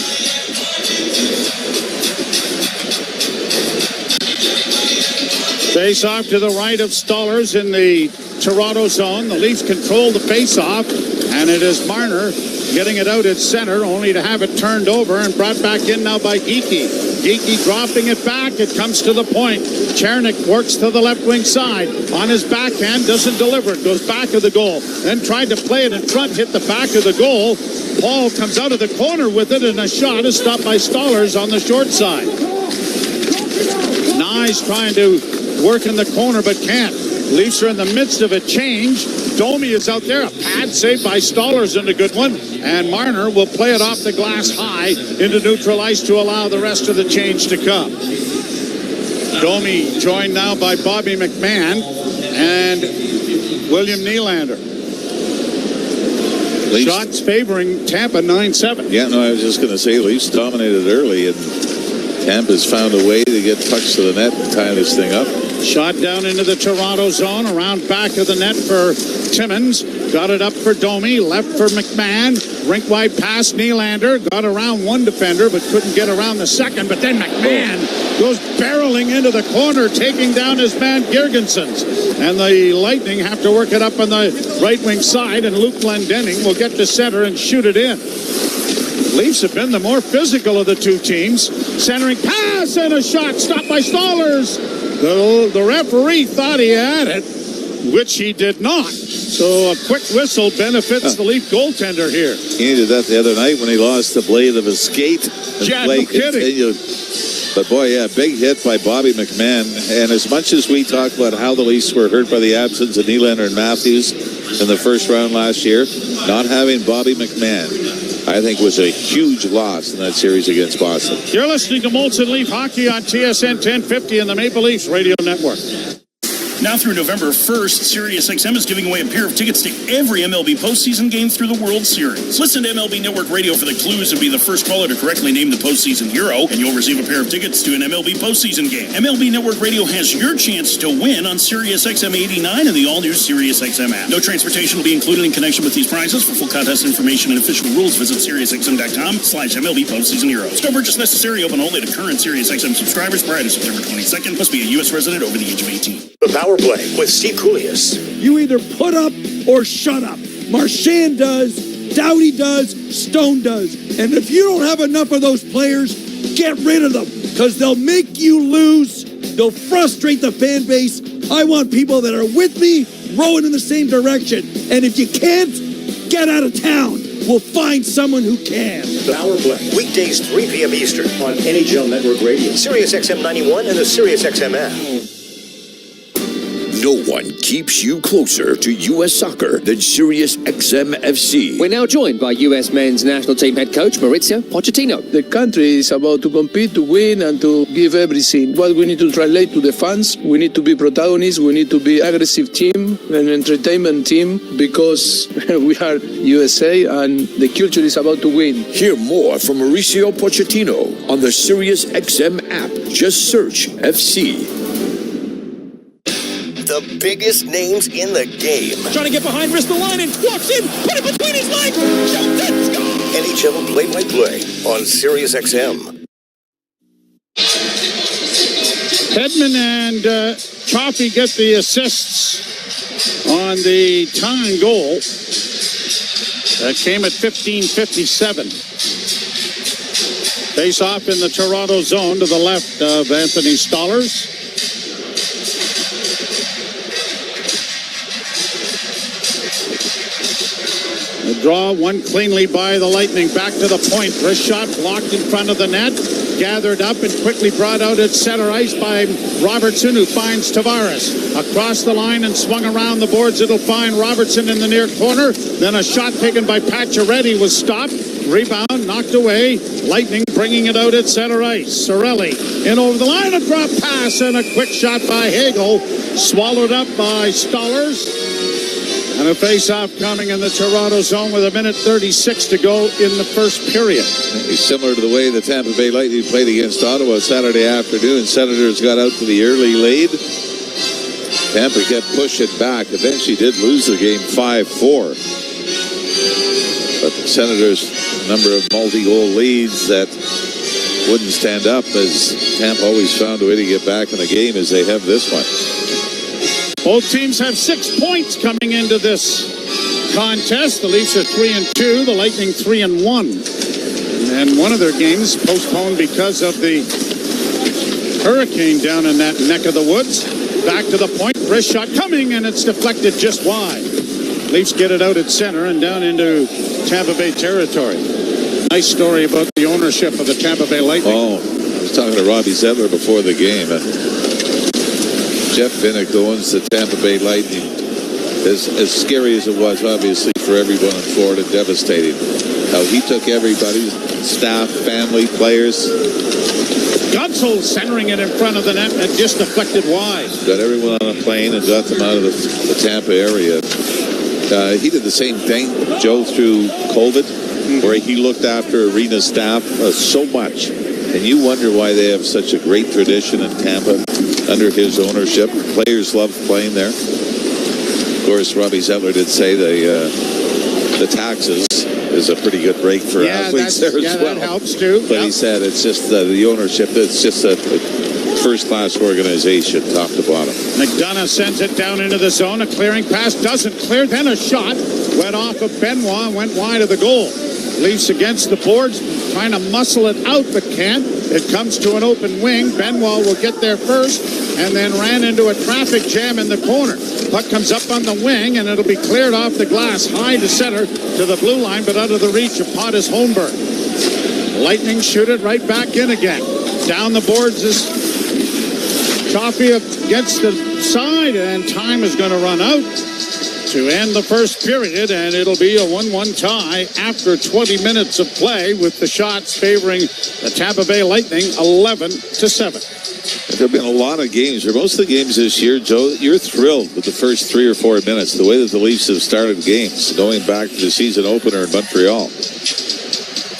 Face-off to the right of Stolarz in the Toronto zone. The Leafs control the face-off, and it is Marner getting it out at center, only to have it turned over and brought back in now by Geekie. Geekie dropping it back. It comes to the point. Chernik works to the left wing side. On his backhand, doesn't deliver it. Goes back of the goal. Then tried to play it in front, hit the back of the goal. Paul comes out of the corner with it, and a shot is stopped by Stolarz on the short side. Knies trying to work in the corner, but can't. Leafs are in the midst of a change. Domi is out there. A pad saved by Stolarz, and a good one. And Marner will play it off the glass high into neutral ice to allow the rest of the change to come. Domi joined now by Bobby McMahon and William Nylander. Leafs. Shots favoring Tampa 9-7. Yeah, no, I was just going to say Leafs dominated early, and Tampa's found a way to get pucks to the net and tie this thing up. Shot down into the Toronto zone, around back of the net for Timmins. Got it up for Domi, left for McMahon. Rink wide pass, Nylander. Got around one defender, but couldn't get around the second. But then McMahon goes barreling into the corner, taking down his man Girgensons. And the Lightning have to work it up on the right wing side, and Luke Glendening will get to center and shoot it in. Leafs have been the more physical of the two teams. Centering pass and a shot stopped by Stolarz. The referee thought he had it, which he did not. So a quick whistle benefits the Leaf goaltender here. He needed that the other night when he lost the blade of his skate. Yeah, no kidding. But boy, yeah, big hit by Bobby McMahon. And as much as we talk about how the Leafs were hurt by the absence of Nylander and Matthews in the first round last year, not having Bobby McMahon I think was a huge loss in that series against Boston. You're listening to Molson Leaf Hockey on TSN 1050 and the Maple Leafs Radio Network. Now through November 1st, SiriusXM is giving away a pair of tickets to every MLB postseason game through the World Series. Listen to MLB Network Radio for the clues and be the first caller to correctly name the postseason hero, and you'll receive a pair of tickets to an MLB postseason game. MLB Network Radio has your chance to win on SiriusXM 89 and the all-new SiriusXM app. No transportation will be included in connection with these prizes. For full contest information and official rules, visit SiriusXM.com/MLB postseason heroes. No purchase necessary. Open only to current SiriusXM subscribers prior to September 22nd. Must be a U.S. resident over the age of 18. The Power Play with Steve Koulias. You either put up or shut up. Marchand does, Doughty does, Stone does. And if you don't have enough of those players, get rid of them because they'll make you lose. They'll frustrate the fan base. I want people that are with me, rowing in the same direction. And if you can't, get out of town. We'll find someone who can. The Power Play, weekdays 3 p.m. Eastern on NHL Network Radio, SiriusXM 91, and the SiriusXM app. No one keeps you closer to U.S. soccer than SiriusXM FC. We're now joined by U.S. men's national team head coach Mauricio Pochettino. The country is about to compete, to win, and to give everything. What we need to translate to the fans, we need to be protagonists, we need to be aggressive team, an entertainment team, because we are USA and the culture is about to win. Hear more from Mauricio Pochettino on the SiriusXM app. Just search FC. The biggest names in the game. Trying to get behind, wrist the line, and walks in, put it between his legs, shoots it, score! NHL play-by-play on SiriusXM. Hedman and Chaffee get the assists on the tying goal. That came at 15:57. Face off in the Toronto zone to the left of Anthony Stolarz. The draw, one cleanly by the Lightning. Back to the point. Wrist shot blocked in front of the net. Gathered up and quickly brought out at center ice by Robertson, who finds Tavares. Across the line and swung around the boards. It'll find Robertson in the near corner. Then a shot taken by Pacioretty was stopped. Rebound knocked away. Lightning bringing it out at center ice. Sorelli in over the line. A drop pass and a quick shot by Hagel. Swallowed up by Stolarz. And a face-off coming in the Toronto zone with 1:36 to go in the first period. Similar to the way the Tampa Bay Lightning played against Ottawa Saturday afternoon. Senators got out to the early lead. Tampa kept pushing back. Eventually did lose the game 5-4. But the Senators, a number of multi-goal leads that wouldn't stand up, as Tampa always found a way to get back in the game, as they have this one. Both teams have 6 points coming into this contest. The Leafs are 3-2, the Lightning 3-1. And one of their games postponed because of the hurricane down in that neck of the woods. Back to the point, wrist shot coming, and it's deflected just wide. Leafs get it out at center and down into Tampa Bay territory. Nice story about the ownership of the Tampa Bay Lightning. Oh, I was talking to Robbie Zettler before the game. Jeff Vinnick owns the Tampa Bay Lightning. As scary as it was, obviously, for everyone in Florida, devastating. How he took everybody, staff, family, players. Gutzel centering it in front of the net and just deflected wide. Got everyone on a plane and got them out of the Tampa area. He did the same thing, Joe, through COVID, where he looked after arena staff so much. And you wonder why they have such a great tradition in Tampa under his ownership. Players love playing there. Of course, Robbie Zettler did say the taxes is a pretty good break for athletes there as well. That helps too. But he said it's just the ownership. It's just a first-class organization, top to bottom. McDonough sends it down into the zone. A clearing pass doesn't clear. Then a shot went off of Benoit and went wide of the goal. Leafs against the boards, trying to muscle it out, but can't. It comes to an open wing. Benoit will get there first and then ran into a traffic jam in the corner. Puck comes up on the wing, and it'll be cleared off the glass, high to center to the blue line, but out of the reach of Pontus Holmberg. Lightning shoot it right back in again. Down the boards is Chaffee against the side, and time is going to run out. to end the first period, and it'll be a 1-1 tie after 20 minutes of play, with the shots favoring the Tampa Bay Lightning 11-7. There have been a lot of games, or most of the games this year, Joe, you're thrilled with the first 3 or 4 minutes, the way that the Leafs have started games, going back to the season opener in Montreal.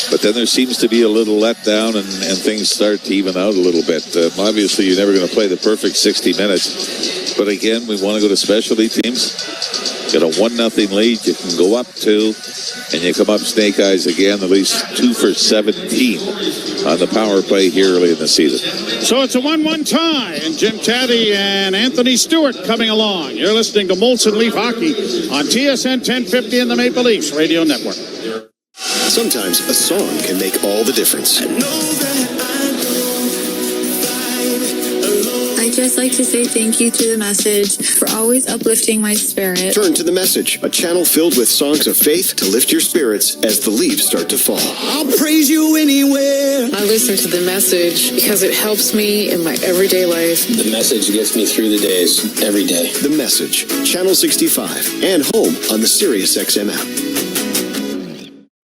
But then there seems to be a little letdown, and things start to even out a little bit. Obviously, you're never going to play the perfect 60 minutes. But again, we want to go to specialty teams. Got a 1-0 lead. You can go up 2, and you come up snake eyes again. At least 2 for 17 on the power play here early in the season. So it's a 1-1 tie, and Jim Taddy and Anthony Stewart coming along. You're listening to Molson Leaf Hockey on TSN 1050 and the Maple Leafs Radio Network. Sometimes a song can make all the difference. I'd just like to say thank you to The Message for always uplifting my spirit. Turn to The Message, a channel filled with songs of faith to lift your spirits as the leaves start to fall. I'll praise you anywhere. I listen to The Message because it helps me in my everyday life. The Message gets me through the days, every day. The Message, Channel 65, and home on the SiriusXM app.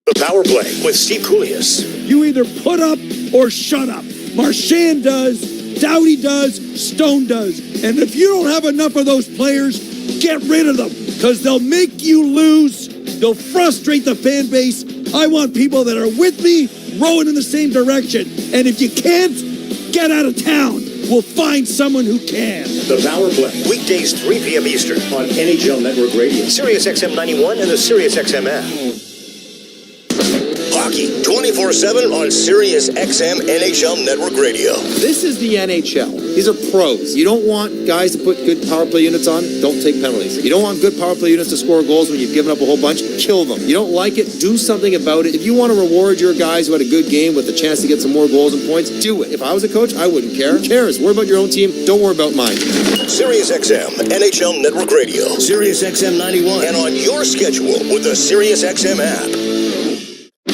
The Power Play with Steve Koulias. You either put up or shut up. Marchand does, Doughty does, Stone does. And if you don't have enough of those players, get rid of them, because they'll make you lose. They'll frustrate the fan base. I want people that are with me, rowing in the same direction. And if you can't, get out of town. We'll find someone who can. The Power Play, weekdays 3 p.m. Eastern on NHL Network Radio, SiriusXM 91, and the SiriusXM app. Hockey 24/7 on SiriusXM NHL Network Radio. This is the NHL. These are pros. You don't want guys to put good power play units on, don't take penalties. You don't want good power play units to score goals when you've given up a whole bunch, kill them. You don't like it, do something about it. If you want to reward your guys who had a good game with a chance to get some more goals and points, do it. If I was a coach, I wouldn't care. Who cares? Worry about your own team, don't worry about mine. SiriusXM NHL Network Radio, SiriusXM 91, and on your schedule with the SiriusXM app.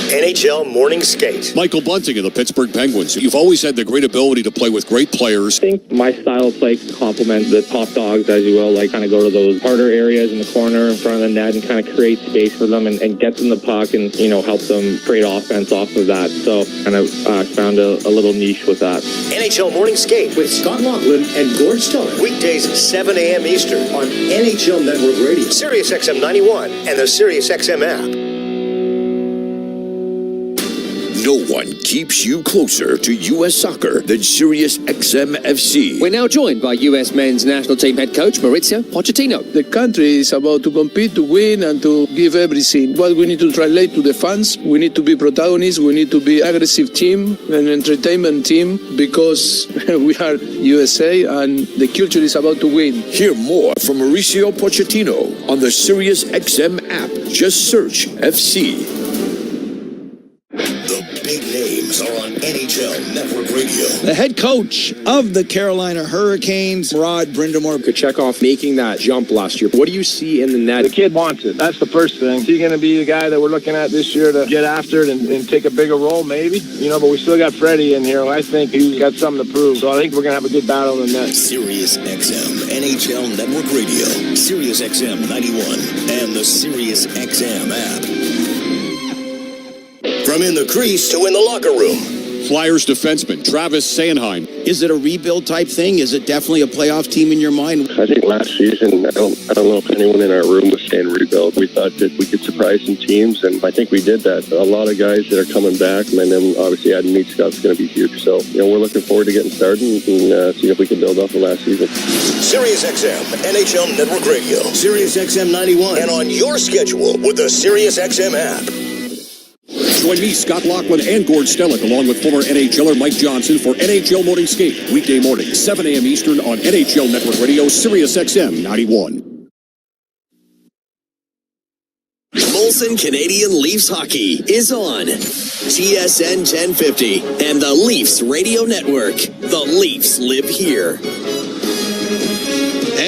NHL Morning Skate. Michael Bunting of the Pittsburgh Penguins. You've always had the great ability to play with great players. I think my style of play complements the top dogs, as you will, like kind of go to those harder areas in the corner in front of the net and kind of create space for them and get them the puck and, help them create offense off of that. So kind of found a little niche with that. NHL Morning Skate with Scott Laughlin and Gord Stolarz. Weekdays 7 a.m. Eastern on NHL Network Radio, SiriusXM 91, and the SiriusXM app. No one keeps you closer to U.S. soccer than SiriusXM FC. We're now joined by U.S. men's national team head coach Mauricio Pochettino. The country is about to compete, to win, and to give everything. What we need to translate to the fans, we need to be protagonists, we need to be aggressive team, an entertainment team, because we are USA and the culture is about to win. Hear more from Mauricio Pochettino on the SiriusXM app. Just search FC. Big names are on NHL Network Radio. The head coach of the Carolina Hurricanes, Rod Brindamore. Kachekov making that jump last year. What do you see in the net? The kid wants it. That's the first thing. Is he going to be the guy that we're looking at this year to get after it and take a bigger role? Maybe. But we still got Freddie in here. I think he's got something to prove. So I think we're going to have a good battle in the net. SiriusXM NHL Network Radio, SiriusXM 91, and the SiriusXM app. From in the crease to in the locker room. Flyers defenseman Travis Sanheim. Is it a rebuild type thing? Is it definitely a playoff team in your mind? I think last season, I don't know if anyone in our room was saying rebuild. We thought that we could surprise some teams, and I think we did that. A lot of guys that are coming back, and then obviously adding neat stuff is going to be huge. So, we're looking forward to getting started and see if we can build off of last season. SiriusXM NHL Network Radio, SiriusXM 91, and on your schedule with the SiriusXM app. Join me, Scott Laughlin, and Gord Stellick, along with former NHLer Mike Johnson for NHL Morning Skate. Weekday morning, 7 a.m. Eastern on NHL Network Radio, SiriusXM 91. Molson Canadian Leafs Hockey is on TSN 1050 and the Leafs Radio Network. The Leafs live here.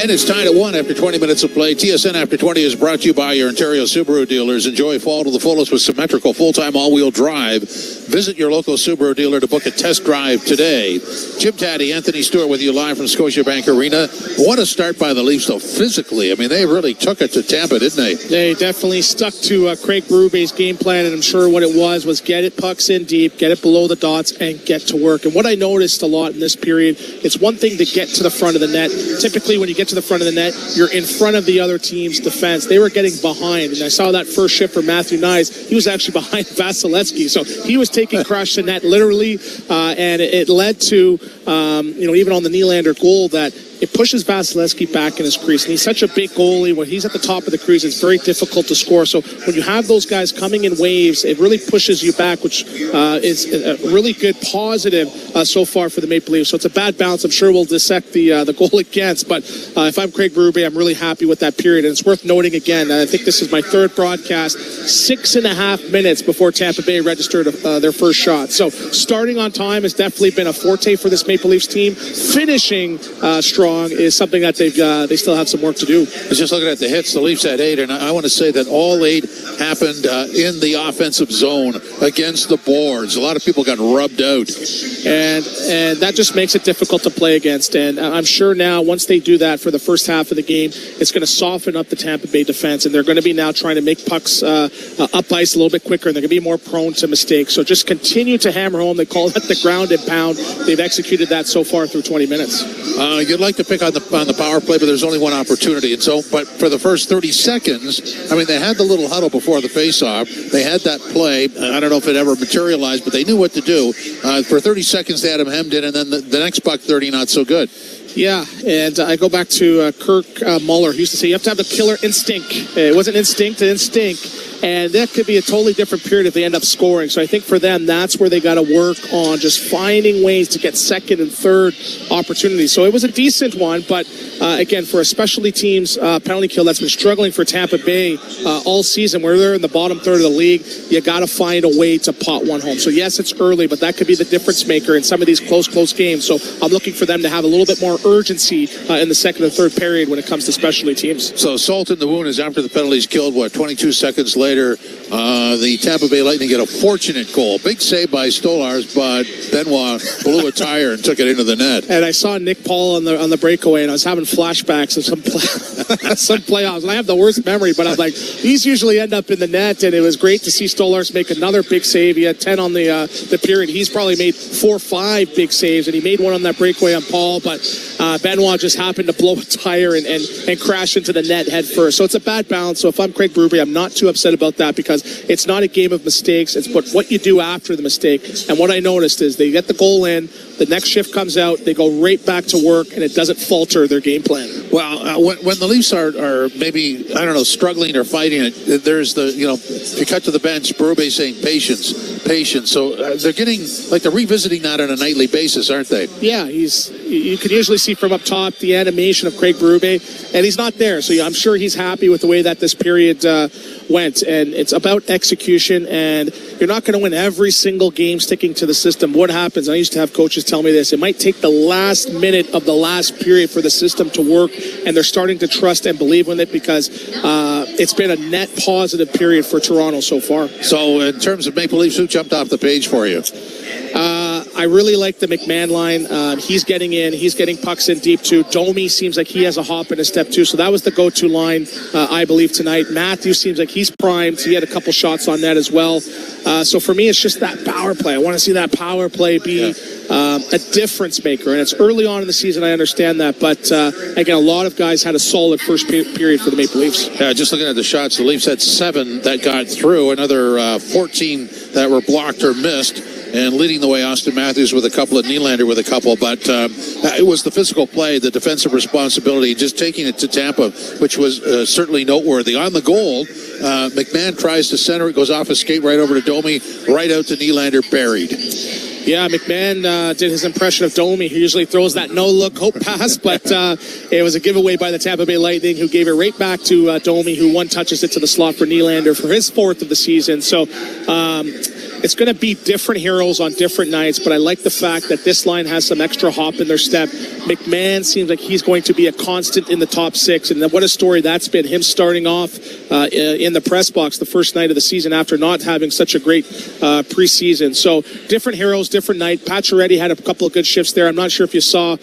And it's tied at 1 after 20 minutes of play. TSN After 20 is brought to you by your Ontario Subaru dealers. Enjoy fall to the fullest with symmetrical full-time all-wheel drive. Visit your local Subaru dealer to book a test drive today. Jim Taddy, Anthony Stewart with you live from Scotiabank Arena. What a start by the Leafs, though, physically. I mean, they really took it to Tampa, didn't they? They definitely stuck to Craig Berube's game plan, and I'm sure what it was get it pucks in deep, get it below the dots, and get to work. And what I noticed a lot in this period, it's one thing to get to the front of the net. Typically, when you get to the front of the net, you're in front of the other team's defense. They were getting behind, and I saw that first shift for Matthew Knies. He was actually behind Vasileski, so he was taking crush to net literally, and it led to, even on the Nylander goal, that it pushes Vasileski back in his crease. And he's such a big goalie. When he's at the top of the crease, it's very difficult to score. So when you have those guys coming in waves, it really pushes you back, which is a really good positive so far for the Maple Leafs. So it's a bad balance. I'm sure we'll dissect the goal against. But if I'm Craig Berube, I'm really happy with that period. And it's worth noting again, I think this is my third broadcast, 6.5 minutes before Tampa Bay registered their first shot. So starting on time has definitely been a forte for this Maple Leafs team. Finishing strong is something that they still have some work to do. I was just looking at the hits. The Leafs had 8, and I want to say that all 8 happened in the offensive zone against the boards. A lot of people got rubbed out. And that just makes it difficult to play against. And I'm sure now, once they do that for the first half of the game, it's going to soften up the Tampa Bay defense, and they're going to be now trying to make pucks up ice a little bit quicker, and they're going to be more prone to mistakes. So just continue to hammer home. They call that the ground and pound. They've executed that so far through 20 minutes. You'd like to pick on the power play, but there's only one opportunity. And so, but for the first 30 seconds, I mean, they had the little huddle before the face-off. They had that play. I don't know if it ever materialized, but they knew what to do. For 30 seconds, they had him hemmed in, and then the next puck 30, not so good. Yeah, and I go back to Kirk Muller. He used to say you have to have the killer instinct. It wasn't instinct, instinct. And that could be a totally different period if they end up scoring. So I think for them, that's where they got to work on just finding ways to get second and third opportunities. So it was a decent one, but again, for a specialty teams penalty kill that's been struggling for Tampa Bay all season, where they're in the bottom third of the league, you got to find a way to pot one home. So yes, it's early, but that could be the difference maker in some of these close games. So I'm looking for them to have a little bit more urgency in the second and third period when it comes to specialty teams. So salt in the wound is after the penalty's killed, 22 seconds later, the Tampa Bay Lightning get a fortunate goal. Big save by Stolarz, but Benoit blew a tire and took it into the net. And I saw Nick Paul on the breakaway, and I was having flashbacks of some playoffs. And I have the worst memory, but I'm like, these usually end up in the net, and it was great to see Stolarz make another big save. He had 10 on the period. He's probably made 4 or 5 big saves, and he made one on that breakaway on Paul, but Benoit just happened to blow a tire and crash into the net head first. So it's a bad balance. So if I'm Craig Berube, I'm not too upset about that, because it's not a game of mistakes. It's what you do after the mistake. And what I noticed is they get the goal in, the next shift comes out, they go right back to work, and it doesn't falter their game plan. Well, when the Leafs are maybe, I don't know, struggling or fighting it, there's you cut to the bench, Berube saying patience. So they're getting, they're revisiting that on a nightly basis, aren't they? Yeah, you can usually see from up top the animation of Craig Berube, and he's not there. So I'm sure he's happy with the way that this period went. And it's about execution, and you're not going to win every single game sticking to the system. What happens, I used to have coaches tell me this, it might take the last minute of the last period for the system to work, and they're starting to trust and believe in it, because it's been a net positive period for Toronto so far. So in terms of Maple Leafs, who jumped off the page for you? I really like the McMahon line. He's getting in. He's getting pucks in deep, too. Domi seems like he has a hop in his step, too. So that was the go-to line, I believe, tonight. Matthews seems like he's primed. He had a couple shots on net as well. So for me, it's just that power play. I want to see that power play be a difference maker. And it's early on in the season, I understand that. But, again, a lot of guys had a solid first period for the Maple Leafs. Yeah, just looking at the shots, the Leafs had 7 that got through, another 14 that were blocked or missed. And leading the way, Austin Matthews with a couple, and Nylander with a couple. But it was the physical play, the defensive responsibility, just taking it to Tampa, which was certainly noteworthy. On the goal, McMahon tries to center it, goes off a skate right over to Domi, right out to Nylander, buried. Yeah, McMahon did his impression of Domi. He usually throws that no-look hope pass, but it was a giveaway by the Tampa Bay Lightning, who gave it right back to Domi, who one touches it to the slot for Nylander for his 4th of the season. So it's going to be different heroes on different nights, but I like the fact that this line has some extra hop in their step. McMahon seems like he's going to be a constant in the top six, and what a story that's been, him starting off in the press box the first night of the season after not having such a great preseason. So different heroes, different night. Pacioretty had a couple of good shifts there. I'm not sure if you saw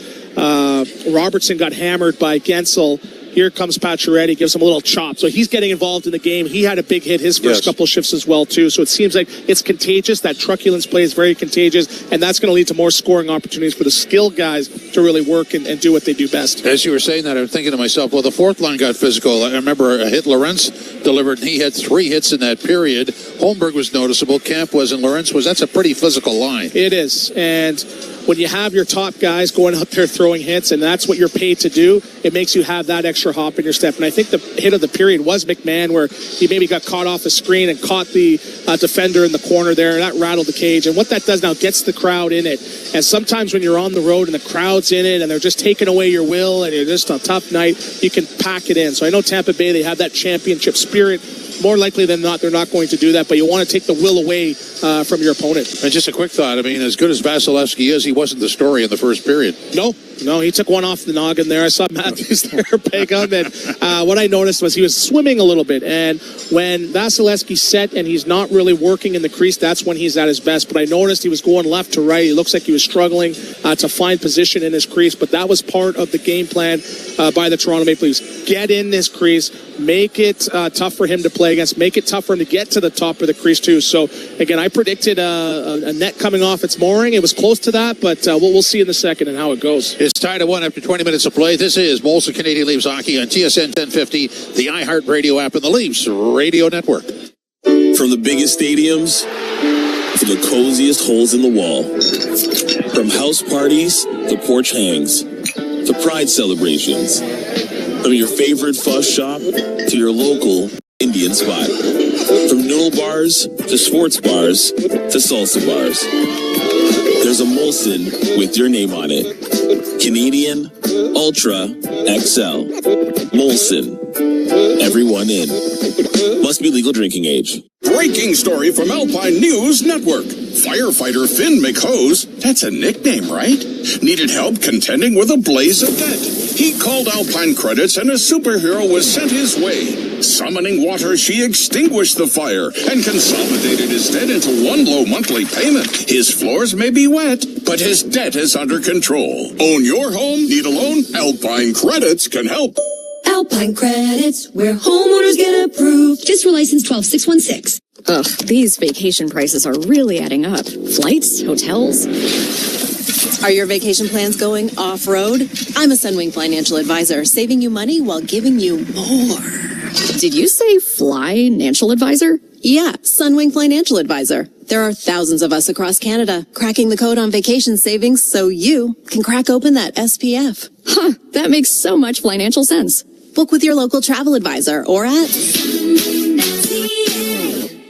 Robertson got hammered by Gensel. Here comes Pacioretty, gives him a little chop. So he's getting involved in the game. He had a big hit his first couple shifts as well, too. So it seems like it's contagious. That truculence play is very contagious, and that's going to lead to more scoring opportunities for the skilled guys to really work and do what they do best. As you were saying that, I'm thinking to myself, well, the fourth line got physical. I remember a hit Lorentz delivered, and he had 3 hits in that period. Holmberg was noticeable. Camp was, and Lorentz was. That's a pretty physical line. It is, and when you have your top guys going out there throwing hits, and that's what you're paid to do, it makes you have that extra hop in your step. And I think the hit of the period was McMahon, where he maybe got caught off the screen and caught the defender in the corner there, and that rattled the cage. And what that does now, gets the crowd in it. And sometimes when you're on the road and the crowd's in it and they're just taking away your will and it's just a tough night, you can pack it in. So I know Tampa Bay, they have that championship spirit. More likely than not, they're not going to do that, but you want to take the will away from your opponent. And just a quick thought, I mean, as good as Vasileski is, he wasn't the story in the first period. No, he took one off the noggin there. I saw Matthews there pick up, and what I noticed was he was swimming a little bit, and when Vasileski set and he's not really working in the crease, that's when he's at his best. But I noticed he was going left to right. He looks like he was struggling to find position in his crease, but that was part of the game plan by the Toronto Maple Leafs. Get in this crease, make it tough for him to play against, make it tough for him to get to the top of the crease too. So again, I predicted a net coming off its mooring. It was close to that, but we'll see in the second and how it goes. It's tied at 1 after 20 minutes of play. This is Molson Canadian Leafs Hockey on TSN 1050, the iHeartRadio app, and the Leafs Radio Network. From the biggest stadiums to the coziest holes in the wall, from house parties to porch hangs to pride celebrations, from your favorite fuss shop to your local Indian spot, from noodle bars to sports bars to salsa bars. There's a Molson with your name on it. Canadian Ultra XL. Molson. Everyone in. Must be legal drinking age. Breaking story from Alpine News Network. Firefighter Finn McHose, that's a nickname, right? Needed help contending with a blaze of debt. He called Alpine Credits and a superhero was sent his way. Summoning water, she extinguished the fire and consolidated his debt into one low monthly payment. His floors may be wet, but his debt is under control. Own your home? Need a loan? Alpine Credits can help. Alpine Credits, where homeowners get approved. Just for license 12616. Ugh, these vacation prices are really adding up. Flights, hotels. Are your vacation plans going off-road? I'm a Sunwing Financial Advisor, saving you money while giving you more. Did you say financial advisor? Yeah, Sunwing Financial Advisor. There are thousands of us across Canada cracking the code on vacation savings so you can crack open that SPF. Huh, that makes so much financial sense. Book with your local travel advisor or at...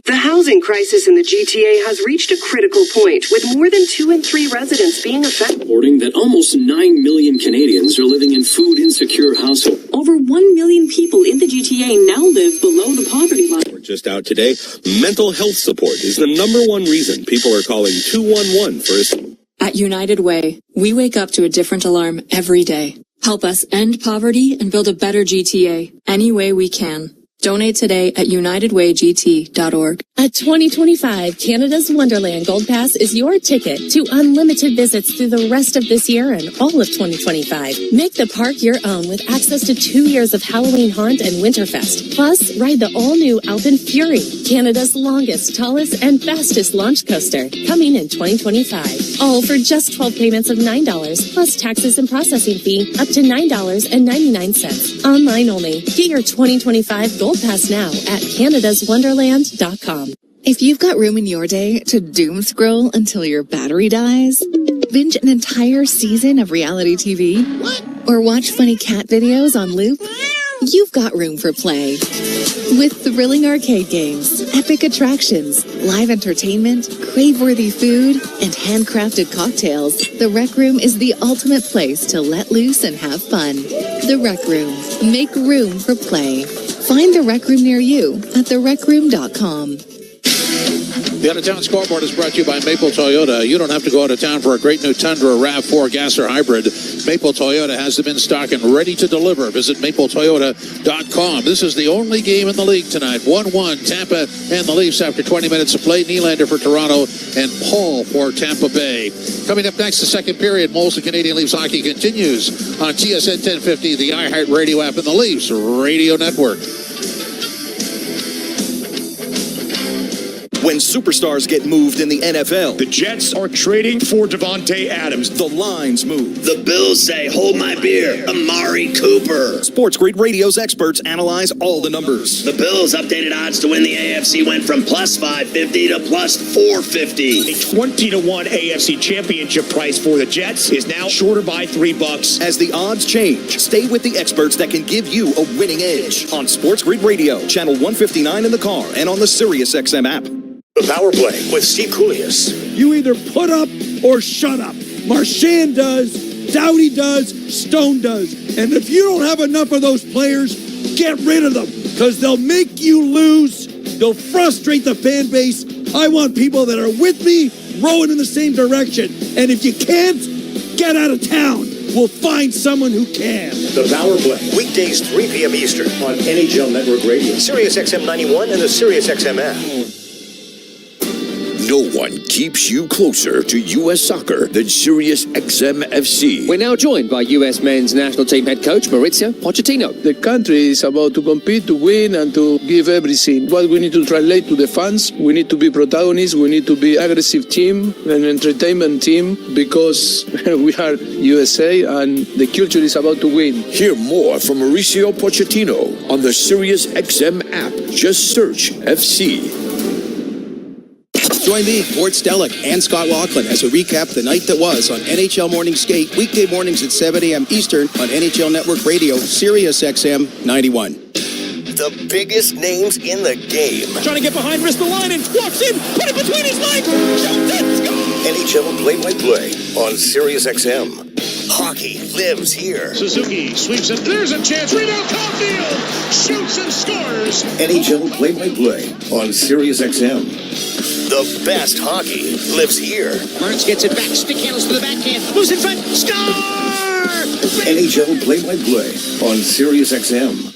The housing crisis in the GTA has reached a critical point, with more than 2 in 3 residents being affected. Reporting that almost 9 million Canadians are living in food-insecure households. Over 1 million people in the GTA now live below the poverty line. We're just out today. Mental health support is the #1 reason people are calling 211 for assistance. At United Way, we wake up to a different alarm every day. Help us end poverty and build a better GTA any way we can. Donate today at unitedwaygt.org. At 2025, Canada's Wonderland Gold Pass is your ticket to unlimited visits through the rest of this year and all of 2025. Make the park your own with access to 2 years of Halloween Haunt and Winterfest. Plus, ride the all-new Alpine Fury, Canada's longest, tallest, and fastest launch coaster, coming in 2025. All for just 12 payments of $9, plus taxes and processing fee up to $9.99. Online only. Get your 2025 Gold Pass now at canadaswonderland.com. If you've got room in your day to doom scroll until your battery dies, binge an entire season of reality TV, or watch funny cat videos on loop, you've got room for play. With thrilling arcade games, epic attractions, live entertainment, crave-worthy food, and handcrafted cocktails, the Rec Room is the ultimate place to let loose and have fun. The Rec Room. Make room for play. Find the Rec Room near you at therecroom.com. The out-of-town scoreboard is brought to you by Maple Toyota. You don't have to go out of town for a great new Tundra RAV4 gas or hybrid. Maple Toyota has them in stock and ready to deliver. Visit mapletoyota.com. This is the only game in the league tonight. 1-1, Tampa and the Leafs after 20 minutes of play. Nylander for Toronto and Paul for Tampa Bay. Coming up next, the second period, Molson Canadian Leafs hockey continues on TSN 1050, the iHeart Radio app, and the Leafs Radio Network. When superstars get moved in the NFL, the Jets are trading for Devontae Adams. The lines move. The Bills say, hold my beer, Amari Cooper. Sports Grid Radio's experts analyze all the numbers. The Bills' updated odds to win the AFC went from plus 550 to plus 450. A 20-1 AFC championship price for the Jets is now shorter by $3. As the odds change, stay with the experts that can give you a winning edge on Sports Grid Radio, channel 159 in the car, and on the SiriusXM app. The Power Play with Steve Coolius. You either put up or shut up. Marchand does, Doughty does, Stone does. And if you don't have enough of those players, get rid of them, because they'll make you lose. They'll frustrate the fan base. I want people that are with me, rowing in the same direction. And if you can't, get out of town. We'll find someone who can. The Power Play, weekdays 3 p.m. Eastern on NHL Network Radio, SiriusXM 91, and the SiriusXM app. No one keeps you closer to U.S. soccer than SiriusXM FC. We're now joined by U.S. men's national team head coach Mauricio Pochettino. The country is about to compete, to win, and to give everything. What we need to translate to the fans, we need to be protagonists, we need to be aggressive team, an entertainment team, because we are USA and the culture is about to win. Hear more from Mauricio Pochettino on the SiriusXM app. Just search FC. Join me, Ward Stellick, and Scott Laughlin as we recap the night that was on NHL Morning Skate, weekday mornings at 7 a.m. Eastern on NHL Network Radio, SiriusXM 91. The biggest names in the game. Trying to get behind, wrist the line, and walks in, put it between his legs, shoots it, score! NHL play-by-play on SiriusXM. Hockey lives here. Suzuki sweeps it. There's a chance. Rebound, Caulfield shoots and scores. NHL play-by-play on SiriusXM. The best hockey lives here. Burns gets it back, stick handles to the backhand, moves in front, score! NHL play-by-play on SiriusXM.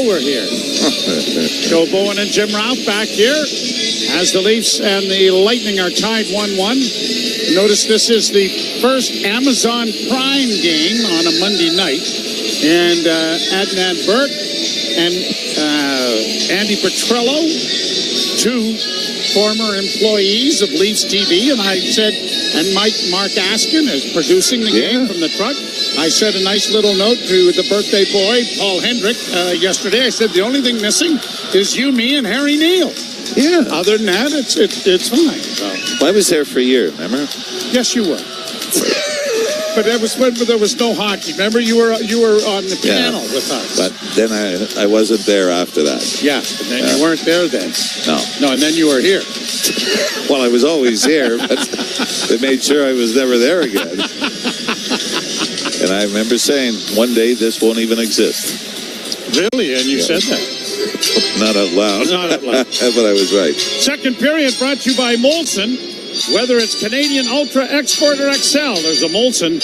We're here. Joe Bowen and Jim Ralph back here as the Leafs and the Lightning are tied 1-1. Notice this is the first Amazon Prime game on a Monday night. And Adnan Burke and Andy Petrello, two former employees of Leafs TV, and I said, and Mark Askin is producing the game from the truck. I said a nice little note to the birthday boy, Paul Hendrick, yesterday. I said, the only thing missing is you, me, and Harry Neal. Yeah. Other than that, it's fine. So. I was there for a year, remember? Yes, you were. But that was when there was no hockey. Remember, you were on the panel with us. But then I wasn't there after that. Yeah, and then you weren't there then. No, and then you were here. Well, I was always here, but they made sure I was never there again. And I remember saying, one day this won't even exist. Really? And you said that? Not out loud. Not out loud. But I was right. Second period brought to you by Molson. Whether it's Canadian Ultra, Export, or XL, there's a Molson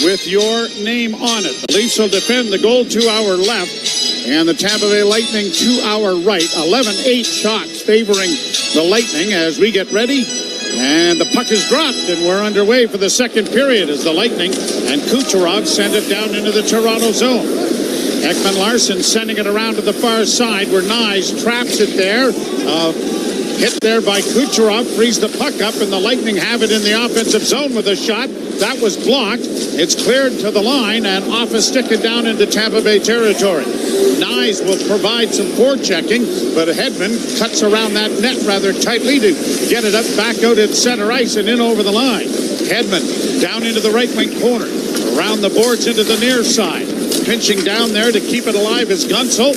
with your name on it. The Leafs will defend the goal to our left, and the Tampa Bay Lightning to our right. 11-8 shots favoring the Lightning as we get ready. And the puck is dropped, and we're underway for the second period as the Lightning and Kucherov send it down into the Toronto zone. Ekman Larson sending it around to the far side where Knies traps it there. Hit there by Kucherov, frees the puck up, and the Lightning have it in the offensive zone with a shot. That was blocked. It's cleared to the line and off a stick and down into Tampa Bay territory. Knies will provide some forechecking, but Hedman cuts around that net rather tightly to get it up back out at center ice and in over the line. Hedman down into the right wing corner. Around the boards into the near side. Pinching down there to keep it alive is Gunsel.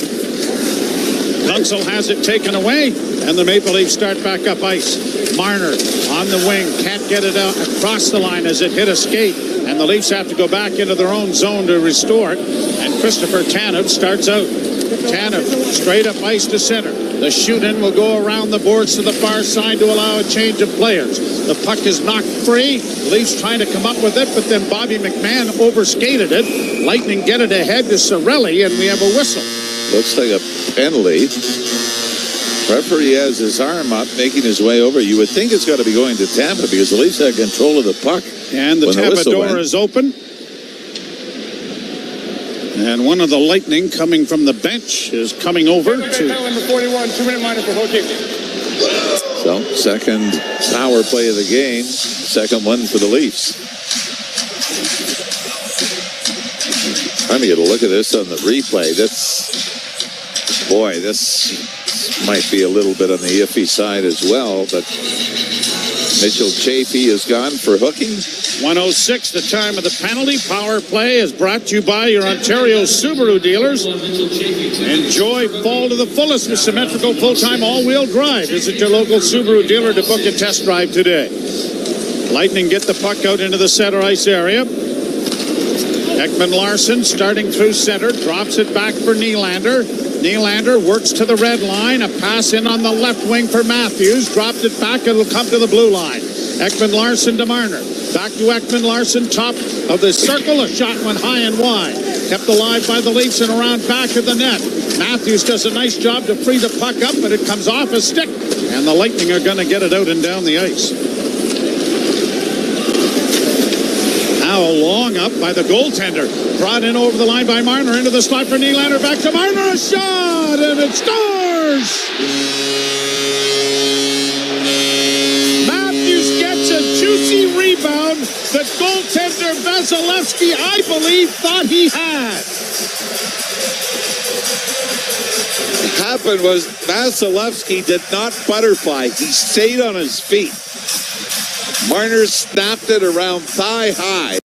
Gunsel has it taken away, and the Maple Leafs start back up ice. Marner on the wing, can't get it out across the line as it hit a skate, and the Leafs have to go back into their own zone to restore it, and Christopher Tanev starts out. Tanev straight up ice to center. The shoot-in will go around the boards to the far side to allow a change of players. The puck is knocked free. Leafs trying to come up with it, but then Bobby McMahon overskated it. Lightning get it ahead to Cirelli, and we have a whistle. Looks like a penalty. Referee has his arm up, making his way over. You would think it's got to be going to Tampa because the Leafs had control of the puck. And the Tampa door is open. And one of the Lightning coming from the bench is coming over to... Number 41, 2-minute minor for Hockey. So, second power play of the game. Second one for the Leafs. Trying to get a look at this on the replay. Boy, this might be a little bit on the iffy side as well, but Mitchell Chafee is gone for hooking. 1:06, the time of the penalty. Power play is brought to you by your Ontario Subaru dealers. Enjoy fall to the fullest with symmetrical full-time all-wheel drive. Visit your local Subaru dealer to book a test drive today. Lightning get the puck out into the center ice area. Ekman Larsson starting through center, drops it back for Nylander. Nylander works to the red line. A pass in on the left wing for Matthews. Dropped it back. It'll come to the blue line. Ekman Larsson to Marner. Back to Ekman Larsson, top of the circle. A shot went high and wide. Kept alive by the Leafs and around back of the net. Matthews does a nice job to free the puck up, but it comes off a stick. And the Lightning are going to get it out and down the ice. Now long up by the goaltender. Brought in over the line by Marner. Into the slot for Nylander. Back to Marner. A shot! And it scores! Matthews gets a juicy rebound that goaltender Vasileski, I believe, thought he had. What happened was Vasileski did not butterfly. He stayed on his feet. Marner snapped it around thigh high.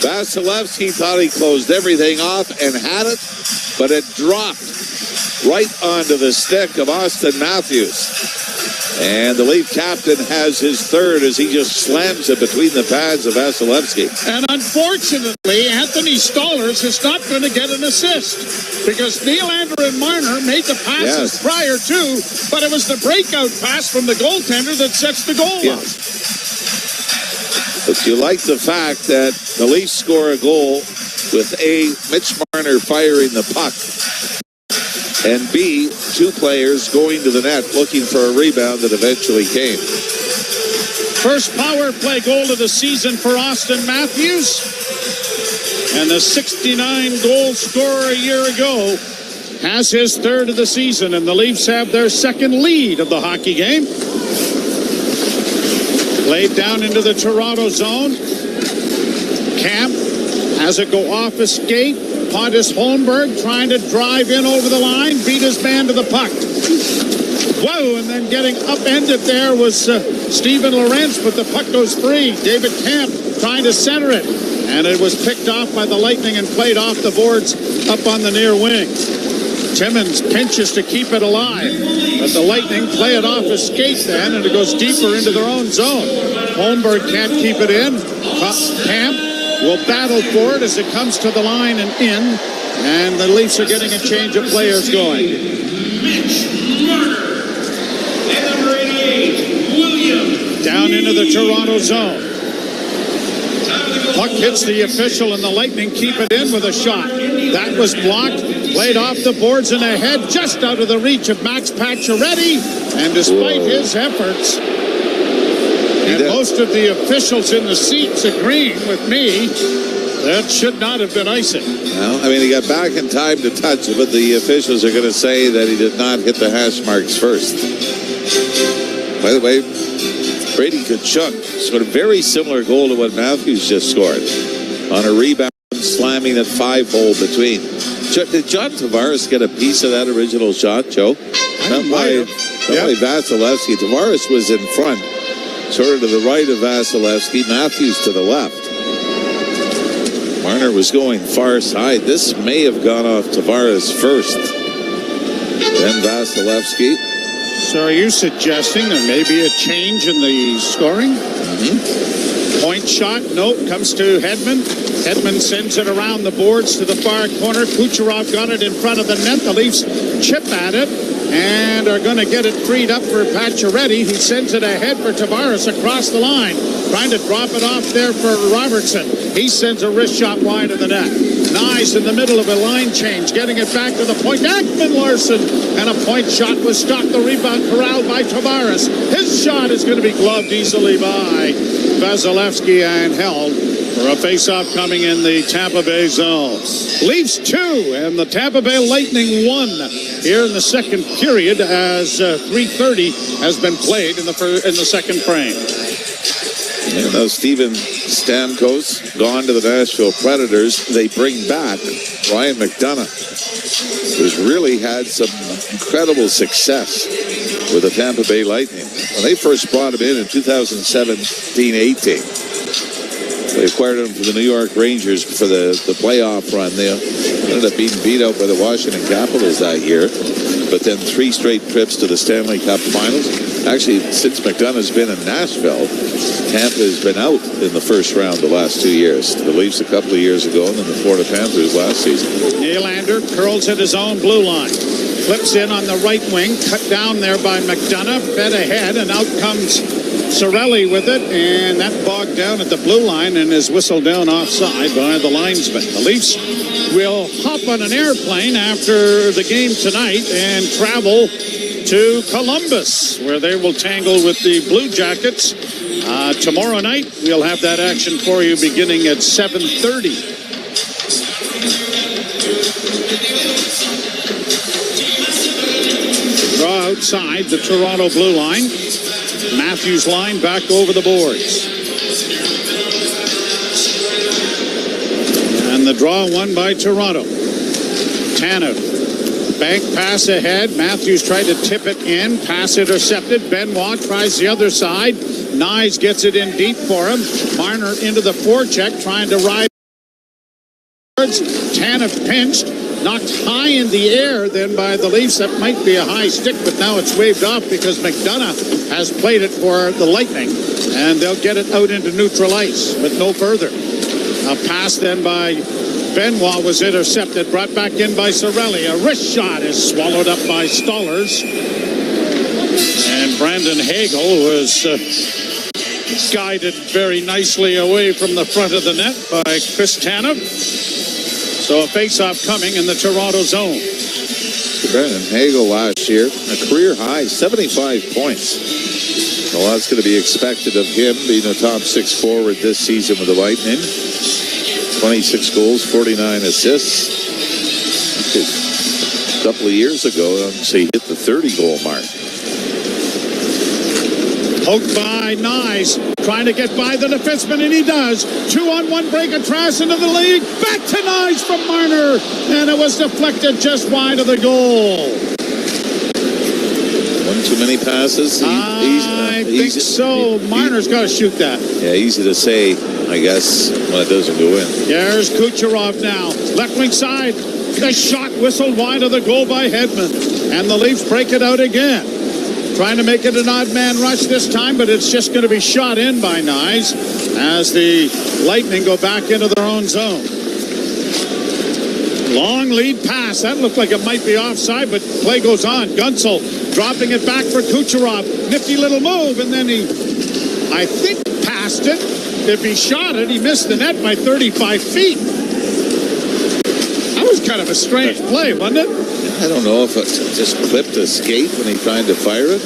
Vasileski thought he closed everything off and had it, but it dropped right onto the stick of Austin Matthews. And the Leaf captain has his third as he just slams it between the pads of Vasileski. And unfortunately, Anthony Stolarz is not going to get an assist because Nylander and Marner made the passes prior to, but it was the breakout pass from the goaltender that sets the goal up. But you like the fact that the Leafs score a goal with A, Mitch Marner firing the puck, and B, two players going to the net looking for a rebound that eventually came. First power play goal of the season for Austin Matthews. And the 69-goal scorer a year ago has his third of the season, and the Leafs have their second lead of the hockey game. Played down into the Toronto zone. Camp has it go off a skate. Pontus Holmberg trying to drive in over the line. Beat his man to the puck. Whoa, and then getting upended there was Steven Lorentz, but the puck goes free. David Camp trying to center it. And it was picked off by the Lightning and played off the boards up on the near wing. Timmins pinches to keep it alive, but the Lightning play it off a skate then, and it goes deeper into their own zone. Holmberg can't keep it in. Camp will battle for it as it comes to the line and in, and the Leafs are getting a change of players going. Mitch Marner. And number 88, William. Down into the Toronto zone. Puck hits the official, and the Lightning keep it in with a shot. That was blocked. Played off the boards and ahead, just out of the reach of Max Pacioretty. And despite his efforts, and most of the officials in the seats agreeing with me, that should not have been icing. Well, I mean, he got back in time to touch it, but the officials are going to say that he did not hit the hash marks first. By the way, Brady Tkachuk scored a very similar goal to what Matthews just scored on a rebound, slamming that 5-hole between. Did John Tavares get a piece of that original shot, Joe? Not by Vasileski. Tavares was in front, sort of to the right of Vasileski, Matthews to the left. Marner was going far side. This may have gone off Tavares first. Then Vasileski. So are you suggesting there may be a change in the scoring? Point shot, no, comes to Hedman. Hedman sends it around the boards to the far corner. Kucherov got it in front of the net. The Leafs chip at it and are going to get it freed up for Pacioretty. He sends it ahead for Tavares across the line. Trying to drop it off there for Robertson. He sends a wrist shot wide of the net. Knies in the middle of a line change, getting it back to the point. Ekman Larson, and a point shot was stopped. The rebound corralled by Tavares. His shot is going to be gloved easily by Vasileski and held for a face-off coming in the Tampa Bay zone. Leafs 2 and the Tampa Bay Lightning 1 here in the second period as 3:30 has been played in the second frame. And now Steven Stamkos gone to the Nashville Predators. They bring back Ryan McDonagh, who's really had some incredible success with the Tampa Bay Lightning. When they first brought him in 2017-18, they acquired him from the New York Rangers for the playoff run. They ended up being beat out by the Washington Capitals that year, but then 3 straight trips to the Stanley Cup Finals. Actually, since McDonough's been in Nashville, Tampa has been out in the first round the last 2 years. The Leafs a couple of years ago, and then the Florida Panthers last season. Nylander curls at his own blue line. Flips in on the right wing, cut down there by McDonagh, fed ahead, and out comes Sorelli with it, and that bogged down at the blue line and is whistled down offside by the linesman. The Leafs will hop on an airplane after the game tonight and travel to Columbus, where they will tangle with the Blue Jackets. Tomorrow night, we'll have that action for you beginning at 7:30. Draw outside the Toronto blue line. Matthews line back over the boards. And the draw won by Toronto. Tanev. Bank pass ahead. Matthews tried to tip it in. Pass intercepted. Benoit tries the other side. Knies gets it in deep for him. Marner into the forecheck trying to ride. Tanev pinched. Knocked high in the air then by the Leafs. That might be a high stick, but now it's waved off because McDonagh has played it for the Lightning. And they'll get it out into neutral ice, but no further. A pass then by Benoit was intercepted, brought back in by Sorelli. A wrist shot is swallowed up by Stolarz. And Brandon Hagel was guided very nicely away from the front of the net by Chris Tanev. So a face-off coming in the Toronto zone. Brandon Hagel last year, a career high, 75 points. Well, that's going to be expected of him, being a top 6 forward this season with the Lightning. 26 goals, 49 assists. A couple of years ago, he hit the 30-goal mark. Poked by Knies, trying to get by the defenseman, and he does. 2-on-1 break of trash into the lead. Back to Knies from Marner, and it was deflected just wide of the goal. One too many passes? I think so. Marner's got to shoot that. Yeah, easy to say, I guess, when it doesn't go in. There's Kucherov now. Left wing side. The shot whistled wide of the goal by Hedman. And the Leafs break it out again. Trying to make it an odd man rush this time, but it's just going to be shot in by Knies as the Lightning go back into their own zone. Long lead pass. That looked like it might be offside, but play goes on. Gunsel dropping it back for Kucherov. Nifty little move, and then he, I think, passed it. If he shot it, he missed the net by 35 feet. That was kind of a strange play, wasn't it? I don't know if it just clipped a skate when he tried to fire it.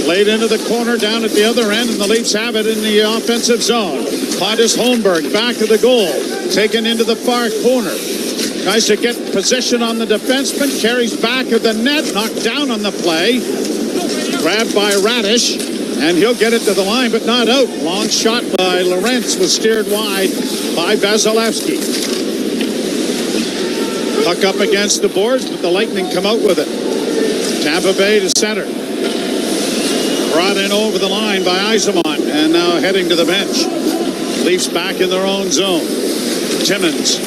Played into the corner down at the other end, and the Leafs have it in the offensive zone. Pontus Holmberg back of the goal. Taken into the far corner. Tries to get position on the defenseman. Carries back of the net. Knocked down on the play. Grabbed by Radish. And he'll get it to the line, but not out. Long shot by Lorentz was steered wide by Vasileski. Puck up against the boards, but the Lightning come out with it. Tampa Bay to center. Brought in over the line by Yzerman, and now heading to the bench. Leafs back in their own zone. Timmins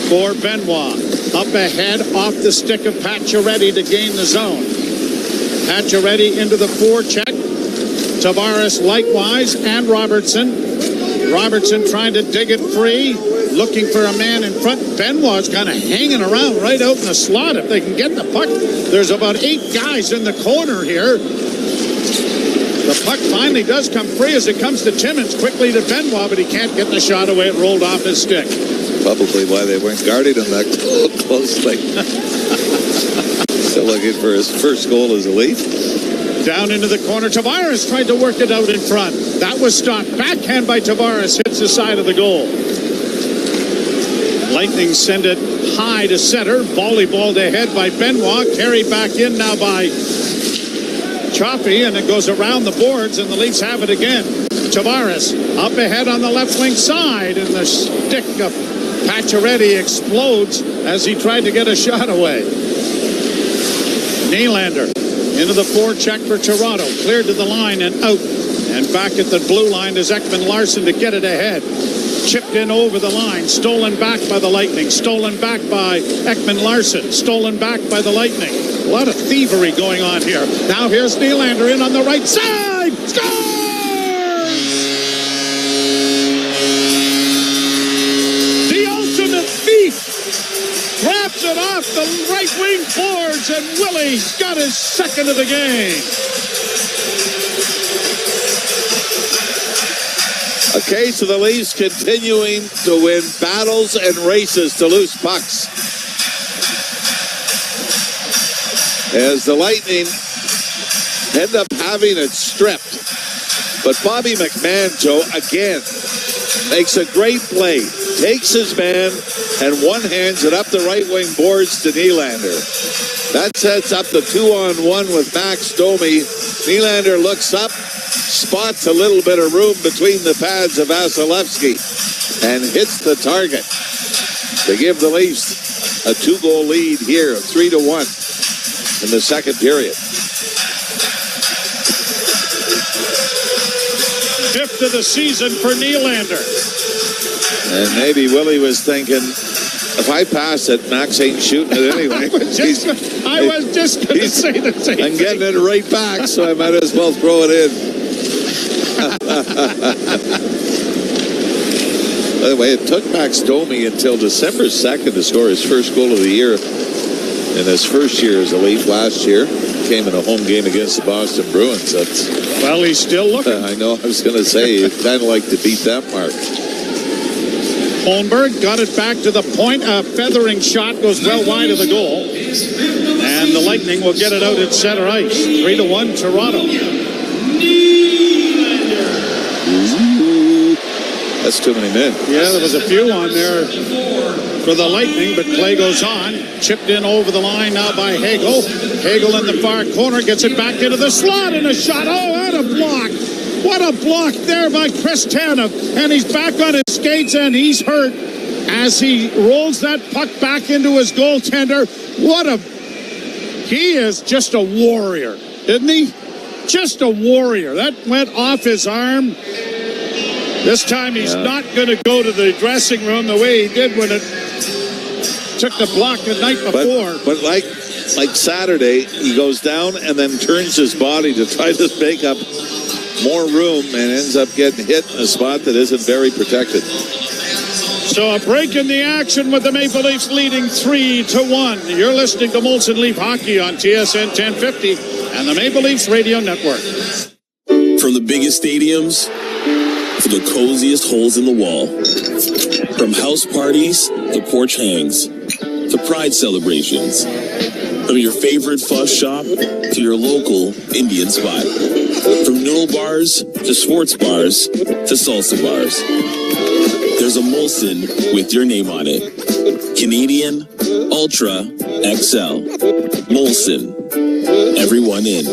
for Benoit. Up ahead, off the stick of Pacioretty to gain the zone. Pacioretty into the forecheck. Tavares likewise, and Robertson. Robertson trying to dig it free, looking for a man in front. Benoit's kind of hanging around right out in the slot if they can get the puck. There's about 8 guys in the corner here. The puck finally does come free as it comes to Timmins, quickly to Benoit, but he can't get the shot away. It rolled off his stick. Probably why they weren't guarding him that closely. Still looking for his first goal as a Leaf. Down into the corner. Tavares tried to work it out in front. That was stopped. Backhand by Tavares hits the side of the goal. Lightning send it high to center. Volleyballed ahead by Benoit. Carried back in now by Choppy, and it goes around the boards, and the Leafs have it again. Tavares up ahead on the left wing side, and the stick of Pacioretty explodes as he tried to get a shot away. Nylander into the forecheck for Toronto. Cleared to the line and out. And back at the blue line is Ekman Larsson to get it ahead. Chipped in over the line. Stolen back by the Lightning. Stolen back by Ekman Larsson. Stolen back by the Lightning. A lot of thievery going on here. Now here's Nylander in on the right side. Scores! The ultimate thief. Grabs it off the right wing boards, and Willie's got his second of the game. A case of the Leafs continuing to win battles and races to loose pucks. As the Lightning end up having it stripped. But Bobby McMahon, Joe, again, makes a great play. Takes his man and one-hands it up the right wing boards to Nylander. That sets up the 2-on-1 with Max Domi. Nylander looks up, spots a little bit of room between the pads of Vasileski, and hits the target to give the Leafs a 2-goal lead here, 3-1 in the second period. Fifth of the season for Nylander. And maybe Willie was thinking, if I pass it, Max ain't shooting it anyway. I was just going to say the same thing. I'm getting it right back, so I might as well throw it in. By the way, it took Max Domi until December 2nd to score his first goal of the year in his first year as a Leaf last year. Came in a home game against the Boston Bruins. Well, he's still looking. I know, I was going to say, you'd kind of like to beat that mark. Holmberg got it back to the point. A feathering shot goes well wide of the goal. And the Lightning will get it out at center ice. 3-1 Toronto. That's too many men. Yeah, there was a few on there for the Lightning, but play goes on. Chipped in over the line now by Hagel. Hagel in the far corner gets it back into the slot, and a shot. Oh, what a block. What a block there by Chris Tanev. And he's back on his skates, and he's hurt as he rolls that puck back into his goaltender. He is just a warrior, isn't he? Just a warrior. That went off his arm. This time he's not going to go to the dressing room the way he did when it took the block the night before. But like Saturday, he goes down and then turns his body to try to make up more room and ends up getting hit in a spot that isn't very protected. So a break in the action with the Maple Leafs leading 3-1. You're listening to Molson Leaf Hockey on TSN 1050 and the Maple Leafs Radio Network. From the biggest stadiums to the coziest holes in the wall. From house parties to porch hangs to pride celebrations. From your favorite fuss shop to your local Indian spot. From noodle bars to sports bars to salsa bars. There's a Molson with your name on it. Canadian Ultra XL. Molson. Everyone in.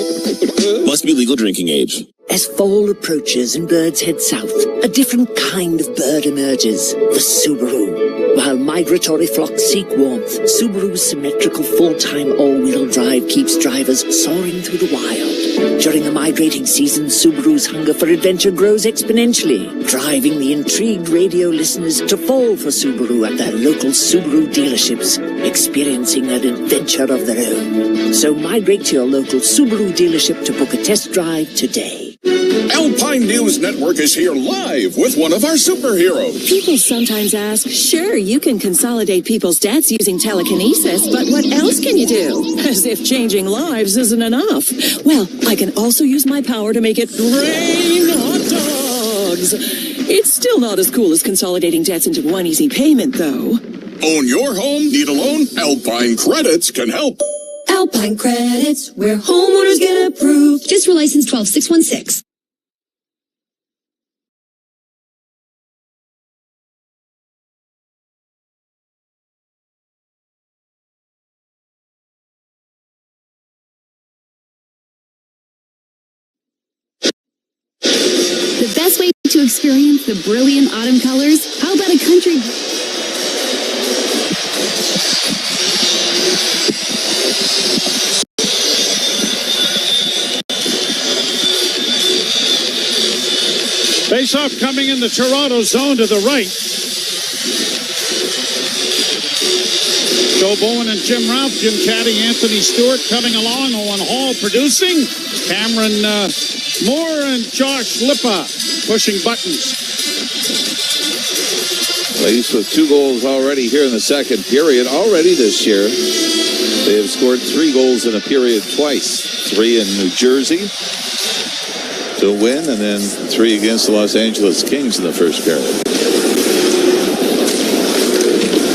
Must be legal drinking age. As fall approaches and birds head south, a different kind of bird emerges, the Subaru. While migratory flocks seek warmth, Subaru's symmetrical 4-time all-wheel drive keeps drivers soaring through the wild. During the migrating season, Subaru's hunger for adventure grows exponentially, driving the intrigued radio listeners to fall for Subaru at their local Subaru dealerships, experiencing an adventure of their own. So migrate to your local Subaru dealership to book a test drive today. Alpine News Network is here live with one of our superheroes. People sometimes ask, sure, you can consolidate people's debts using telekinesis, but what else can you do? As if changing lives isn't enough. Well, I can also use my power to make it rain hot dogs. It's still not as cool as consolidating debts into one easy payment, though. Own your home? Need a loan? Alpine Credits can help. Alpine Credits, where homeowners get approved. Just for license 12616. The best way to experience the brilliant autumn colors? How about a country... Face-off coming in the Toronto zone to the right. Joe Bowen and Jim Ralph, Jim Caddy, Anthony Stewart coming along. Owen Hall producing. Cameron Moore and Josh Lippa pushing buttons. Leafs with 2 goals already here in the second period. Already this year, they have scored 3 goals in a period twice. 3 in New Jersey to win, and then 3 against the Los Angeles Kings in the first period.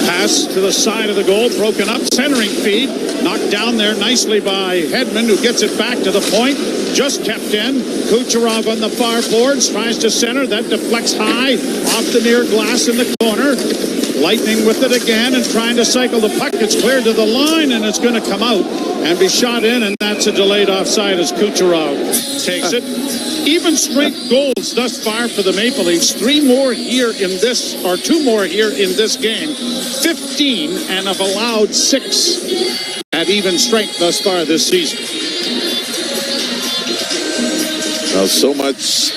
Pass to the side of the goal, broken up, centering feed, knocked down there nicely by Hedman, who gets it back to the point, just kept in. Kucherov on the far boards, tries to center, that deflects high, off the near glass in the corner. Lightning with it again and trying to cycle the puck. It's cleared to the line, and it's going to come out and be shot in, and that's a delayed offside as Kucherov takes it. Even strength goals thus far for the Maple Leafs. 2 more here in this game. 15 and have allowed 6 at even strength thus far this season. Now, so much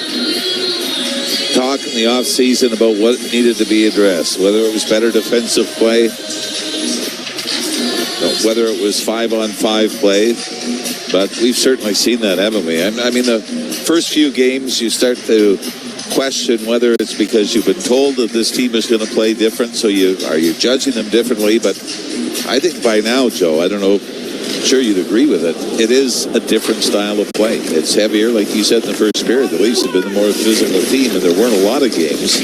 talk in the offseason about what needed to be addressed, whether it was better defensive play, whether it was 5-on-5 play. But we've certainly seen that, haven't we? I mean, the first few games, you start to question whether it's because you've been told that this team is going to play different, so are you judging them differently? But I think by now, Joe, I don't know, I'm sure you'd agree with it, it is a different style of play. It's heavier, like you said in the first period. The Leafs have been the more physical team, and there weren't a lot of games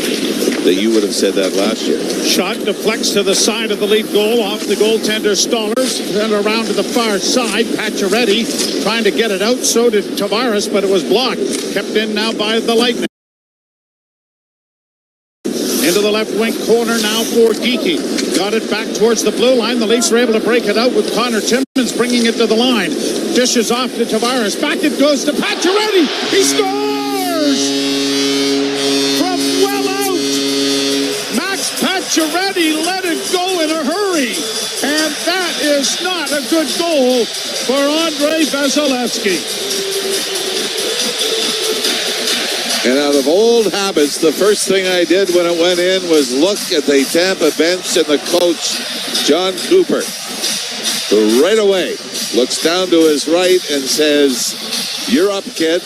that you would have said that last year. Shot deflects to the side of the lead goal, off the goaltender Stolarz, then around to the far side. Pacioretty trying to get it out, so did Tavares, but it was blocked. Kept in now by the Lightning. Into the left wing corner now for Geekie. Got it back towards the blue line. The Leafs were able to break it out with Connor Timmins bringing it to the line. Dishes off to Tavares. Back it goes to Pacioretty. He scores! From well out. Max Pacioretty let it go in a hurry. And that is not a good goal for Andre Vasileski. And out of old habits, the first thing I did when it went in was look at the Tampa bench and the coach, John Cooper, who right away looks down to his right and says, "You're up, kid,"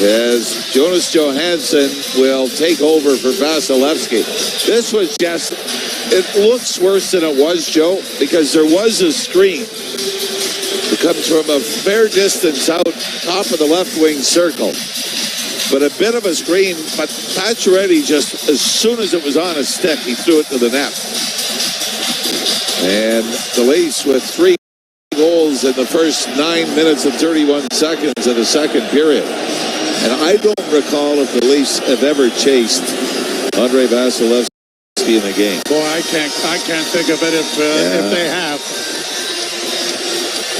as Jonas Johansson will take over for Vasileski. This was just, it looks worse than it was, Joe, because there was a screen that comes from a fair distance out top of the left wing circle. But a bit of a screen, but Pacioretty just, as soon as it was on his stick, he threw it to the net. And the Leafs with 3 goals in the first 9 minutes and 31 seconds of the second period. And I don't recall if the Leafs have ever chased Andre Vasileski in a game. Boy, I can't think of it if they have.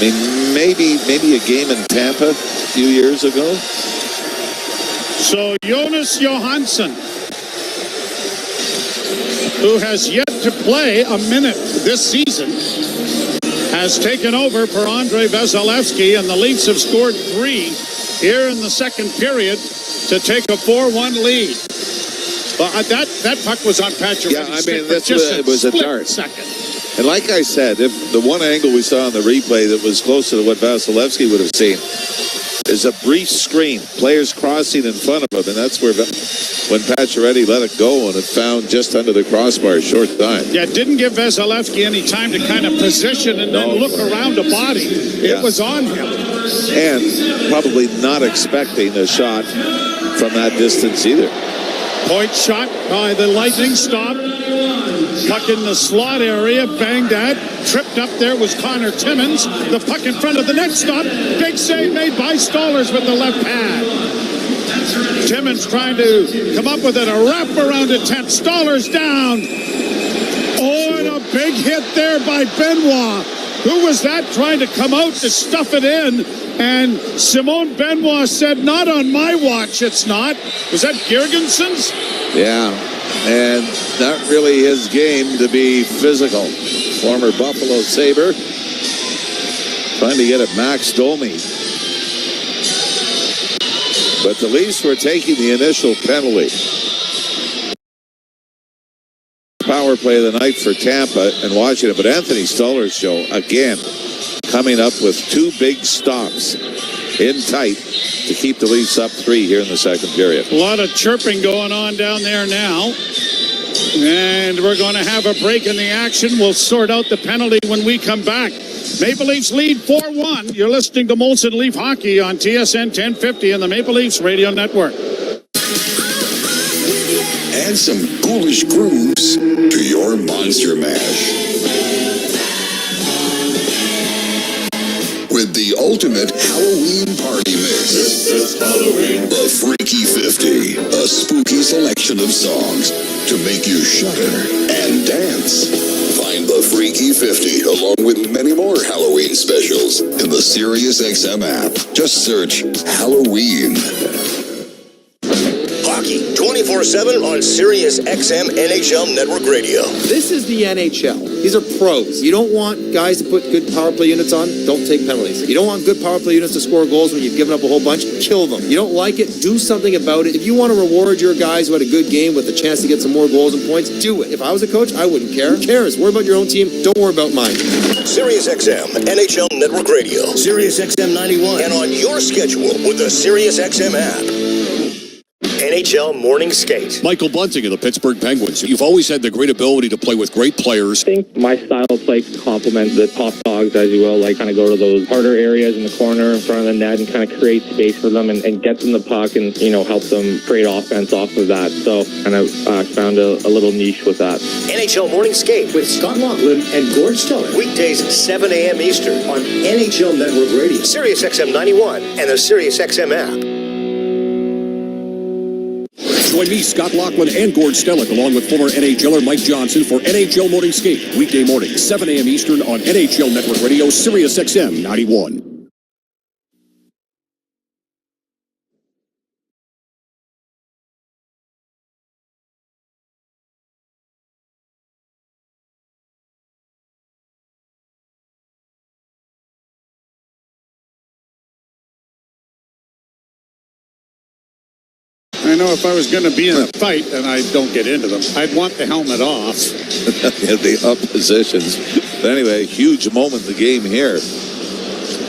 I mean, maybe a game in Tampa a few years ago. So Jonas Johansson, who has yet to play a minute this season, has taken over for Andre Vasileski, and the Leafs have scored 3 here in the second period to take a 4-1 lead. But that puck was on Pacioretty. Yeah, I mean, it was a dart. Second. And like I said, if the one angle we saw on the replay that was closer to what Vasileski would have seen is a brief screen, players crossing in front of him, and that's where when Pacioretty let it go and it found just under the crossbar, short time. Yeah, didn't give Vasileski any time to kind of position and then look around the body. It was on him. And probably not expecting a shot from that distance either. Point shot by the Lightning, stop. Puck in the slot area, banged at. Tripped up there was Connor Timmins. The puck in front of the net, stop. Big save made by Stolarz with the left pad. Timmins trying to come up with it, a wrap-around attempt. Stolarz down. Oh, and a big hit there by Benoit. Who was that trying to come out to stuff it in? And Simone Benoit said, not on my watch, it's not. Was that Girgenson's? Yeah, and not really his game to be physical. Former Buffalo Sabre trying to get at Max Domi. But the Leafs were taking the initial penalty. Power play of the night for Tampa and Washington, but Anthony Stolarz show again coming up with 2 big stops in tight to keep the Leafs up 3 here in the second period. A lot of chirping going on down there now. And we're going to have a break in the action. We'll sort out the penalty when we come back. Maple Leafs lead 4-1. You're listening to Molson Leaf Hockey on TSN 1050 and the Maple Leafs Radio Network. Add some ghoulish grooves to your Monster Mash. With the ultimate Halloween party mix. This is Halloween. The Freaky 50. A spooky selection of songs to make you shudder and dance. Find the Freaky 50 along with many more Halloween specials in the SiriusXM app. Just search Halloween. Hockey 24/7 on SiriusXM NHL Network Radio. This is the NHL. These are pros. You don't want guys to put good power play units on, don't take penalties. You don't want good power play units to score goals when you've given up a whole bunch, kill them. You don't like it, do something about it. If you want to reward your guys who had a good game with a chance to get some more goals and points, do it. If I was a coach, I wouldn't care. Who cares? Worry about your own team. Don't worry about mine. SiriusXM NHL Network Radio. SiriusXM 91. And on your schedule with the SiriusXM app. NHL Morning Skate. Michael Bunting of the Pittsburgh Penguins. You've always had the great ability to play with great players. I think my style of play complements the top dogs, as you will, like kind of go to those harder areas in the corner in front of the net and kind of create space for them and get them the puck and, help them create offense off of that. So kind of found a little niche with that. NHL Morning Skate with Scott Laughlin and Gord Stolarz. Weekdays 7 a.m. Eastern on NHL Network Radio, SiriusXM 91, and the SiriusXM app. Join me, Scott Laughlin, and Gord Stellick, along with former NHLer Mike Johnson for NHL Morning Skate. Weekday morning, 7 a.m. Eastern on NHL Network Radio, SiriusXM 91. I know if I was going to be in a fight and I don't get into them, I'd want the helmet off. The up positions. But anyway, huge moment in the game here.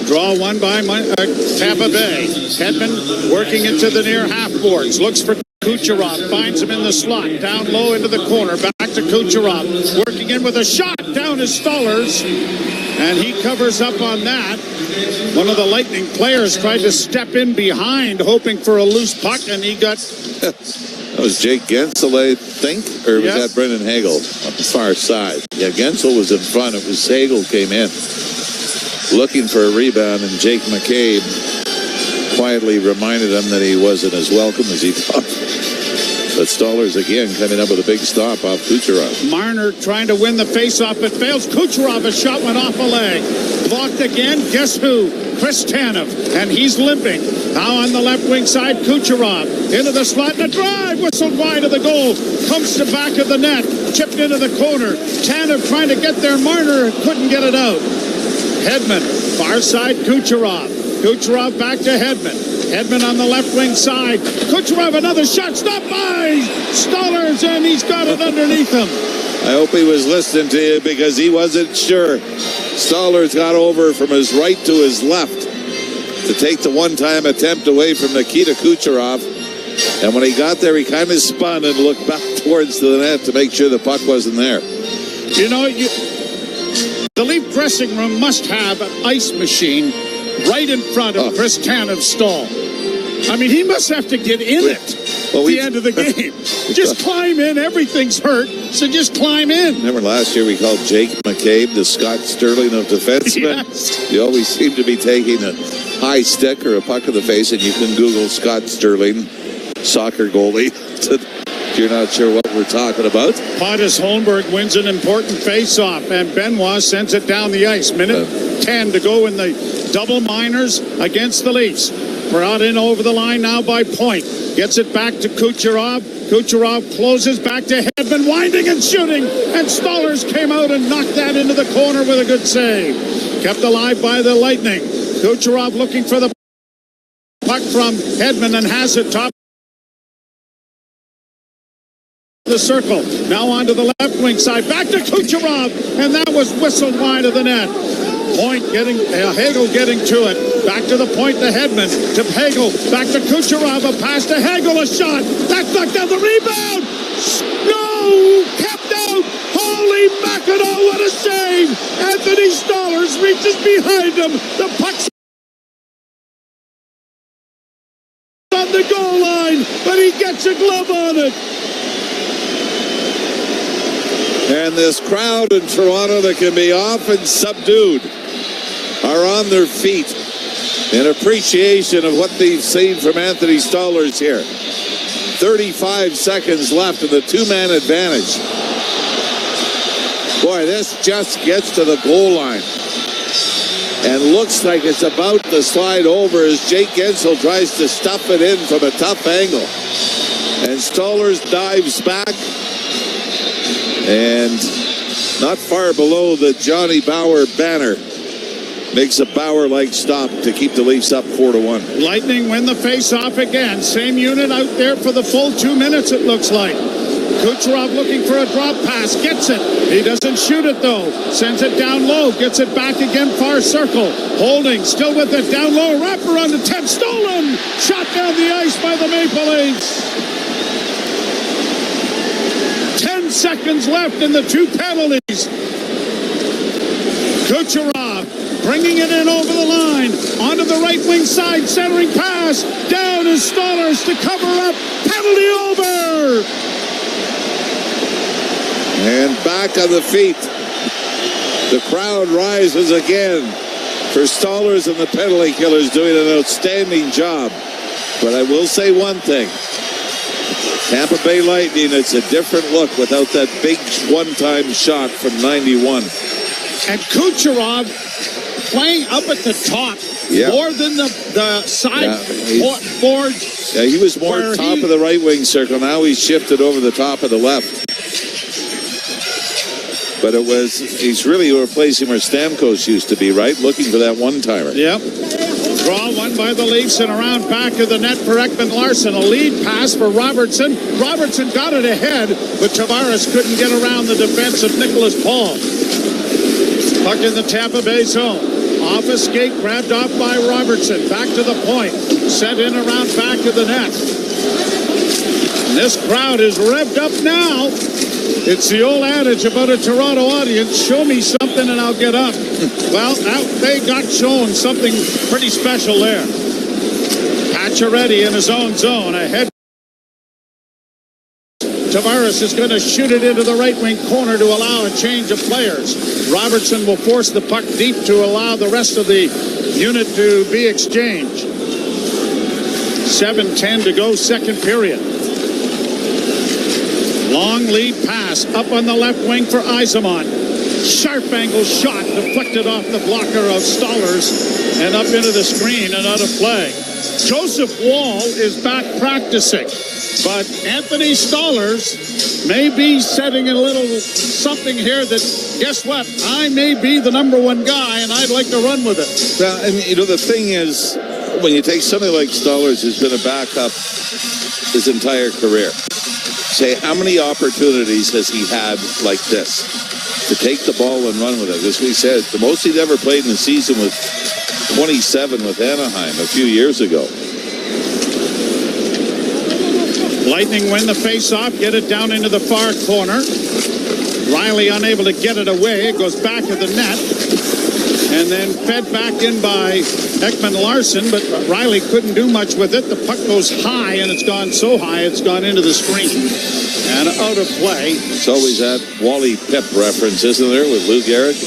Draw one by Tampa Bay. Hedman working into the near half boards. Looks for Kucherov. Finds him in the slot. Down low into the corner. Back to Kucherov. Working in with a shot. Down is Stolarz. And he covers up on that. One of the Lightning players tried to step in behind, hoping for a loose puck, and he got... That was Jake Gensel, I think, or was that Brendan Hagel on the far side? Yeah, Gensel was in front. It was Hagel came in looking for a rebound, and Jake McCabe quietly reminded him that he wasn't as welcome as he thought. But Stolarz again coming up with a big stop off Kucherov. Marner trying to win the faceoff, but fails. Kucherov, a shot went off a leg. Blocked again. Guess who? Chris Tanev. And he's limping. Now on the left wing side, Kucherov. Into the slot. The drive whistled wide of the goal. Comes to back of the net. Chipped into the corner. Tanev trying to get there. Marner couldn't get it out. Hedman, far side Kucherov. Kucherov back to Hedman. Hedman on the left wing side. Kucherov, another shot, stopped by Stolarz, and he's got it underneath him. I hope he was listening to you because he wasn't sure. Stolarz got over from his right to his left to take the one-time attempt away from Nikita Kucherov. And when he got there, he kind of spun and looked back towards the net to make sure the puck wasn't there. You know, the Leaf dressing room must have an ice machine right in front of Chris Tanev's stall. I mean, he must have to get in it at the end of the game. Just climb in. Everything's hurt, so just climb in. Remember last year we called Jake McCabe the Scott Sterling of defensemen? Yes. You always seem to be taking a high stick or a puck in the face, and you can Google Scott Sterling, soccer goalie, if you're not sure what we're talking about. Pontus Holmberg wins an important face-off, and Benoit sends it down the ice. Minute 10 to go in the double minors against the Leafs. Brought in over the line now by Point. Gets it back to Kucherov. Kucherov closes back to Hedman, winding and shooting. And Stolarz came out and knocked that into the corner with a good save. Kept alive by the Lightning. Kucherov looking for the puck from Hedman and has it top the circle. Now onto the left wing side. Back to Kucherov. And that was whistled wide of the net. Point getting, Hagel getting to it. Back to the point to Hedman. To Hagel. Back to Kucherov. A pass to Hagel. A shot. That's knocked down the rebound. No! Kept out. Holy mackerel. What a save. Anthony Stolarz reaches behind him. The puck's on the goal line. But he gets a glove on it. And this crowd in Toronto that can be often subdued are on their feet in appreciation of what they've seen from Anthony Stolarz here. 35 seconds left in the two-man advantage. Boy, this just gets to the goal line and looks like it's about to slide over as Jake Gensel tries to stuff it in from a tough angle. And Stolarz dives back. And not far below the Johnny Bauer banner. Makes a Bauer-like stop to keep the Leafs up 4-1. Lightning win the face-off again. Same unit out there for the full 2 minutes, it looks like. Kucherov looking for a drop pass. Gets it. He doesn't shoot it, though. Sends it down low. Gets it back again, far circle. Holding, still with it, down low. Wrapper on the 10. Stolen! Shot down the ice by the Maple Leafs. 10 seconds left in the two penalties. Kucherov bringing it in over the line. Onto the right wing side. Centering pass. Down is Stolarz to cover up. Penalty over. And back on the feet. The crowd rises again for Stolarz and the penalty killers doing an outstanding job. But I will say one thing. Tampa Bay Lightning, it's a different look without that big one-time shot from 91. And Kucherov playing up at the top more than the side boards. Yeah, he was more top of the right wing circle. Now he's shifted over the top of the left. But he's really replacing where Stamkos used to be, right? Looking for that one-timer. Yep. Draw one by the Leafs and around back of the net for Ekman-Larsson. A lead pass for Robertson. Robertson got it ahead, but Tavares couldn't get around the defense of Nicholas Paul. Puck in the Tampa Bay zone. Off a skate, grabbed off by Robertson. Back to the point. Set in around back of the net. And this crowd is revved up now. It's the old adage about a Toronto audience, show me something and I'll get up. Well, they got shown something pretty special there. Pacioretty in his own zone. Ahead. Tavares is going to shoot it into the right wing corner to allow a change of players. Robertson will force the puck deep to allow the rest of the unit to be exchanged. 7:10 to go, second period. Long lead pass up on the left wing for Yzerman. Sharp angle shot deflected off the blocker of Stolarz and up into the screen and out of play. Joseph Wall is back practicing, but Anthony Stolarz may be setting a little something here that, guess what, I may be the number one guy, and I'd like to run with it. Well, and the thing is, when you take somebody like Stolarz, who's been a backup his entire career, say, how many opportunities has he had like this to take the ball and run with it? As we said, the most he'd ever played in the season was 27 with Anaheim a few years ago. Lightning win the face-off, get it down into the far corner. Riley unable to get it away. It goes back of the net. And then fed back in by Ekman-Larsson, but Riley couldn't do much with it. The puck goes high, and it's gone so high it's gone into the screen. And out of play. It's always that Wally Pip reference, isn't there, with Lou Gehrig?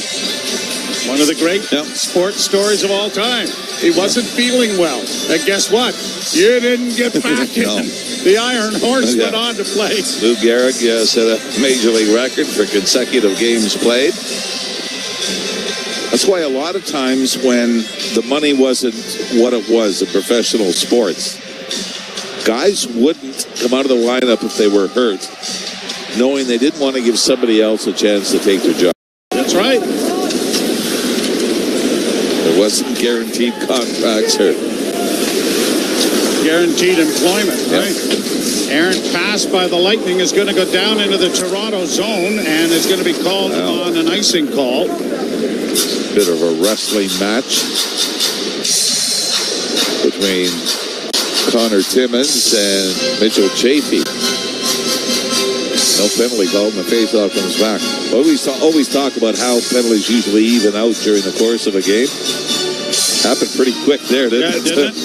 One of the great sports stories of all time. He wasn't feeling well. And guess what? You didn't get back in. The Iron Horse went on to play. Lou Gehrig set a Major League record for consecutive games played. That's why a lot of times when the money wasn't what it was in professional sports, guys wouldn't come out of the lineup if they were hurt, knowing they didn't want to give somebody else a chance to take their job. That's right. There wasn't guaranteed contracts or guaranteed employment, right? Errant pass by the Lightning is going to go down into the Toronto zone and is going to be called on an icing call. Bit of a wrestling match between Connor Timmins and Mitchell Chaffee. No penalty called, and the faceoff comes back. Always talk about how penalties usually even out during the course of a game. Happened pretty quick there, didn't it? Didn't it?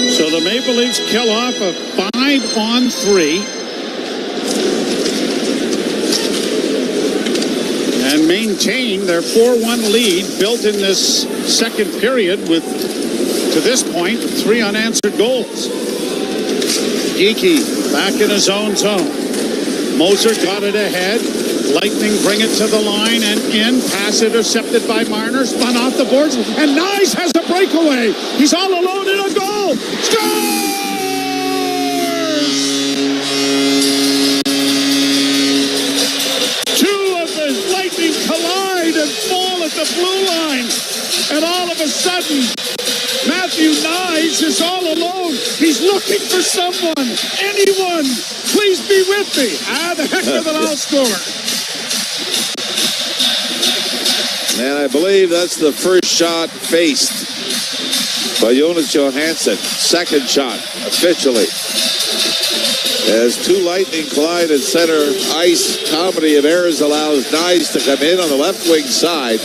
So the Maple Leafs kill off a 5-on-3. And maintain their 4-1 lead built in this second period with, to this point, 3 unanswered goals. Geekie back in his own zone. Moser got it ahead. Lightning bring it to the line and in. Pass intercepted by Marner. Spun off the boards. And Knies has a breakaway. He's all alone in a goal. Scores! Lightning collide and fall at the blue line. And all of a sudden, Matthew Knies is all alone. He's looking for someone. Anyone, please be with me. The heck of an outscorer. And I believe that's the first shot faced by Jonas Johansson. Second shot, officially. As two Lightning collide at center ice, comedy of errors allows Knies to come in on the left wing side.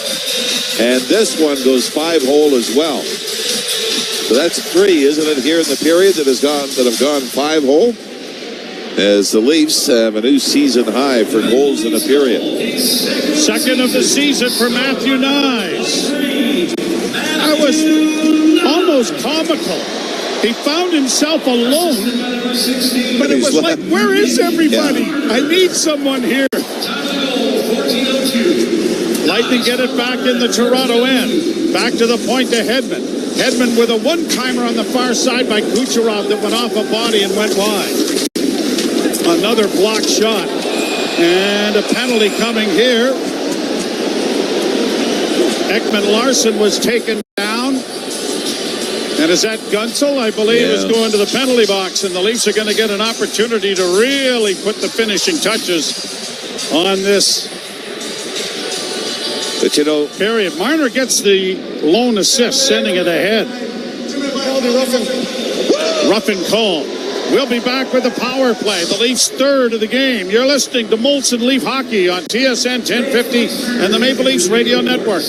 And this one goes 5-hole as well. So that's 3, isn't it, here in the period that have gone 5-hole? As the Leafs have a new season high for goals in a period. Second of the season for Matthew Knies. That was almost comical. He found himself alone, but it was like, where is everybody? Yeah. I need someone here. Lightning get it back in the Toronto end. Back to the point to Hedman. Hedman with a one-timer on the far side by Kucherov that went off a body and went wide. Another blocked shot. And a penalty coming here. Ekman-Larsson was taken down. And is that Gunsel, I believe, is going to the penalty box. And the Leafs are going to get an opportunity to really put the finishing touches on this. But you know, period. Marner gets the lone assist, sending it ahead. Rough call. We'll be back with the power play. The Leafs' third of the game. You're listening to Molson Leaf Hockey on TSN 1050 and the Maple Leafs Radio Network.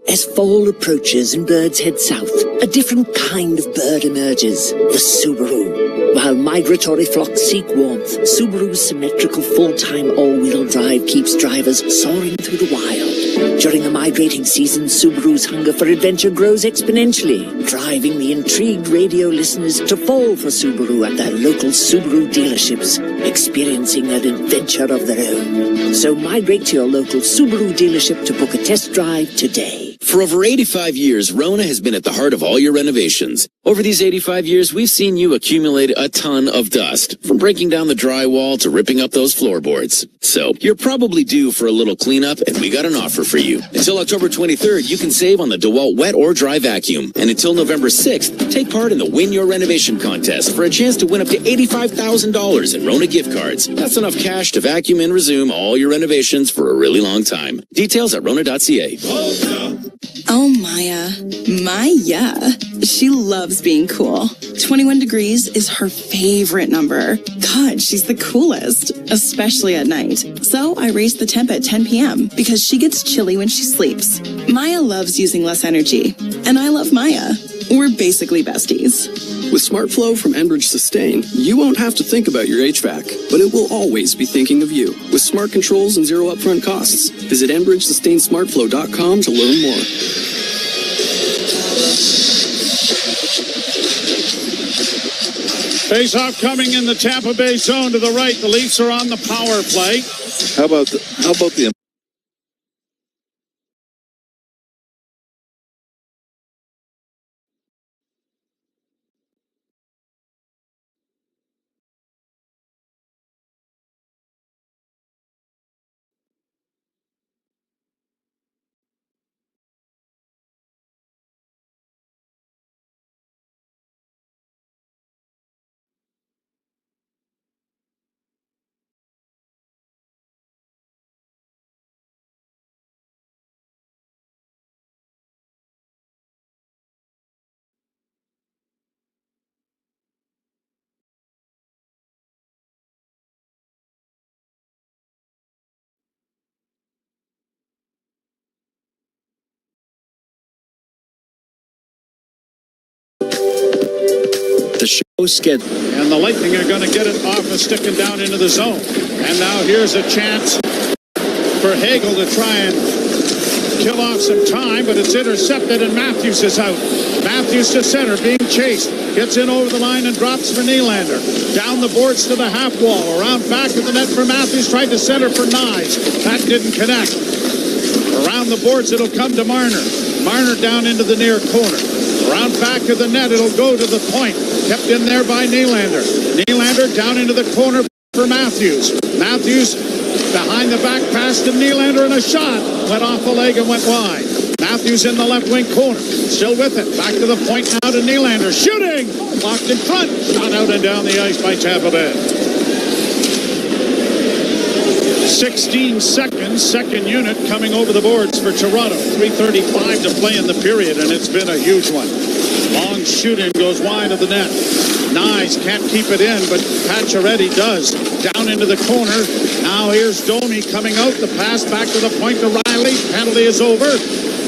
As fall approaches and birds head south, a different kind of bird emerges, the Subaru. While migratory flocks seek warmth, Subaru's symmetrical full-time all-wheel drive keeps drivers soaring through the wild. During the migrating season, Subaru's hunger for adventure grows exponentially, driving the intrigued radio listeners to fall for Subaru at their local Subaru dealerships, experiencing an adventure of their own. So migrate to your local Subaru dealership to book a test drive today. For over 85 years, Rona has been at the heart of all your renovations. Over these 85 years, we've seen you accumulate a ton of dust, from breaking down the drywall to ripping up those floorboards. So, you're probably due for a little cleanup, and we got an offer for you. Until October 23rd, you can save on the DeWalt wet or dry vacuum. And until November 6th, take part in the Win Your Renovation contest for a chance to win up to $85,000 in Rona gift cards. That's enough cash to vacuum and resume all your renovations for a really long time. Details at Rona.ca. Oh, Maya. Maya. She loves being cool. 21 degrees is her favorite number. God, she's the coolest, especially at night. So I raised the temp at 10 p.m. because she gets chilly when she sleeps. Maya loves using less energy, and I love Maya. We're basically besties. With SmartFlow from Enbridge Sustain, you won't have to think about your HVAC, but it will always be thinking of you. With smart controls and zero upfront costs, visit EnbridgeSustainSmartFlow.com to learn more. Face-off coming in the Tampa Bay zone to the right. The Leafs are on the power play. How about the show schedule. And the Lightning are going to get it off a stick and down into the zone. And now here's a chance for Hagel to try and kill off some time, but it's intercepted and Matthews is out. Matthews to center, being chased. Gets in over the line and drops for Nylander. Down the boards to the half wall. Around back of the net for Matthews. Tried to center for Knies. That didn't connect. Around the boards, it'll come to Marner. Marner down into the near corner. Around back of the net, it'll go to the point. Kept in there by Nylander. Nylander down into the corner for Matthews. Matthews behind the back pass to Nylander and a shot. Went off the leg and went wide. Matthews in the left wing corner. Still with it. Back to the point now to Nylander. Shooting! Locked in front. Shot out and down the ice by Tampa Bay. 16 seconds, second unit coming over the boards for Toronto. 3:35 to play in the period, and it's been a huge one. Long shooting goes wide of the net. Knies can't keep it in, but Pacioretty does. Down into the corner. Now here's Domi coming out. The pass back to the point to Riley. Penalty is over.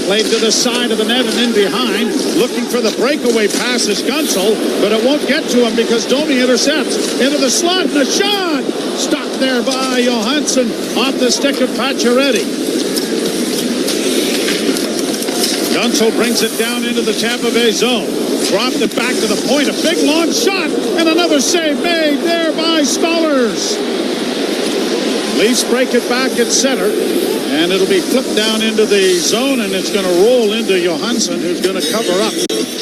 Played to the side of the net and in behind. Looking for the breakaway pass is Gunsel, but it won't get to him because Domi intercepts. Into the slot and a shot! Stopped there by Johansson off the stick of Pacioretty. Gunsel brings it down into the Tampa Bay zone. Dropped it back to the point. A big long shot and another save made there by Stolarz. Leafs break it back at center, and it'll be flipped down into the zone, and it's going to roll into Johansson, who's going to cover up.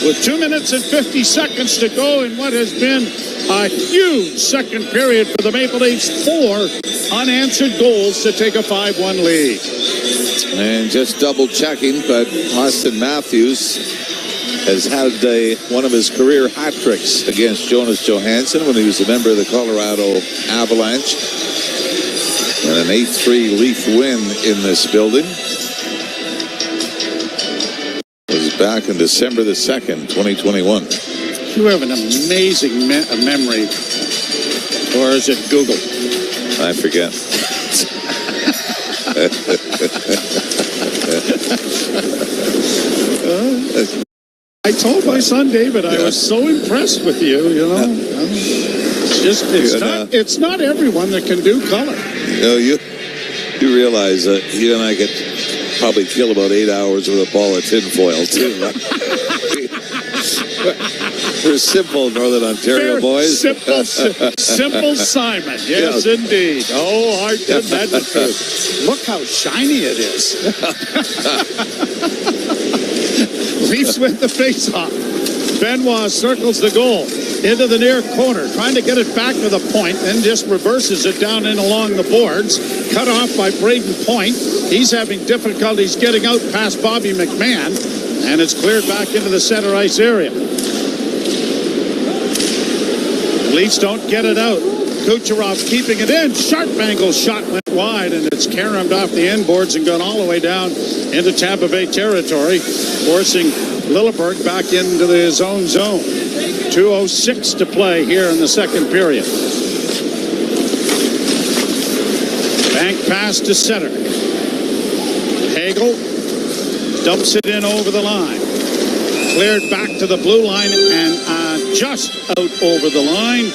With 2 minutes and 50 seconds to go in what has been a huge second period for the Maple Leafs. 4 unanswered goals to take a 5-1 lead. And just double checking, but Austin Matthews has had one of his career hat tricks against Jonas Johansson when he was a member of the Colorado Avalanche. And an 8-3 Leaf win in this building. Was back on December the 2nd, 2021. You have an amazing memory. Or is it Google? I forget. I told my son David I was so impressed with you, you know. It's not everyone that can do color. You know, you realize that you and I could probably kill about 8 hours with a ball of tinfoil, too, right? We're simple Northern Ontario boys. Simple Simon. Yes, indeed. Oh, Art, that's the truth. Look how shiny it is. Leafs win the faceoff. Benoit circles the goal into the near corner, trying to get it back to the point, then just reverses it down in along the boards. Cut off by Braden Point. He's having difficulties getting out past Bobby McMahon, and it's cleared back into the center ice area. Leafs don't get it out. Kucherov keeping it in. Sharp angle shot went wide, and it's caromed off the inboards and gone all the way down into Tampa Bay territory, forcing Lilleberg back into his own zone. 2:06 to play here in the second period. Bank pass to center. Hagel dumps it in over the line. Cleared back to the blue line and just out over the line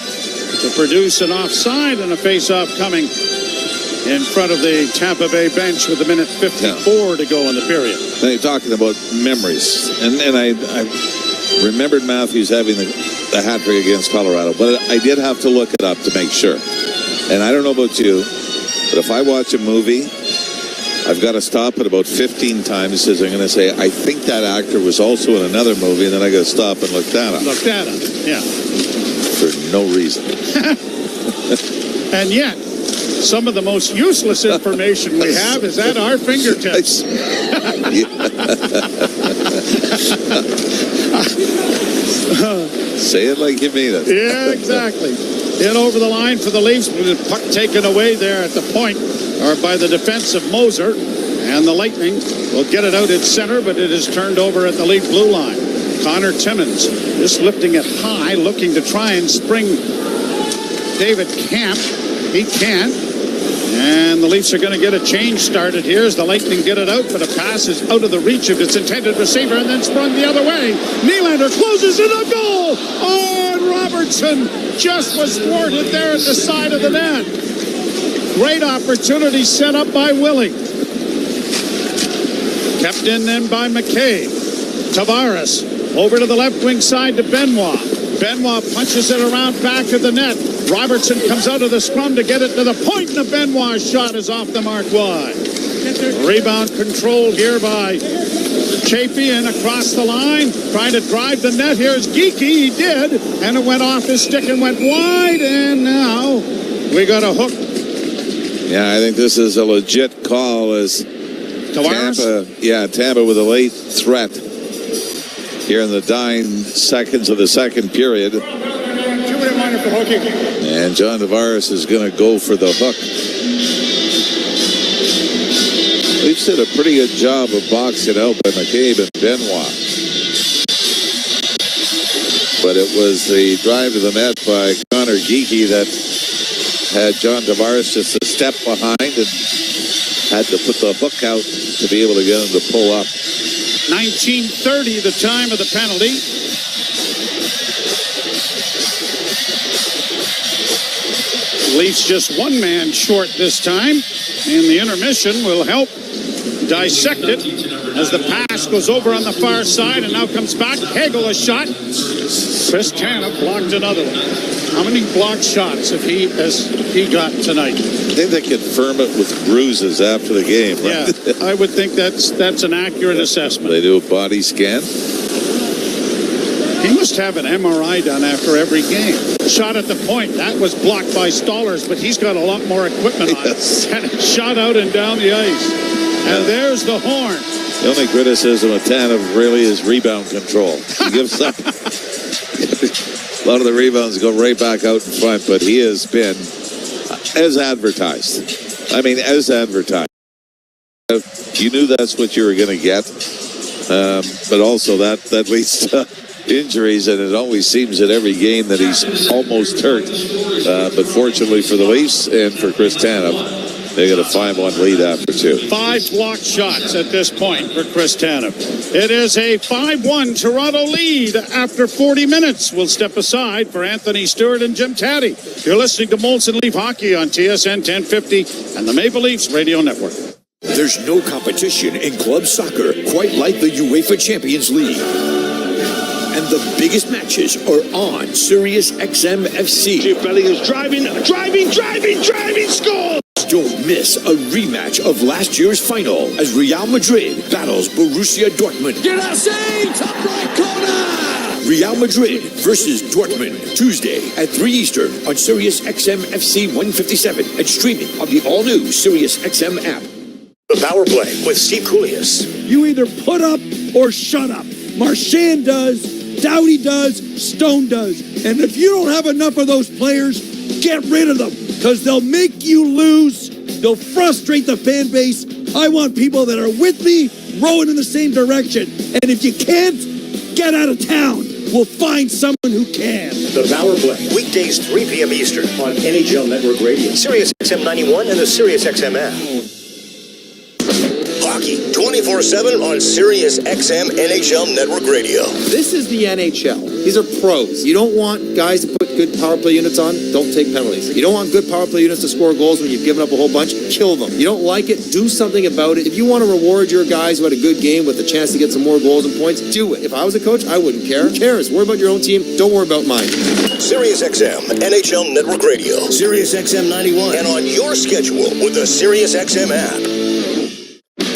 to produce an offside and a face-off coming in front of the Tampa Bay bench with a minute 54 to go in the period. Now you're talking about memories, and I remembered Matthews having the hat trick against Colorado, but I did have to look it up to make sure. And I don't know about you, but if I watch a movie, I've got to stop it about 15 times because I'm going to say, I think that actor was also in another movie, and then I got to stop and look that up. Look that up, yeah. For no reason. And yet, some of the most useless information we have is at our fingertips. Say it like you mean it. Yeah, exactly. In over the line for the Leafs, with the puck taken away there at the point, or by the defense of Moser, and the Lightning will get it out at center, but it is turned over at the Leaf blue line. Connor Timmins just lifting it high, looking to try and spring David Camp. He can't. And the Leafs are going to get a change started here as the Lightning get it out, but a pass is out of the reach of its intended receiver and then sprung the other way. Nylander closes in a goal. Oh, and Robertson just was thwarted there at the side of the net. Great opportunity set up by Willie. Kept in then by McCabe. Tavares over to the left wing side to Benoit. Benoit punches it around back of the net. Robertson comes out of the scrum to get it to the point, and the Benoit shot is off the mark wide. Rebound controlled here by Chafee and across the line. Trying to drive the net. Here's Geekie. He did, and it went off his stick and went wide, and now we got a hook. Yeah, I think this is a legit call as Tampa with a late threat here in the dying seconds of the second period. 2-minute minor for hooking. And John Tavares is going to go for the hook. We've did a pretty good job of boxing out by McCabe and Benoit. But it was the drive to the net by Connor Geekie that had John Tavares just a step behind and had to put the hook out to be able to get him to pull up. 19:30, the time of the penalty. Leafs just one man short this time, and the intermission will help dissect it as the pass goes over on the far side and now comes back. Hagel a shot. Chris Tanev blocked another one. How many blocked shots has he got tonight? I think they confirm it with bruises after the game, right? Yeah, I would think that's an accurate assessment. They do a body scan. He must have an MRI done after every game. Shot at the point. That was blocked by Stolarz, but he's got a lot more equipment on it. And it shot out and down the ice. And there's the horn. The only criticism of Tanev really is rebound control. He gives up. A lot of the rebounds go right back out in front, but he has been as advertised. I mean, as advertised. You knew that's what you were going to get. But also that leads to injuries, and it always seems at every game that he's almost hurt. But fortunately for the Leafs and for Chris Tanev, they got a 5-1 lead after 2. 5 blocked shots at this point for Chris Tanev. It is a 5-1 Toronto lead after 40 minutes. We'll step aside for Anthony Stewart and Jim Taddy. You're listening to Molson Leaf Hockey on TSN 1050 and the Maple Leafs Radio Network. There's no competition in club soccer quite like the UEFA Champions League. And the biggest matches are on Sirius XM FC. Belly is driving, scores! Don't miss a rematch of last year's final as Real Madrid battles Borussia Dortmund. Get us in! Top right corner! Real Madrid versus Dortmund, Tuesday at 3 Eastern on Sirius XM FC 157 and streaming on the all-new Sirius XM app. The Power Play with Steve Koulias. You either put up or shut up. Marchand does, Doughty does, Stone does. And if you don't have enough of those players, get rid of them, because they'll make you lose. They'll frustrate the fan base. I want people that are with me, rowing in the same direction. And if you can't, get out of town. We'll find someone who can. The Power Play, weekdays 3 p.m. Eastern on NHL Network Radio, Sirius XM 91, and the Sirius XM app. Hockey 24/7 on Sirius XM NHL Network Radio. This is the NHL. These are pros. You don't want guys to put good power play units on, don't take penalties. You don't want good power play units to score goals when you've given up a whole bunch, kill them. You don't like it, do something about it. If you want to reward your guys who had a good game with a chance to get some more goals and points, do it. If I was a coach, I wouldn't care. Who cares? Worry about your own team. Don't worry about mine. Sirius XM NHL Network Radio, Sirius XM 91, and on your schedule with the Sirius XM app.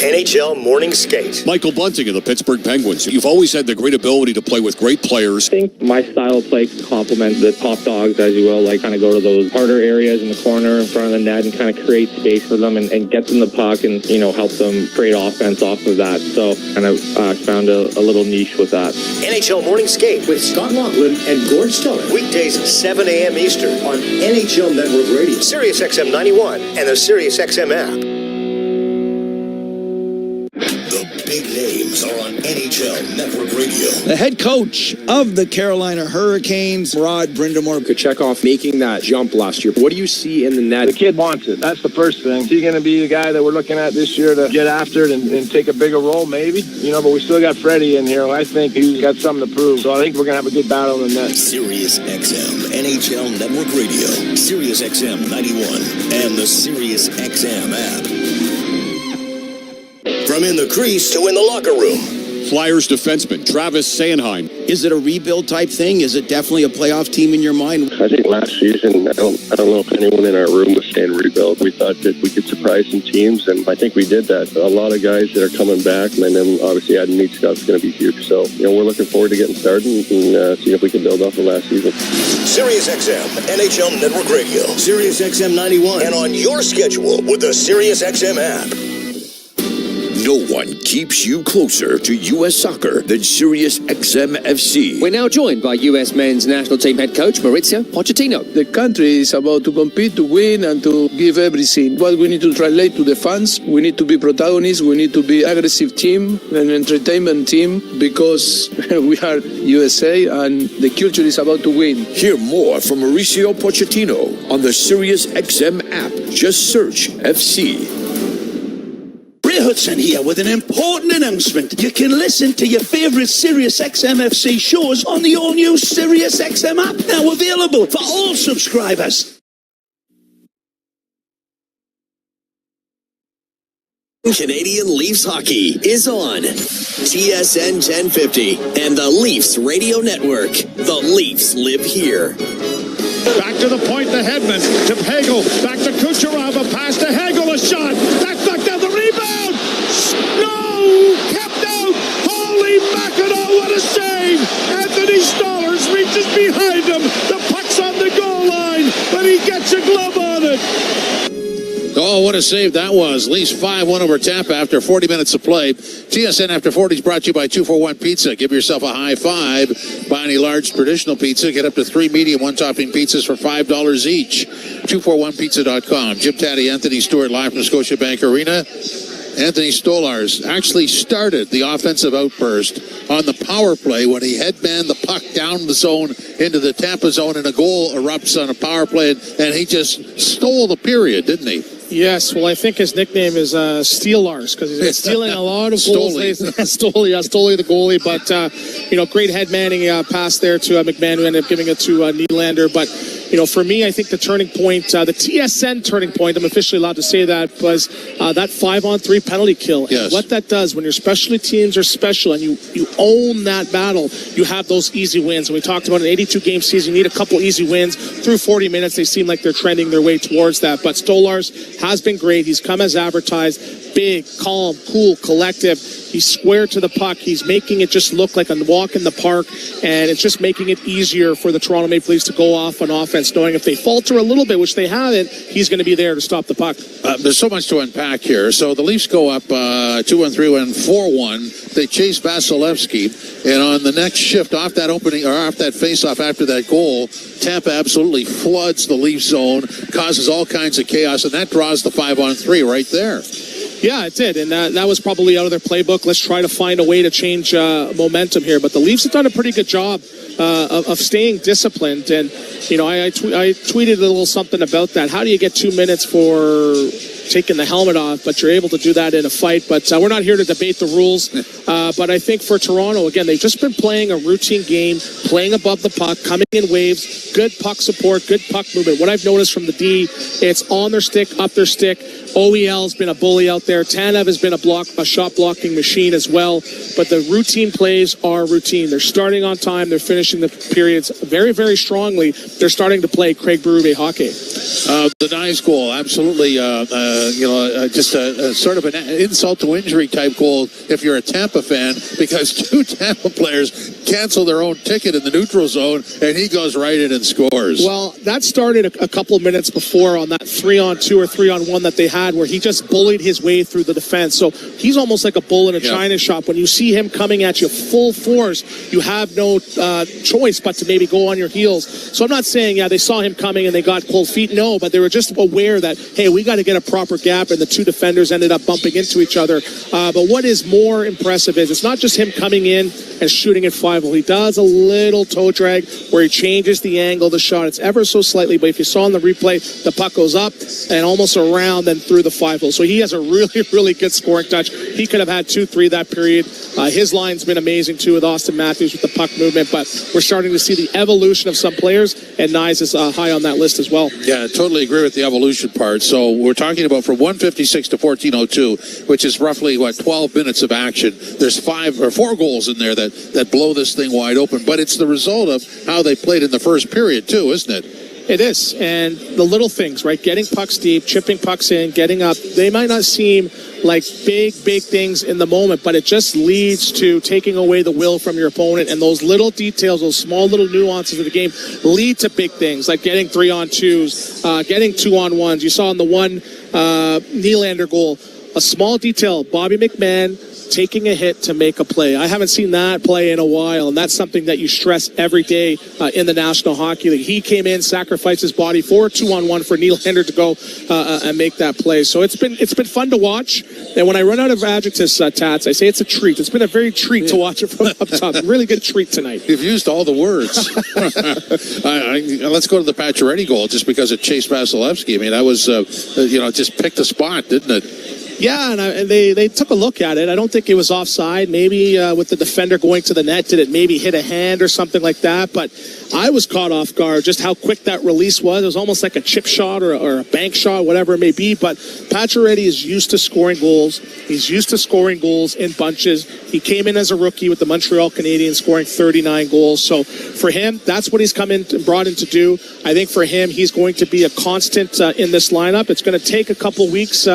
NHL Morning Skate. Michael Bunting of the Pittsburgh Penguins. You've always had the great ability to play with great players. I think my style of play complements the top dogs, as you will, like kind of go to those harder areas in the corner in front of the net and kind of create space for them and get them the puck and, help them create offense off of that. So kind of found a little niche with that. NHL Morning Skate with Scott Laughlin and Gord Stolarz. Weekdays 7 a.m. Eastern on NHL Network Radio, Sirius XM 91, and the Sirius XM app. Big names are on NHL Network Radio. The head coach of the Carolina Hurricanes, Rod Brindamore. Kochetkov making that jump last year. What do you see in the net? The kid wants it. That's the first thing. Is he going to be the guy that we're looking at this year to get after it and take a bigger role? Maybe. But we still got Freddie in here. I think he's got something to prove. So I think we're going to have a good battle in the net. Sirius XM NHL Network Radio, Sirius XM 91, and the Sirius XM app. From in the crease to in the locker room. Flyers defenseman Travis Sanheim. Is it a rebuild type thing? Is it definitely a playoff team in your mind? I think last season, I don't know if anyone in our room was saying rebuild. We thought that we could surprise some teams, and I think we did that. A lot of guys that are coming back, and then obviously adding neat stuff is going to be huge. So, we're looking forward to getting started and seeing if we can build off of last season. Sirius XM NHL Network Radio, Sirius XM 91, and on your schedule with the Sirius XM app. No one keeps you closer to U.S. soccer than Sirius XM FC. We're now joined by U.S. men's national team head coach Mauricio Pochettino. The country is about to compete, to win, and to give everything. What we need to translate to the fans, we need to be protagonists, we need to be aggressive team, an entertainment team, because we are USA and the culture is about to win. Hear more from Mauricio Pochettino on the Sirius XM app. Just search FC. Hudson here with an important announcement. You can listen to your favourite Sirius XM FC shows on the all-new Sirius XM app, now available for all subscribers. Canadian Leafs hockey is on TSN 1050 and the Leafs Radio Network. The Leafs live here. Back to the point to Hedman, to Hagel, back to Kucherov, a pass to Hagel, a shot. That's knocked down, the rebound. No! Kept out! Holy mackerel, what a save! Anthony Stolarz reaches behind him. The puck's on the goal line, but he gets a glove on it. Oh, what a save that was. Leafs 5-1 over Tampa after 40 minutes of play. TSN After 40 is brought to you by 241 Pizza. Give yourself a high five. Buy any large traditional pizza. Get up to 3 medium one-topping pizzas for $5 each. 241pizza.com. Jim Taddy, Anthony Stewart, live from Scotiabank Arena. Anthony Stolarz actually started the offensive outburst on the power play when he headmanned the puck down the zone into the Tampa zone, and a goal erupts on a power play, and he just stole the period, didn't he? Yes, well, I think his nickname is Stelarz, because he's been stealing a lot of goals. Stoli the goalie, but great head manning pass there to McMahon, who ended up giving it to Nylander. But for me, I think the turning point, the TSN turning point, I'm officially allowed to say that, was that 5-on-3 penalty kill. Yes. And what that does when your specialty teams are special and you own that battle, you have those easy wins. And we talked about an 82-game season, you need a couple easy wins. Through 40 minutes, they seem like they're trending their way towards that. But Stolarz has been great. He's come as advertised. Big, calm, cool, collective. He's square to the puck. He's making it just look like a walk in the park, and it's just making it easier for the Toronto Maple Leafs to go off on offense, knowing if they falter a little bit, which they haven't, he's going to be there to stop the puck. There's so much to unpack here. So the Leafs go up 2-1, 3-1, 4-1. They chase Vasileski, and on the next shift off that opening or off that face-off after that goal, Tampa absolutely floods the Leaf zone, causes all kinds of chaos, and that draws the 5-on-3 right there. Yeah, it did, and that was probably out of their playbook. Let's try to find a way to change momentum here. But the Leafs have done a pretty good job of staying disciplined. And, I tweeted a little something about that. How do you get 2 minutes for taking the helmet off, but you're able to do that in a fight? But we're not here to debate the rules. But I think for Toronto, again, they've just been playing a routine game, playing above the puck, coming in waves, good puck support, good puck movement. What I've noticed from the D, it's on their stick, up their stick. OEL's been a bully out there. Tanev has been a shot blocking machine as well. But the routine plays are routine. They're starting on time. They're finishing the periods very, very strongly. They're starting to play Craig Berube hockey. The Knies goal, absolutely, just a sort of an insult to injury type goal if you're a Tampa fan, because two Tampa players cancel their own ticket in the neutral zone, and he goes right in and scores. Well, that started a couple of minutes before on that 3-on-2 or 3-on-1 that they had, where he just bullied his way through the defense. So he's almost like a bull in a china shop. When you see him coming at you full force, you have no choice but to maybe go on your heels. So I'm not saying, they saw him coming and they got cold feet. No, but they were just aware that, hey, we got to get a proper gap, and the two defenders ended up bumping into each other. But what is more impressive is it's not just him coming in and shooting at 5-hole. He does a little toe drag where he changes the angle of the shot. It's ever so slightly, but if you saw in the replay, the puck goes up and almost around and through the 5-hole. So he has a really, really good scoring touch. He could have had 2-3 that period. His line's been amazing too with Austin Matthews with the puck movement, but we're starting to see the evolution of some players, and Knies is high on that list as well. Yeah, I totally agree with the evolution part. So we're talking about from 156 to 1402, which is roughly 12 minutes of action. There's 5 or 4 goals in there that blow this thing wide open, but it's the result of how they played in the first period too, isn't it? It is, and the little things, right? Getting pucks deep, chipping pucks in, getting up. They might not seem like big things in the moment, but it just leads to taking away the will from your opponent, and those little details, those small little nuances of the game lead to big things, like getting 3-on-2s, getting 2-on-1s. You saw in the one Nylander goal, a small detail, Bobby McMahon taking a hit to make a play. I haven't seen that play in a while, and that's something that you stress every day in the National Hockey League. He came in, sacrificed his body for a 2-on-1 for Nylander to go and make that play. So it's been fun to watch. And when I run out of adjectives, Tats, I say it's a treat. It's been a very treat to watch it from up top. Really good treat tonight. You've used all the words. Let's go to the Pacioretty goal, just because it chased Vasileski. I mean, that was just picked a spot, didn't it? Yeah, and they took a look at it. I don't think it was offside. Maybe with the defender going to the net, did it maybe hit a hand or something like that? But I was caught off guard just how quick that release was. It was almost like a chip shot or a bank shot, whatever it may be. But Pacioretty is used to scoring goals. He's used to scoring goals in bunches. He came in as a rookie with the Montreal Canadiens, scoring 39 goals. So for him, that's what he's brought in to do. I think for him, he's going to be a constant in this lineup. It's going to take a couple weeks.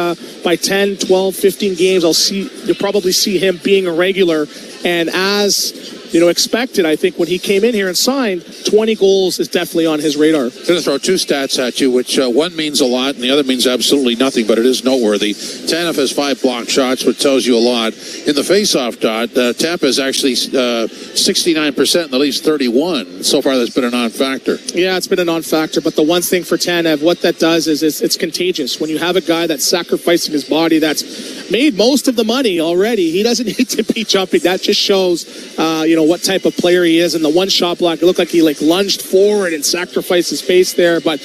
By 10, 12, 15 games, you'll probably see him being a regular. And as expected, I think when he came in here and signed, 20 goals is definitely on his radar. I'm going to throw 2 stats at you, which one means a lot and the other means absolutely nothing, but it is noteworthy. Tanev has 5 blocked shots, which tells you a lot. In the face-off dot, Tampa is actually 69% and the Leafs 31. So far, that's been a non-factor. Yeah, it's been a non-factor, but the one thing for Tanev, what that does is it's contagious. When you have a guy that's sacrificing his body, that's made most of the money already, he doesn't need to be jumping. That just shows, what type of player he is. And the one shot block, it looked like he lunged forward and sacrificed his face there. But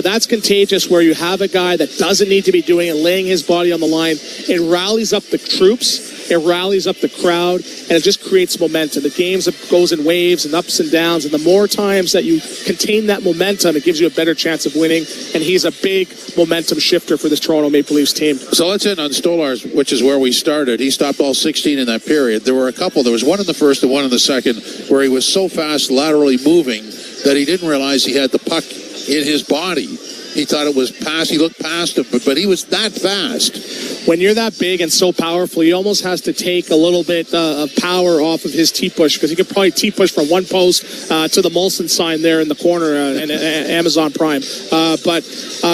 that's contagious, where you have a guy that doesn't need to be doing it, laying his body on the line. It rallies up the troops. it rallies up the crowd, and it just creates momentum. The game goes in waves and ups and downs, and the more times that you contain that momentum, it gives you a better chance of winning, and he's a big momentum shifter for this Toronto Maple Leafs team. So let's end on Stolarz, which is where we started. He stopped all 16 in that period. There were a couple. There was one in the first and one in the second where he was so fast laterally moving that he didn't realize he had the puck in his body. He thought it was past. He looked past him, but he was that fast. When you're that big and so powerful, he almost has to take a little bit of power off of his T-push, because he could probably T-push from one post to the Molson sign there in the corner in Amazon Prime. But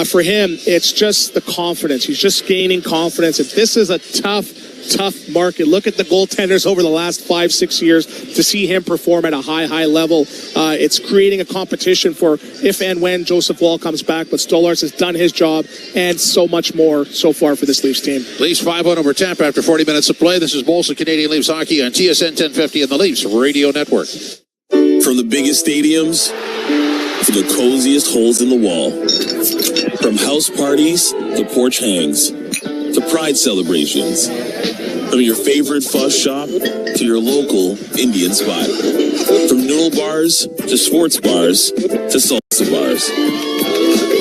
for him, it's just the confidence. He's just gaining confidence. And this is a tough market. Look at the goaltenders over the last 5-6 years to see him perform at a high level. It's creating a competition for if and when Joseph Woll comes back, but Stolarz has done his job and so much more so far for this Leafs team. Leafs 5-1 over Tampa after 40 minutes of play. This is Molson Canadian Leafs Hockey on TSN 1050 and the Leafs Radio Network. From the biggest stadiums to the coziest holes in the wall. From house parties to porch hangs to pride celebrations. From your favorite fuzz shop to your local Indian spot. From noodle bars to sports bars to salsa bars.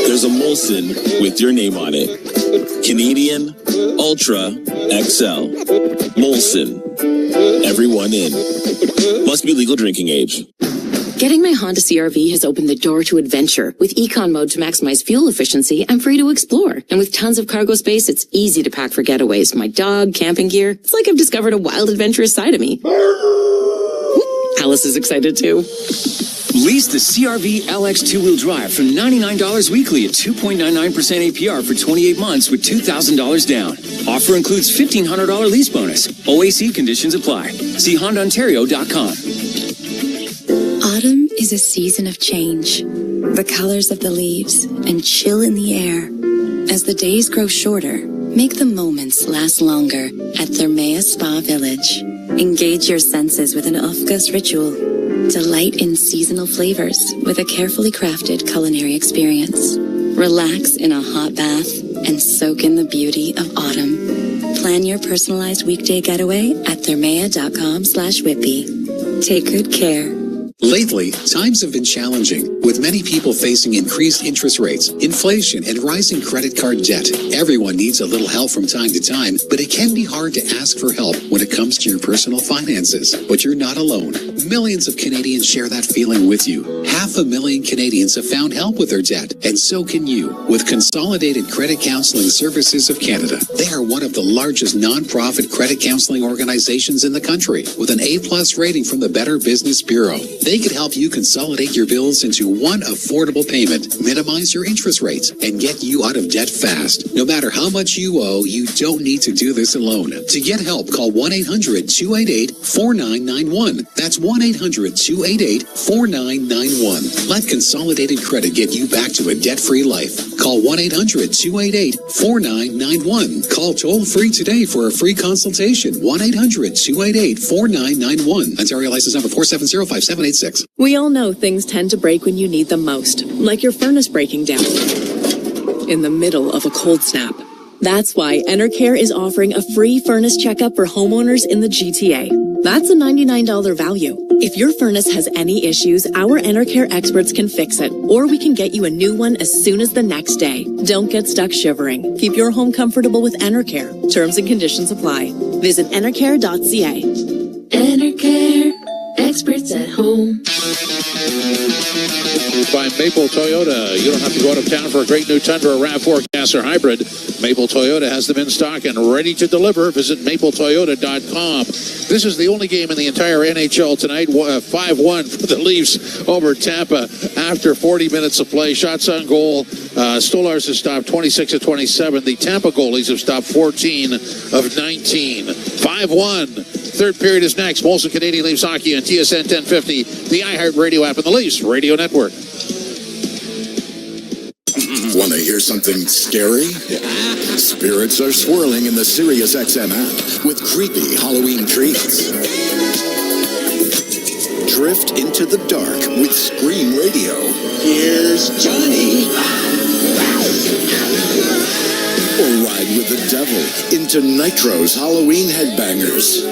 There's a Molson with your name on it. Canadian Ultra XL. Molson. Everyone in. Must be legal drinking age. Getting my Honda CR-V has opened the door to adventure. With Econ Mode to maximize fuel efficiency, I'm free to explore. And with tons of cargo space, it's easy to pack for getaways. My dog, camping gear. It's like I've discovered a wild, adventurous side of me. Alice is excited too. Lease the CR-V LX two-wheel drive for $99 weekly at 2.99% APR for 28 months with $2,000 down. Offer includes $1,500 lease bonus. OAC conditions apply. See HondaOntario.com. Autumn is a season of change. The colors of the leaves and chill in the air. As the days grow shorter, make the moments last longer at Thermea Spa Village. Engage your senses with an Ofgas ritual. Delight in seasonal flavors with a carefully crafted culinary experience. Relax in a hot bath and soak in the beauty of autumn. Plan your personalized weekday getaway at thermea.com/whitby. Take good care. Lately, times have been challenging, with many people facing increased interest rates, inflation, and rising credit card debt. Everyone needs a little help from time to time, but it can be hard to ask for help when it comes to your personal finances. But you're not alone. Millions of Canadians share that feeling with you. 500,000 Canadians have found help with their debt, and so can you, with Consolidated Credit Counseling Services of Canada. They are one of the largest non-profit credit counseling organizations in the country, with an A+ rating from the Better Business Bureau. They could help you consolidate your bills into one affordable payment, minimize your interest rates, and get you out of debt fast. No matter how much you owe, you don't need to do this alone. To get help, call 1-800-288-4991. That's 1-800-288-4991. Let Consolidated Credit get you back to a debt-free life. Call 1-800-288-4991. Call toll-free today for a free consultation. 1-800-288-4991. Ontario license number 4705786. We all know things tend to break when you need them most, like your furnace breaking down in the middle of a cold snap. That's why Enercare is offering a free furnace checkup for homeowners in the GTA. That's a $99 value. If your furnace has any issues, our Enercare experts can fix it, or we can get you a new one as soon as the next day. Don't get stuck shivering. Keep your home comfortable with Enercare. Terms and conditions apply. Visit enercare.ca. Enercare. Experts at home. By Maple Toyota. You don't have to go out of town for a great new Tundra or RAV4 gas or hybrid. Maple Toyota has them in stock and ready to deliver. Visit mapletoyota.com. This is the only game in the entire NHL tonight. 5-1 for the Leafs over Tampa after 40 minutes of play. Shots on goal. Stolarz has stopped 26 of 27. The Tampa goalies have stopped 14 of 19. 5-1. Third period is next. Molson Canadian Leafs Hockey on TSN 1050, the iHeartRadio app, and the Leafs Radio Network. Want to hear something scary? Spirits are swirling in the SiriusXM app with creepy Halloween treats. Drift into the dark with Scream Radio. Here's Johnny. Or ride with the devil into Nitro's Halloween Headbangers.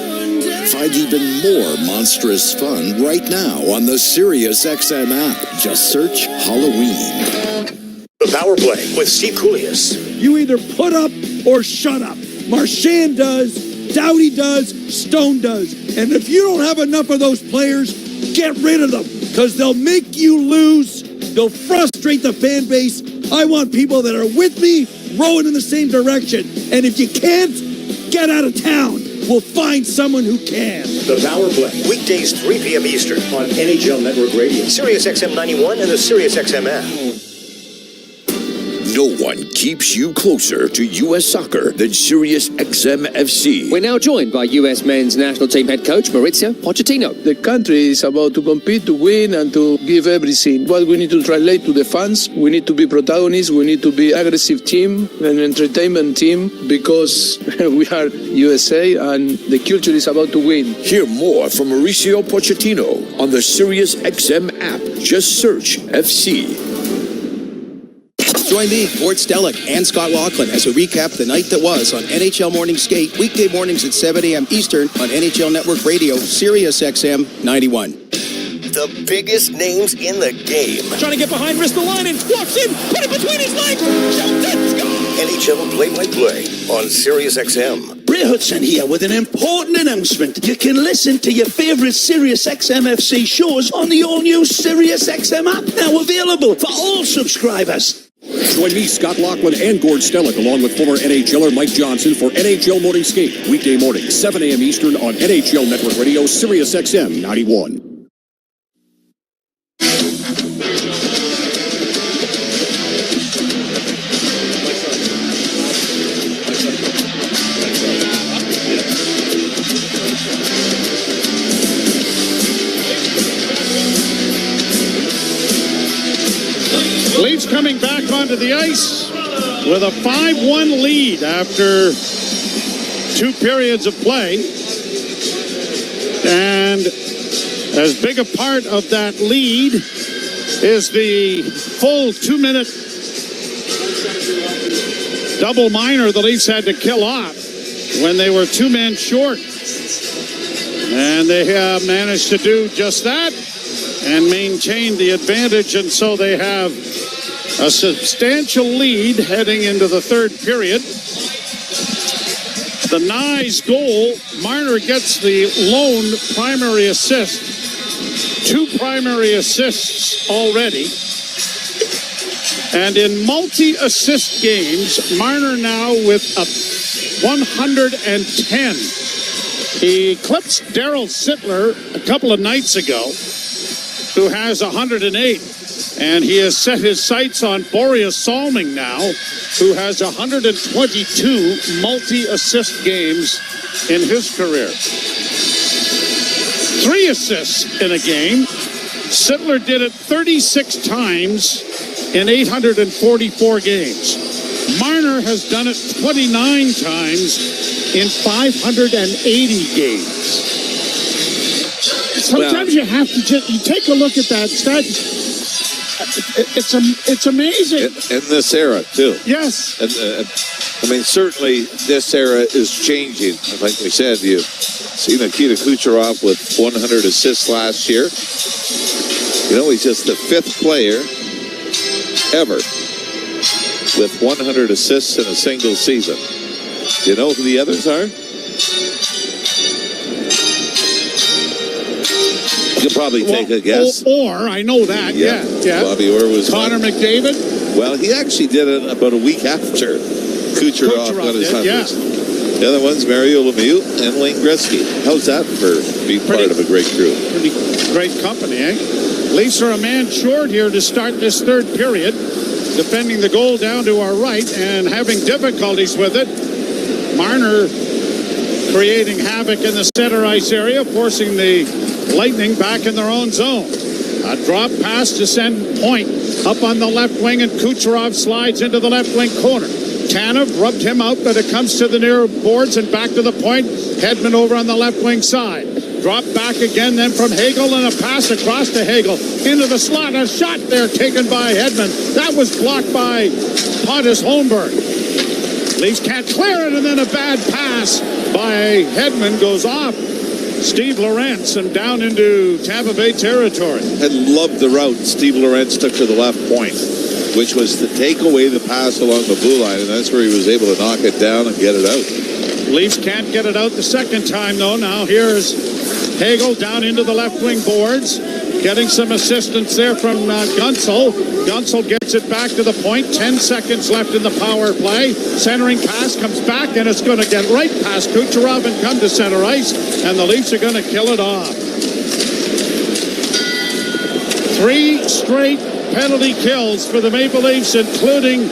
Find even more monstrous fun right now on the SiriusXM app. Just search Halloween. The Power Play with Steve Coulias. You either put up or shut up. Marchand does, Doughty does, Stone does. And if you don't have enough of those players, get rid of them, because they'll make you lose. They'll frustrate the fan base. I want people that are with me, rowing in the same direction. And if you can't, get out of town. We'll find someone who can. The Power Play, weekdays 3 p.m. Eastern on NHL Network Radio, SiriusXM 91, and the SiriusXM app. No one keeps you closer to U.S. soccer than SiriusXM FC. We're now joined by U.S. men's national team head coach Mauricio Pochettino. The country is about to compete, to win, and to give everything. What we need to translate to the fans, we need to be protagonists, we need to be aggressive team, an entertainment team, because we are USA and the culture is about to win. Hear more from Mauricio Pochettino on the SiriusXM app. Just search FC. Join me, Gord Stellick, and Scott Laughlin as we recap the night that was on NHL Morning Skate, weekday mornings at 7 a.m. Eastern on NHL Network Radio, SiriusXM 91. The biggest names in the game. Trying to get behind Ristolainen, walks in, put it between his legs, shoots it, score! NHL play-by-play on SiriusXM. Ray Hudson here with an important announcement. You can listen to your favorite SiriusXM FC shows on the all-new SiriusXM app, now available for all subscribers. Join me, Scott Laughlin, and Gord Stellick, along with former NHLer Mike Johnson for NHL Morning Skate, weekday mornings, 7 a.m. Eastern on NHL Network Radio, SiriusXM 91. Leafs coming back onto the ice with a 5-1 lead after 2 periods of play. And as big a part of that lead is the full 2-minute double minor the Leafs had to kill off when they were 2 men short. And they have managed to do just that and maintain the advantage, and so they have a substantial lead heading into the third period. The Knies goal, Marner gets the lone primary assist. 2 primary assists already. And in multi-assist games, Marner now with a 110. He eclipsed Daryl Sittler a couple of nights ago, who has 108. And he has set his sights on Boreas Salming now, who has 122 multi-assist games in his career. 3 assists in a game. Sittler did it 36 times in 844 games. Marner has done it 29 times in 580 games. Sometimes you have to just, you take a look at that stat. It's amazing. In this era, too. Yes. And I mean, certainly this era is changing. Like we said, you've seen Nikita Kucherov with 100 assists last year. You know, he's just the 5th player ever with 100 assists in a single season. Do you know who the others are? You can probably take a guess. Or I know that, yeah. Bobby Orr was Connor one. McDavid? Well, he actually did it about a week after Kucherov got his 100s. Yeah. The other one's Mario Lemieux and Wayne Gretzky. How's that for being part of a great crew? Pretty great company, eh? Leafs are a man short here to start this third period, defending the goal down to our right and having difficulties with it. Marner creating havoc in the center ice area, forcing the Lightning back in their own zone. A drop pass to send Point up on the left wing, and Kucherov slides into the left wing corner. Tanev rubbed him out, but it comes to the near boards and back to the point. Hedman over on the left wing side. Drop back again, then from Hagel, and a pass across to Hagel. Into the slot, a shot there taken by Hedman. That was blocked by Pontus Holmberg. Leafs can't clear it, and then a bad pass by Hedman goes off Steve Lorentz and down into Tampa Bay territory. I loved the route Steve Lorentz took to the left point, which was to take away the pass along the blue line, and that's where he was able to knock it down and get it out. Leafs can't get it out the second time, though. Now here's Hagel down into the left wing boards, getting some assistance there from Gunsel. Gunsel gets it back to the point. 10 seconds left in the power play. Centering pass comes back, and it's going to get right past Kucherov and come to center ice, and the Leafs are going to kill it off. 3 straight penalty kills for the Maple Leafs, including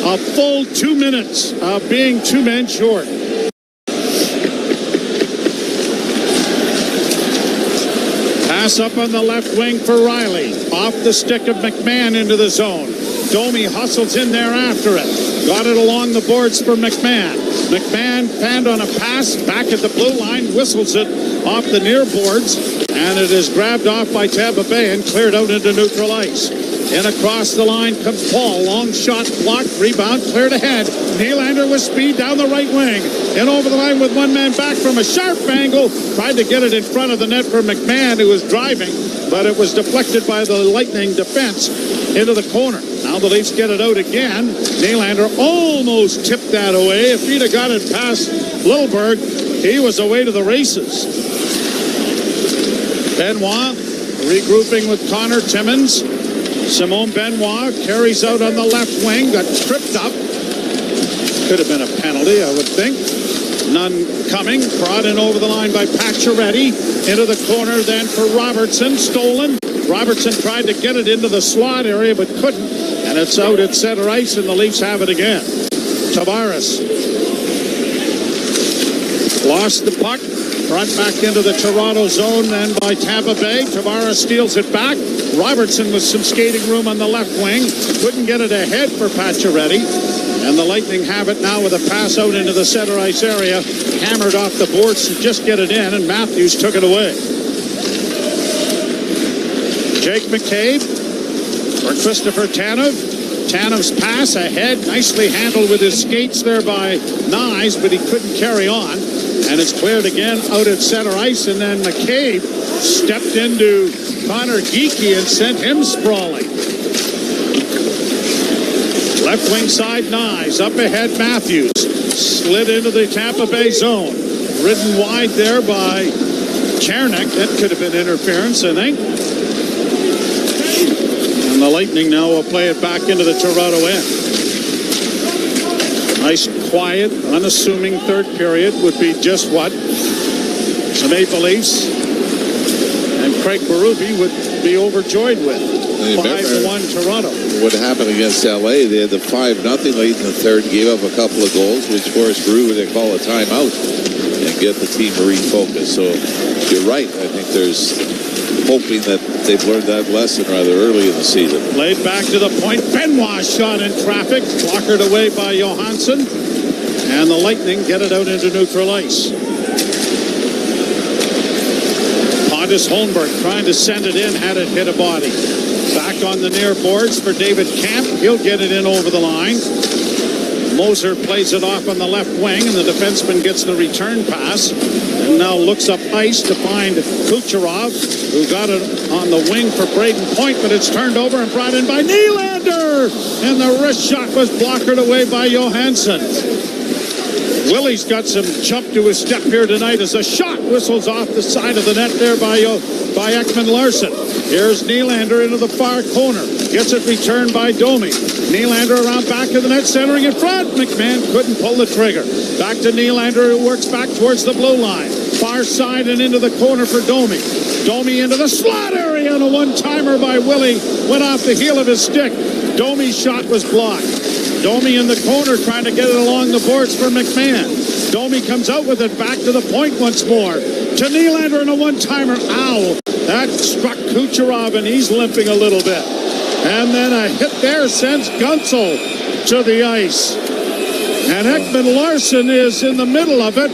a full 2 minutes of being 2 men short. Pass up on the left wing for Riley. Off the stick of McMahon into the zone. Domi hustles in there after it. Got it along the boards for McMahon. McMahon fanned on a pass back at the blue line. Whistles it off the near boards. And it is grabbed off by Tampa Bay and cleared out into neutral ice. In across the line comes Paul. Long shot blocked. Rebound cleared ahead. Nylander with speed down the right wing. In over the line with one man back from a sharp angle. Tried to get it in front of the net for McMahon, who was driving, but it was deflected by the Lightning defense into the corner. Now the Leafs get it out again. Nylander almost tipped that away. If he'd have got it past Littleberg, he was away to the races. Benoit regrouping with Connor Timmins. Simone Benoit carries out on the left wing, got tripped up. Could have been a penalty, I would think. None coming. Brought in over the line by Pacioretty. Into the corner then for Robertson. Stolen. Robertson tried to get it into the slot area but couldn't. And it's out at center ice, and the Leafs have it again. Tavares lost the puck. Brought back into the Toronto zone then by Tampa Bay. Tavares steals it back. Robertson with some skating room on the left wing. Couldn't get it ahead for Pacioretty. And the Lightning have it now with a pass out into the center ice area. Hammered off the boards to just get it in, and Matthews took it away. Jake McCabe for Christopher Tanev. Tanev's pass ahead. Nicely handled with his skates there by Knies, but he couldn't carry on. And it's cleared again out at center ice, and then McCabe stepped into Connor Geekie and sent him sprawling. Left wing side, Knies. Up ahead, Matthews. Slid into the Tampa Bay zone. Ridden wide there by Chernik. That could have been interference, I think. And the Lightning now will play it back into the Toronto end. Nice, quiet, unassuming third period would be just what the Maple Leafs and Craig Berube would be overjoyed with. 5-1 Toronto. What happened against LA, they had the 5-0 lead in the third, gave up a couple of goals, which forced Berube to call a timeout and get the team to refocus. So you're right. I think there's hoping that they've learned that lesson rather early in the season. Played back to the point. Benoit shot in traffic. Blockered away by Johansson. And the Lightning get it out into neutral ice. Pontus Holmberg trying to send it in. Had it hit a body. Back on the near boards for David Camp. He'll get it in over the line. Moser plays it off on the left wing, and the defenseman gets the return pass. And now looks up ice to find Kucherov, who got it on the wing for Braden Point, but it's turned over and brought in by Nylander. And the wrist shot was blockered away by Johansson. Willie's got some jump to his step here tonight as a shot whistles off the side of the net there by Ekman Larsson. Here's Nylander into the far corner. Gets it returned by Domi. Nylander around back of the net, centering in front. McMahon couldn't pull the trigger. Back to Nylander, who works back towards the blue line. Far side and into the corner for Domi. Domi into the slot area, and a one-timer by Willie went off the heel of his stick. Domi's shot was blocked. Domi in the corner trying to get it along the boards for McMahon. Domi comes out with it back to the point once more. To Nylander and a one-timer. Ow! That struck Kucherov, and he's limping a little bit. And then a hit there sends Gunsel to the ice. And Ekman Larsson is in the middle of it.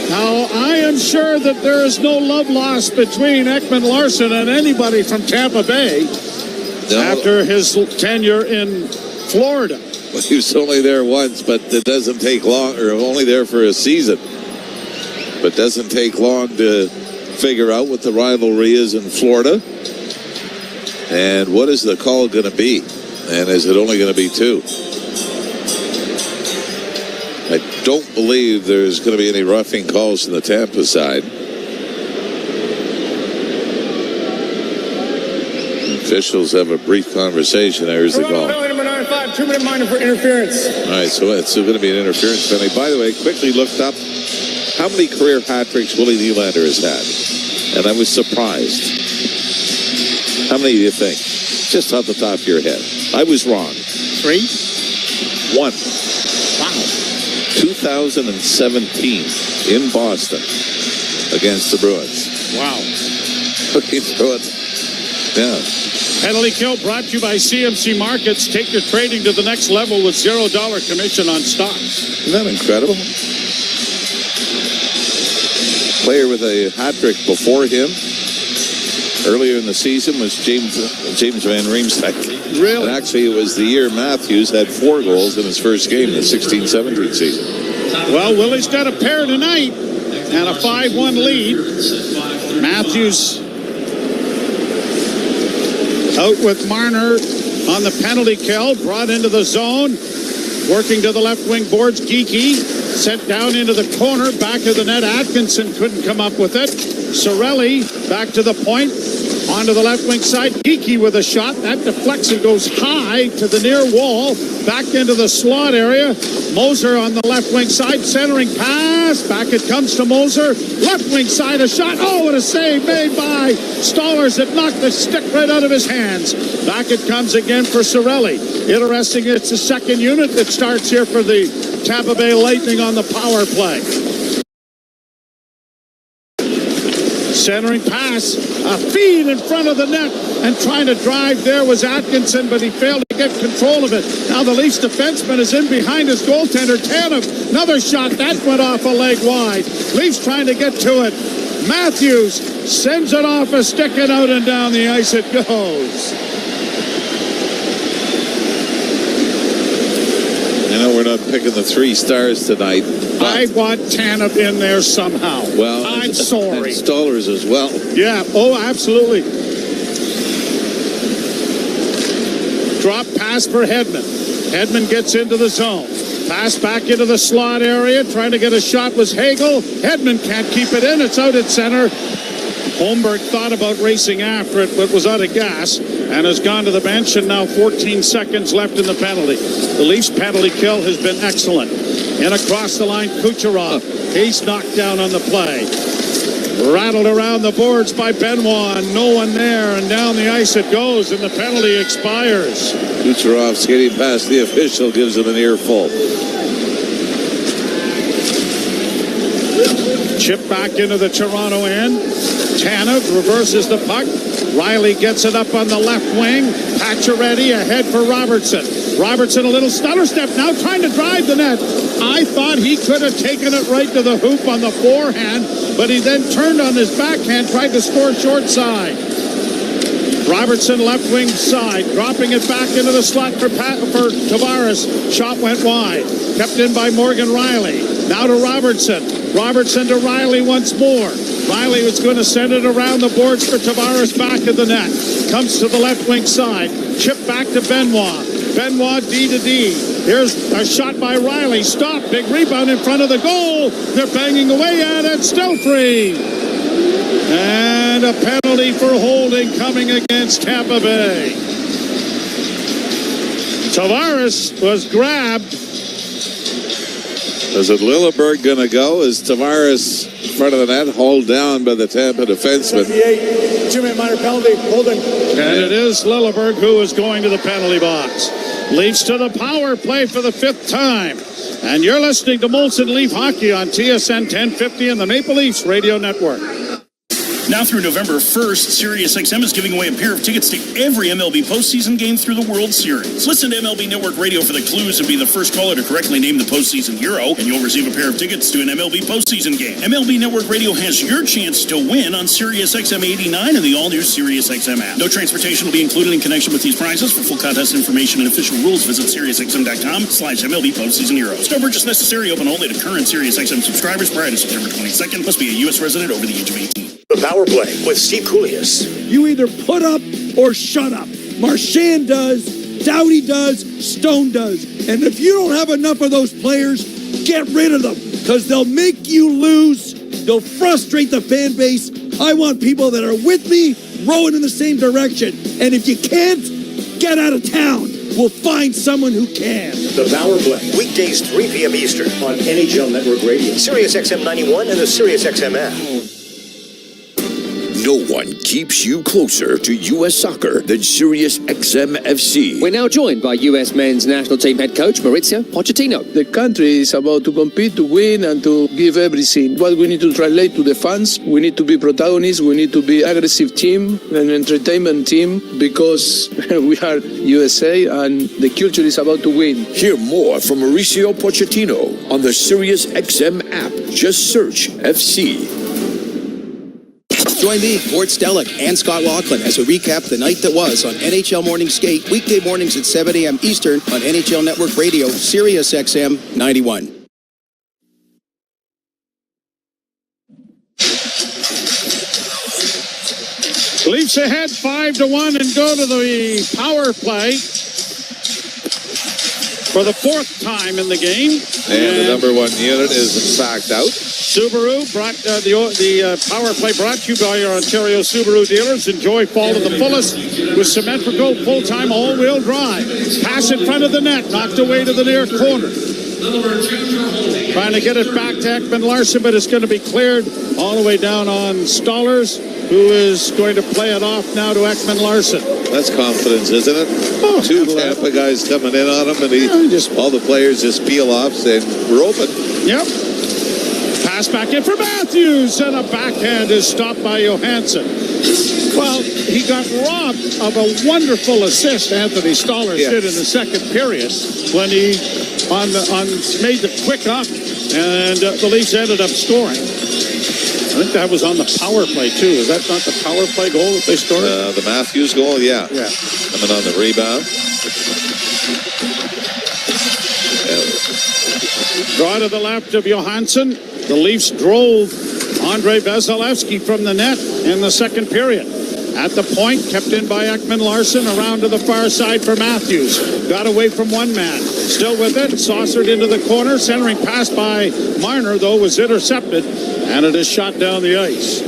Now, I am sure that there is no love lost between Ekman Larsson and anybody from Tampa Bay after his tenure in Florida. He was only there once, but it doesn't take long, or only there for a season. But doesn't take long to figure out what the rivalry is in Florida. And what is the call going to be? And is it only going to be 2? I don't believe there's going to be any roughing calls from the Tampa side. Officials have a brief conversation. There's the call. Number 95, 2-minute minor for interference. All right, so it's going to be an interference penalty. By the way, quickly looked up how many career hat tricks Willie Nylander has had. And I was surprised. How many do you think? Just off the top of your head. I was wrong. 3? 1. Wow. 2017 in Boston against the Bruins. Wow. Yeah. Penalty kill brought to you by CMC Markets. Take your trading to the next level with $0 commission on stocks. Isn't that incredible? Player with a hat trick before him earlier in the season was James Van Riemsdyk. Really? And actually, it was the year Matthews had 4 goals in his first game, the 16-17 season. Well, Willie's got a pair tonight and a 5-1 lead. Matthews out with Marner on the penalty kill, brought into the zone, working to the left wing boards. Geeky sent down into the corner, back of the net. Atkinson couldn't come up with it. Cirelli back to the point, onto the left wing side. Geeky with a shot. That deflects and goes high to the near wall, back into the slot area. Moser on the left wing side, centering pass. Back it comes to Moser. Left wing side, a shot. Oh, what a save made by Stolarz. It knocked the stick right out of his hands. Back it comes again for Cirelli. Interesting, it's the second unit that starts here for the Tampa Bay Lightning on the power play. Centering pass, a feed in front of the net, and trying to drive there was Atkinson, but he failed to get control of it. Now the Leafs defenseman is in behind his goaltender, Tanev. Another shot, that went off a leg wide. Leafs trying to get to it. Matthews sends it off a stick and out and down the ice it goes. I know we're not picking the 3 stars tonight. I want Tanev in there somehow. Well, I'm sorry. And Stolarz as well. Yeah, oh, absolutely. Drop pass for Hedman. Hedman gets into the zone. Pass back into the slot area. Trying to get a shot was Hagel. Hedman can't keep it in. It's out at center. Holmberg thought about racing after it, but was out of gas and has gone to the bench, and now 14 seconds left in the penalty. The Leafs penalty kill has been excellent. And across the line, Kucherov. He's knocked down on the play. Rattled around the boards by Benoit. No one there, and down the ice it goes, and the penalty expires. Kucherov skating past the official, gives him an earful. Chip back into the Toronto end. Tanev reverses the puck. Riley gets it up on the left wing. Pacioretty ahead for Robertson. Robertson a little stutter step now, trying to drive the net. I thought he could have taken it right to the hoop on the forehand, but he then turned on his backhand, tried to score short side. Robertson left wing side, dropping it back into the slot for Tavares. Shot went wide. Kept in by Morgan Riley. Now to Robertson. Robertson to Riley once more. Riley was going to send it around the boards for Tavares back of the net. Comes to the left wing side. Chip back to Benoit. Benoit D to D. Here's a shot by Riley. Stop. Big rebound in front of the goal. They're banging away at it. Still free. And a penalty for holding coming against Tampa Bay. Tavares was grabbed. Is it Lilleberg going to go? Is Tavares in front of the net, hauled down by the Tampa defenseman? 2-minute minor penalty, holding. And it is Lilleberg who is going to the penalty box. Leafs to the power play for the 5th time. And you're listening to Molson Leaf Hockey on TSN 1050 and the Maple Leafs Radio Network. Now through November 1st, SiriusXM is giving away a pair of tickets to every MLB postseason game through the World Series. Listen to MLB Network Radio for the clues and be the first caller to correctly name the postseason hero, and you'll receive a pair of tickets to an MLB postseason game. MLB Network Radio has your chance to win on SiriusXM 89 and the all-new SiriusXM app. No transportation will be included in connection with these prizes. For full contest information and official rules, visit SiriusXM.com/MLB postseason heroes. No purchase necessary. Open only to current SiriusXM subscribers prior to September 22nd. Must be a U.S. resident over the age of 18. The Power Play with Steve Coolius. You either put up or shut up. Marchand does, Doughty does, Stone does. And if you don't have enough of those players, get rid of them, because they'll make you lose. They'll frustrate the fan base. I want people that are with me, rowing in the same direction. And if you can't, get out of town. We'll find someone who can. The Power Play. Weekdays 3 p.m. Eastern on NHL Network Radio, SiriusXM 91, and the SiriusXM app. No one keeps you closer to U.S. soccer than SiriusXM FC. We're now joined by U.S. men's national team head coach Mauricio Pochettino. The country is about to compete, to win, and to give everything. What we need to translate to the fans, we need to be protagonists, we need to be aggressive team, an entertainment team, because we are USA and the culture is about to win. Hear more from Mauricio Pochettino on the SiriusXM app. Just search FC. Join me, Gord Stellick, and Scott Laughlin as we recap the night that was on NHL Morning Skate, weekday mornings at 7 a.m. Eastern on NHL Network Radio, SiriusXM 91. Leafs ahead 5-1 and go to the power play for the fourth time in the game. And the number one unit is in fact out. Subaru brought the power play brought to you by your Ontario Subaru dealers. Enjoy fall to the fullest with symmetrical full-time all-wheel drive. Pass in front of the net, knocked away to the near corner. Trying to get it back to Ekman Larsson, but it's going to be cleared all the way down on Stolarz, who is going to play it off now to Ekman Larsson. That's confidence, isn't it? Oh, two Tampa guys coming in on him, and all the players just peel off saying, we're open. Yep. Pass back in for Matthews, and a backhand is stopped by Johansson. Well, he got robbed of a wonderful assist, Anthony Stolarz did in the second period when he made the quick up, and the Leafs ended up scoring. I think that was on the power play, too. Is that not the power play goal that they scored? The Matthews goal, yeah. Coming on the rebound. Draw to the left of Johansson. The Leafs drove Andre Vasileski from the net in the second period. At the point, kept in by Ekman Larsson, around to the far side for Matthews. Got away from one man. Still with it, saucered into the corner. Centering pass by Marner, though, was intercepted, and it is shot down the ice.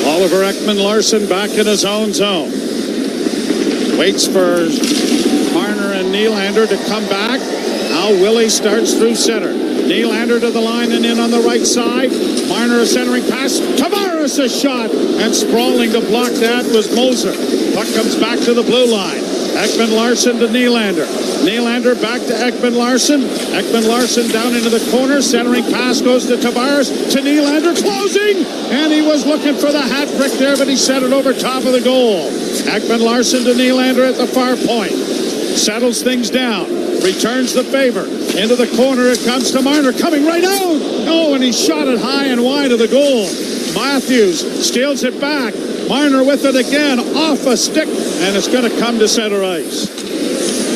Oliver Ekman Larsson back in his own zone. Waits for Marner and Nylander to come back. Now Willie starts through center. Nylander to the line and in on the right side. Marner a centering pass. Tavares a shot. And sprawling to block that was Moser. Puck comes back to the blue line. Ekman Larsson to Nylander. Nylander back to Ekman Larsson. Ekman Larsson down into the corner. Centering pass goes to Tavares. To Nylander closing. And he was looking for the hat trick there, but he set it over top of the goal. Ekman Larsson to Nylander at the far point. Settles things down. Returns the favor. Into the corner it comes to Marner. Coming right out. Oh, and he shot it high and wide of the goal. Matthews steals it back. Marner with it again. Off a stick. And it's going to come to center ice.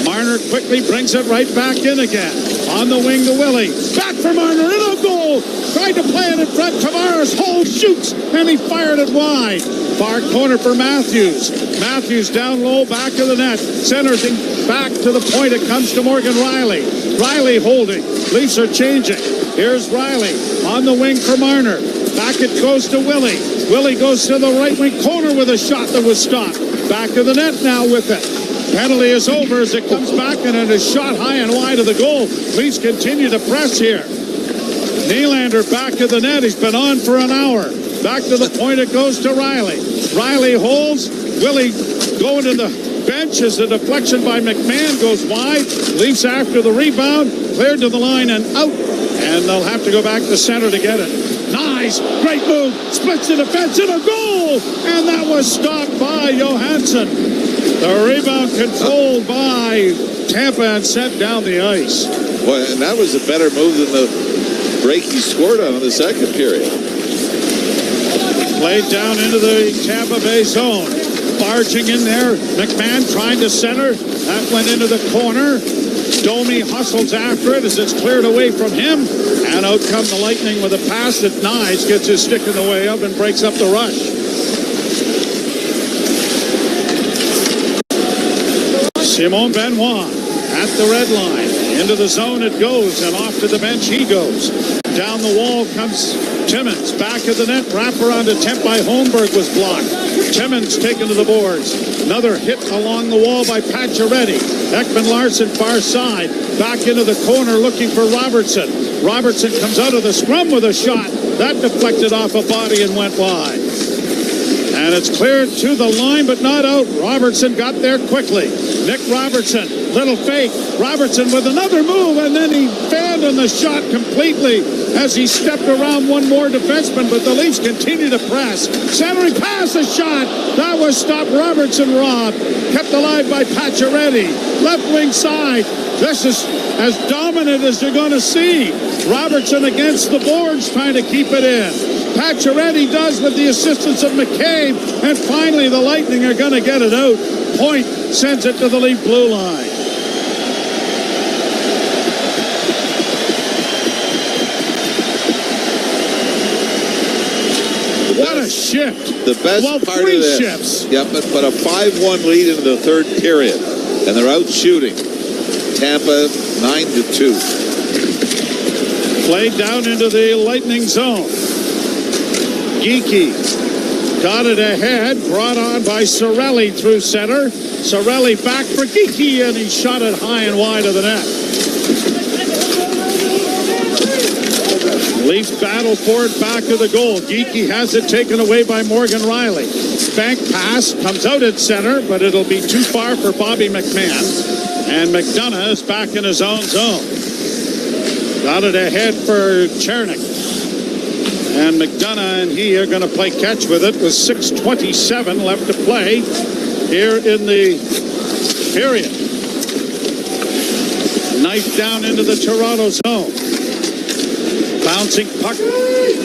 Marner quickly brings it right back in again. On the wing to Willie. Back for Marner. In a goal. Tried to play it in front. Tavares holds, shoots, and he fired it wide. Far corner for Matthews. Matthews down low, back of the net. Centers back to the point. It comes to Morgan Riley. Riley holding. Leafs are changing. Here's Riley on the wing for Marner. Back it goes to Willie. Willie goes to the right wing corner with a shot that was stopped. Back of the net now with it. Penalty is over as it comes back, and it is shot high and wide of the goal. Leafs continue to press here. Nylander back of the net. He's been on for an hour. Back to the point it goes to Riley. Riley holds. Willie going to the bench as the deflection by McMahon goes wide. Leafs after the rebound. Cleared to the line and out. And they'll have to go back to center to get it. Knies, great move, splits the defense and a goal! And that was stopped by Johansson. The rebound controlled by Tampa and sent down the ice. Well, and that was a better move than the break he scored on in the second period. Played down into the Tampa Bay zone. Barging in there. McMahon trying to center. That went into the corner. Domi hustles after it as it's cleared away from him. And out come the Lightning with a pass that Knies gets his stick in the way of and breaks up the rush. Simon Benoit at the red line. Into the zone it goes, and off to the bench he goes. Down the wall comes Timmins. Back of the net, wraparound attempt by Holmberg was blocked. Timmins taken to the boards. Another hit along the wall by Pacioretty. Ekman Larson far side. Back into the corner looking for Robertson. Robertson comes out of the scrum with a shot. That deflected off a body and went wide. And it's cleared to the line, but not out. Robertson got there quickly. Nick Robertson, little fake. Robertson with another move, and then he abandoned the shot completely as he stepped around one more defenseman, but the Leafs continue to press. Centering pass, a shot. That was stopped. Robertson robbed. Kept alive by Pacioretty. Left wing side. This is as dominant as you're going to see. Robertson against the boards trying to keep it in. Pacioretty does with the assistance of McCabe, and finally the Lightning are going to get it out. Point sends it to the Leaf blue line. What a shift. The best part of this. Shifts. Yeah, but a 5-1 lead into the third period, and they're out shooting. Tampa 9-2. Played down into the Lightning zone. Geekie got it ahead, brought on by Cirelli through center. Cirelli back for Geekie, and he shot it high and wide of the net. Leafs battle for it back of the goal. Geekie has it taken away by Morgan Riley. Bank pass comes out at center, but it'll be too far for Bobby McMahon. And McDonough is back in his own zone. Got it ahead for Chernik. And McDonough and he are going to play catch with it with 6:27 left to play here in the period. Knife down into the Toronto zone. Bouncing puck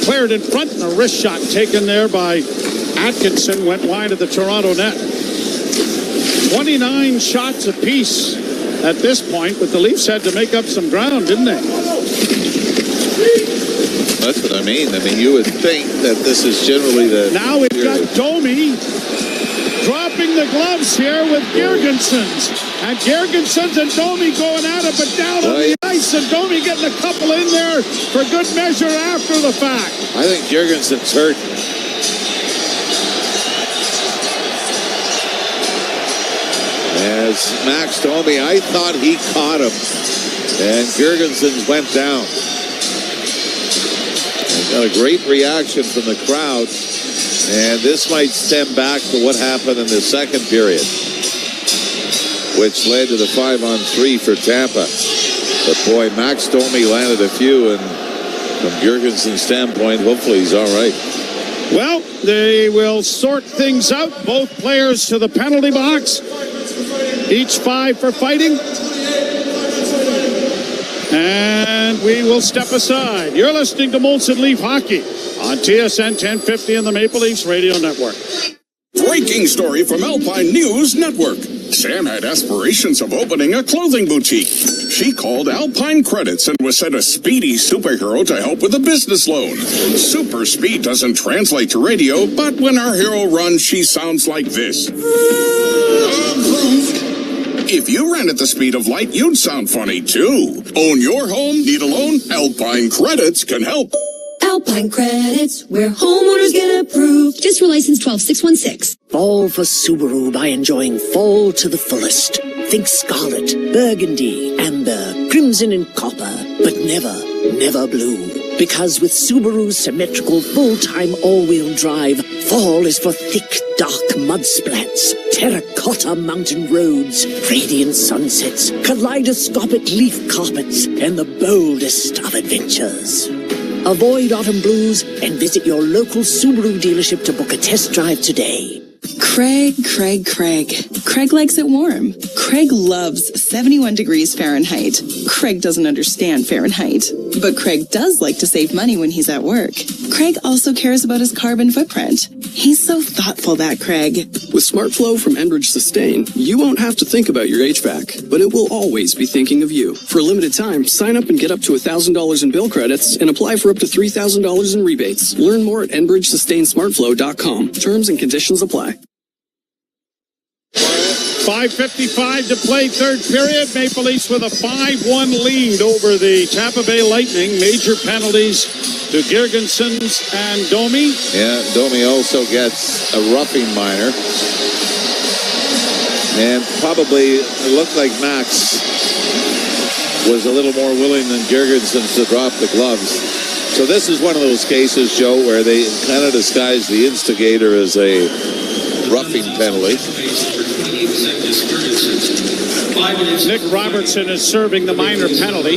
cleared in front, and a wrist shot taken there by Atkinson went wide of the Toronto net. 29 shots apiece at this point, but the Leafs had to make up some ground, didn't they? That's what I mean. You would think that this is generally the... Now we've got Domi dropping the gloves here with Girgensons. And Girgensons and Domi going at it, but down on the ice, and Domi getting a couple in there for good measure after the fact. I think Girgensons hurt. As Max Domi, I thought he caught him, and Girgensons went down. Got a great reaction from the crowd, and this might stem back to what happened in the second period, which led to the 5-on-3 for Tampa. But boy, Max Domi landed a few, and from Girgenson's standpoint, hopefully he's all right. Well, they will sort things out. Both players to the penalty box. Each 5 for fighting. And we will step aside. You're listening to Molson Leaf Hockey on TSN 1050 and the Maple Leafs Radio Network. Breaking story from Alpine News Network. Sam had aspirations of opening a clothing boutique. She called Alpine Credits and was sent a speedy superhero to help with a business loan. Super speed doesn't translate to radio, but when our hero runs, she sounds like this. If you ran at the speed of light, you'd sound funny too. Own your home? Need a loan? Alpine Credits can help. Alpine Credits, where homeowners get approved. Just for license 12616. Fall for Subaru by enjoying fall to the fullest. Think scarlet, burgundy, amber, crimson and copper, but never blue. Because with Subaru's symmetrical full-time all-wheel drive, fall is for thick, dark mud splats, terracotta mountain roads, radiant sunsets, kaleidoscopic leaf carpets, and the boldest of adventures. Avoid autumn blues and visit your local Subaru dealership to book a test drive today. Craig likes it warm. Craig loves 71 degrees Fahrenheit. Craig doesn't understand Fahrenheit. But Craig does like to save money when he's at work. Craig also cares about his carbon footprint. He's so thoughtful, that Craig. With SmartFlow from Enbridge Sustain, you won't have to think about your HVAC, but it will always be thinking of you. For a limited time, sign up and get up to $1,000 in bill credits and apply for up to $3,000 in rebates. Learn more at EnbridgeSustainSmartFlow.com. Terms and conditions apply. 5:55 to play, third period. Maple Leafs with a 5-1 lead over the Tampa Bay Lightning. Major penalties to Girgensons and Domi. Yeah, Domi also gets a roughing minor. And probably it looked like Max was a little more willing than Girgensons to drop the gloves. So this is one of those cases, Joe, where they kind of disguise the instigator as a roughing penalty. Nick Robertson is serving the minor penalty.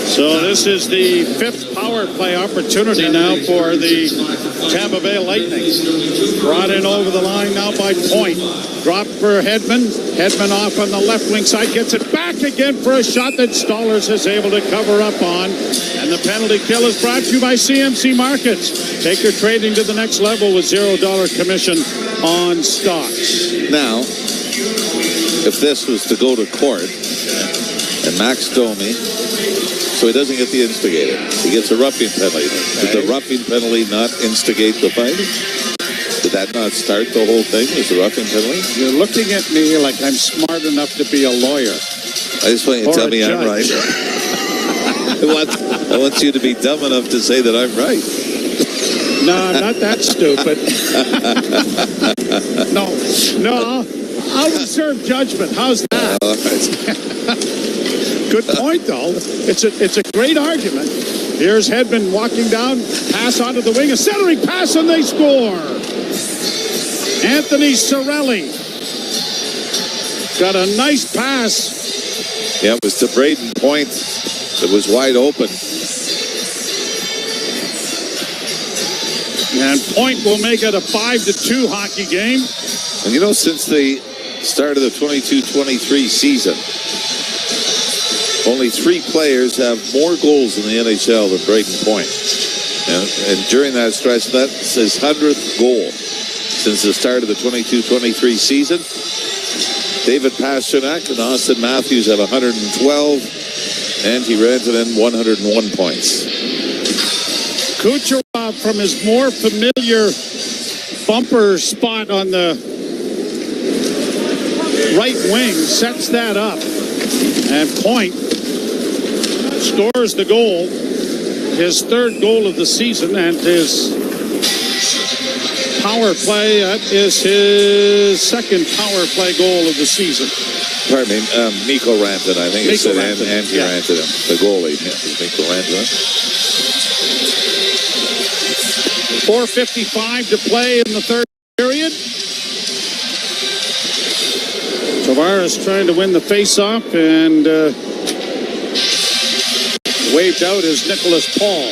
So this is the fifth power play opportunity now for the Tampa Bay Lightning. Brought in over the line now by Point. Drop for Hedman. Hedman off on the left wing side. Gets it back again for a shot that Stolarz is able to cover up on. And the penalty kill is brought to you by CMC Markets. Take your trading to the next level with $0 commission on stocks. Now, if this was to go to court, and Max Domi, so he doesn't get the instigator, he gets a roughing penalty. Did the roughing penalty not instigate the fight? Did that not start the whole thing? Was the roughing penalty? You're looking at me like I'm smart enough to be a lawyer. I just want you to tell me I'm right. I want you to be dumb enough to say that I'm right. No, I'm not that stupid. No, I'll reserve judgment. How's that? All right. Good point, though. It's a great argument. Here's Hedman walking down, pass onto the wing, a centering pass, and they score. Anthony Cirelli got a nice pass. Yeah, it was to Braden Point. It was wide open. And Point will make it a 5-2 hockey game. And you know, since the start of the 22-23 season, only 3 players have more goals in the NHL than Braden Point. And during that stretch, that's his 100th goal since the start of the 22-23 season. David Pastrnak and Austin Matthews have 112, and he Rantanen 101 points. Kucherov from his more familiar bumper spot on the right wing sets that up. And Point scores the goal, his third goal of the season, and his power play, that is his second power play goal of the season. Pardon me, Mikko Rantanen. I think it's Andy Rantanen, the goalie. Yeah, Mikko Rantanen. 4:55 to play in the third period. Tavares trying to win the faceoff, and waved out is Nicholas Paul.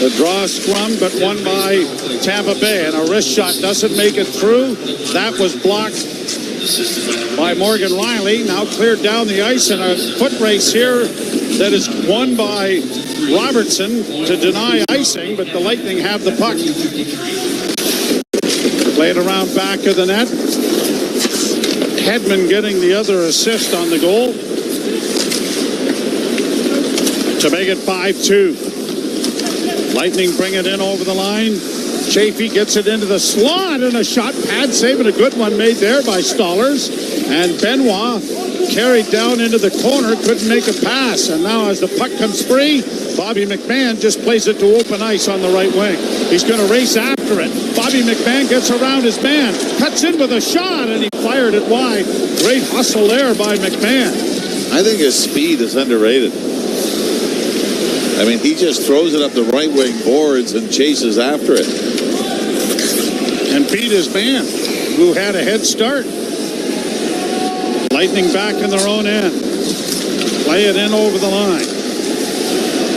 The draw scrum, but won by Tampa Bay, and a wrist shot doesn't make it through. That was blocked by Morgan Riley. Now cleared down the ice, and a foot race here that is won by Robertson to deny icing, but the Lightning have the puck. Played around back of the net. Hedman getting the other assist on the goal to make it 5-2. Lightning bring it in over the line. Chafee gets it into the slot, and a shot pad save, and a good one made there by Stolarz. And Benoit carried down into the corner, couldn't make a pass. And now as the puck comes free, Bobby McMahon just plays it to open ice on the right wing. He's going to race after it. Bobby McMahon gets around his man, cuts in with a shot, and he fired it wide. Great hustle there by McMahon. I think his speed is underrated. I mean, he just throws it up the right wing boards and chases after it. beat his man, who had a head start. Lightning back in their own end. Play it in over the line.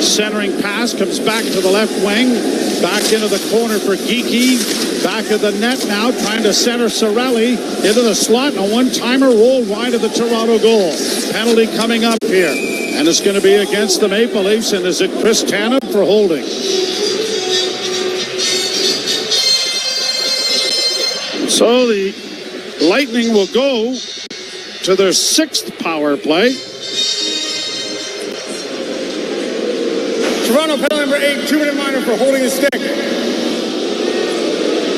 Centering pass comes back to the left wing. Back into the corner for Geeky. Back of the net now, trying to center Sorelli into the slot. A one-timer rolled wide of the Toronto goal. Penalty coming up here. And it's going to be against the Maple Leafs. And is it Chris Tannen for holding? So the Lightning will go to their 6th power play. Toronto penalty number 8, 2-minute minor for holding the stick.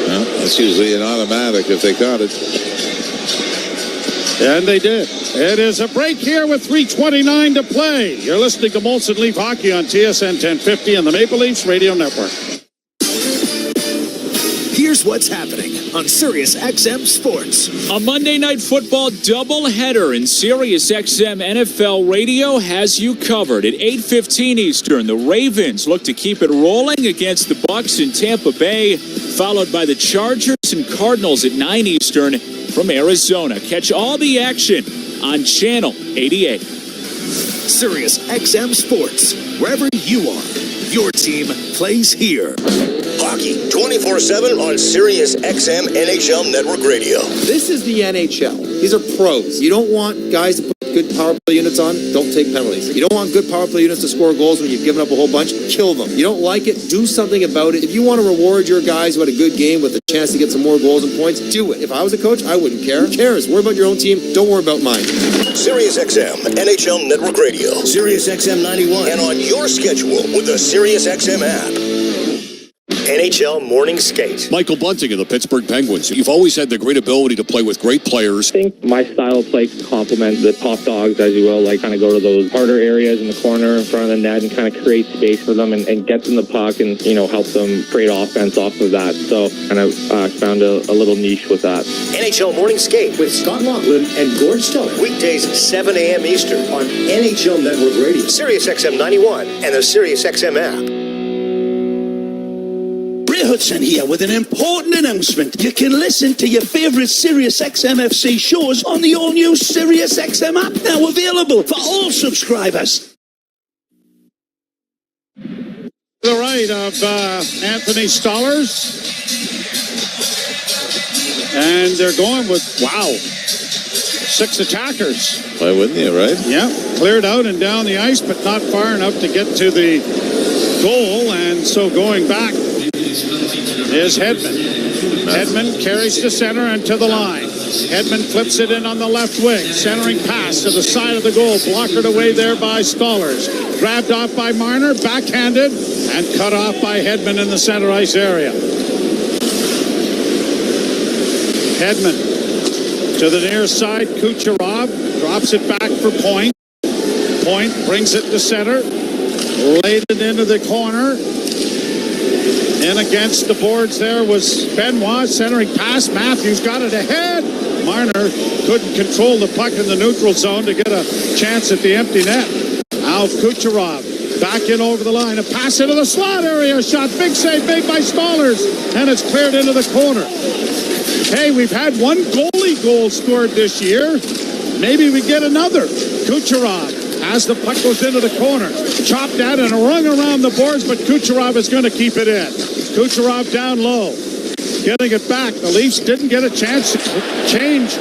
Well, that's usually an automatic if they got it. And they did. It is a break here with 3:29 to play. You're listening to Molson Leaf Hockey on TSN 1050 and the Maple Leafs Radio Network. Here's what's happening on Sirius XM Sports. A Monday Night Football doubleheader in Sirius XM NFL Radio has you covered. At 8:15 Eastern, the Ravens look to keep it rolling against the Bucs in Tampa Bay, followed by the Chargers and Cardinals at 9 Eastern from Arizona. Catch all the action on Channel 88. Sirius XM Sports, wherever you are, your team plays here. Hockey 24/7 on Sirius XM NHL Network Radio. This is the NHL. These are pros. You don't want guys to put good power play units on, don't take penalties. You don't want good power play units to score goals when you've given up a whole bunch, kill them. You don't like it, do something about it. If you want to reward your guys who had a good game with a chance to get some more goals and points, do it. If I was a coach, I wouldn't care. Who cares? Worry about your own team. Don't worry about mine. Sirius XM NHL Network Radio. Sirius XM 91. And on your schedule with the Sirius XM app. NHL Morning Skate. Michael Bunting of the Pittsburgh Penguins. You've always had the great ability to play with great players. I think my style of play complements the top dogs, as you will, like kind of go to those harder areas in the corner in front of the net and kind of create space for them and get them the puck and, help them create offense off of that. So kind of found a little niche with that. NHL Morning Skate with Scott Laughlin and Gord Stolarz. Weekdays 7 a.m. Eastern on NHL Network Radio. Sirius XM 91 and the Sirius XM app. Hudson here with an important announcement. You can listen to your favorite Sirius XM FC shows on the all-new Sirius XM app, now available for all subscribers. To the right of Anthony Stolarz. And they're going with, 6 attackers. Why wouldn't you, right? Yeah, cleared out and down the ice, but not far enough to get to the goal. And so going back is Hedman. Hedman carries to center and to the line. Hedman flips it in on the left wing. Centering pass to the side of the goal. Blockered away there by Stolarz. Grabbed off by Marner. Backhanded. And cut off by Hedman in the center ice area. Hedman to the near side. Kucherov drops it back for Point. Point brings it to center. Laid it into the corner. In against the boards there was Benoit, centering pass. Matthews got it ahead. Marner couldn't control the puck in the neutral zone to get a chance at the empty net. Now Kucherov back in over the line. A pass into the slot area. Shot. Big save made by Stolarz. And it's cleared into the corner. Hey, we've had one goalie goal scored this year. Maybe we get another. Kucherov, as the puck goes into the corner, chopped out and rung around the boards, but Kucherov is going to keep it in. Kucherov down low, getting it back. The Leafs didn't get a chance to change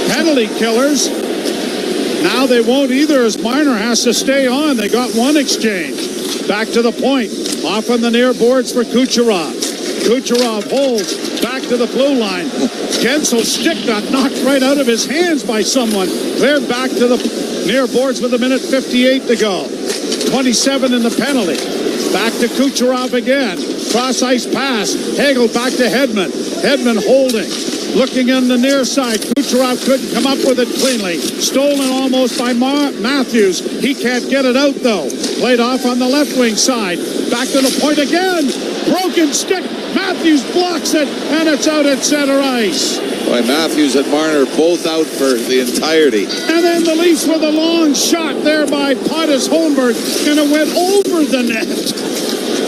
penalty killers. Now they won't either, as Marner has to stay on. They got one exchange. Back to the point. Off on the near boards for Kucherov. Kucherov holds back to the blue line. Gensel's stick got knocked right out of his hands by someone. Cleared back to the near boards with 1:58 to go. 27 in the penalty. Back to Kucherov again. Cross ice pass. Hagel back to Hedman. Hedman holding. Looking in the near side. Kucherov couldn't come up with it cleanly. Stolen almost by Matthews. He can't get it out though. Played off on the left wing side. Back to the point again. Broken stick. Matthews blocks it. And it's out at center ice. Boy, Matthews and Marner both out for the entirety. And then the Leafs with a long shot there by Pontus Holmberg. And it went over the net.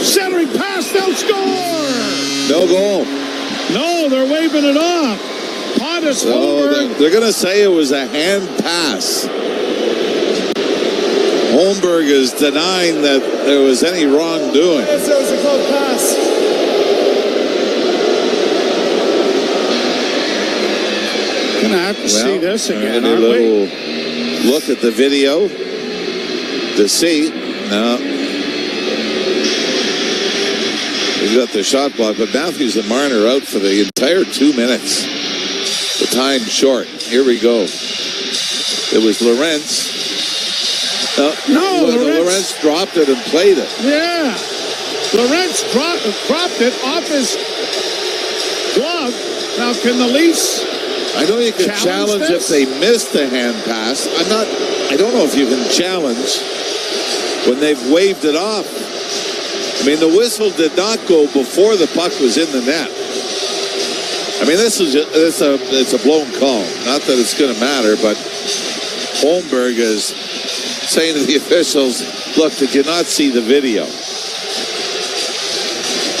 Centering pass. They'll score. No goal. No, they're waving it off. Pontus Holmberg. They're going to say it was a hand pass. Holmberg is denying that there was any wrongdoing. Yes, it was a close pass. Gonna have to see this again, a aren't little we? look at the video to see. No. He's got the shot block, but Matthews and Marner out for the entire 2 minutes. The time short. Here we go. It was Lorentz. Lorentz dropped it and played it. Yeah. Lorentz dropped it off his glove. Now, can the Leafs... I know you can challenge if they missed the hand pass. I don't know if you can challenge when they've waved it off. I mean, the whistle did not go before the puck was in the net. I mean, it's a blown call. Not that it's going to matter, but Holmberg is saying to the officials, look, did you not see the video?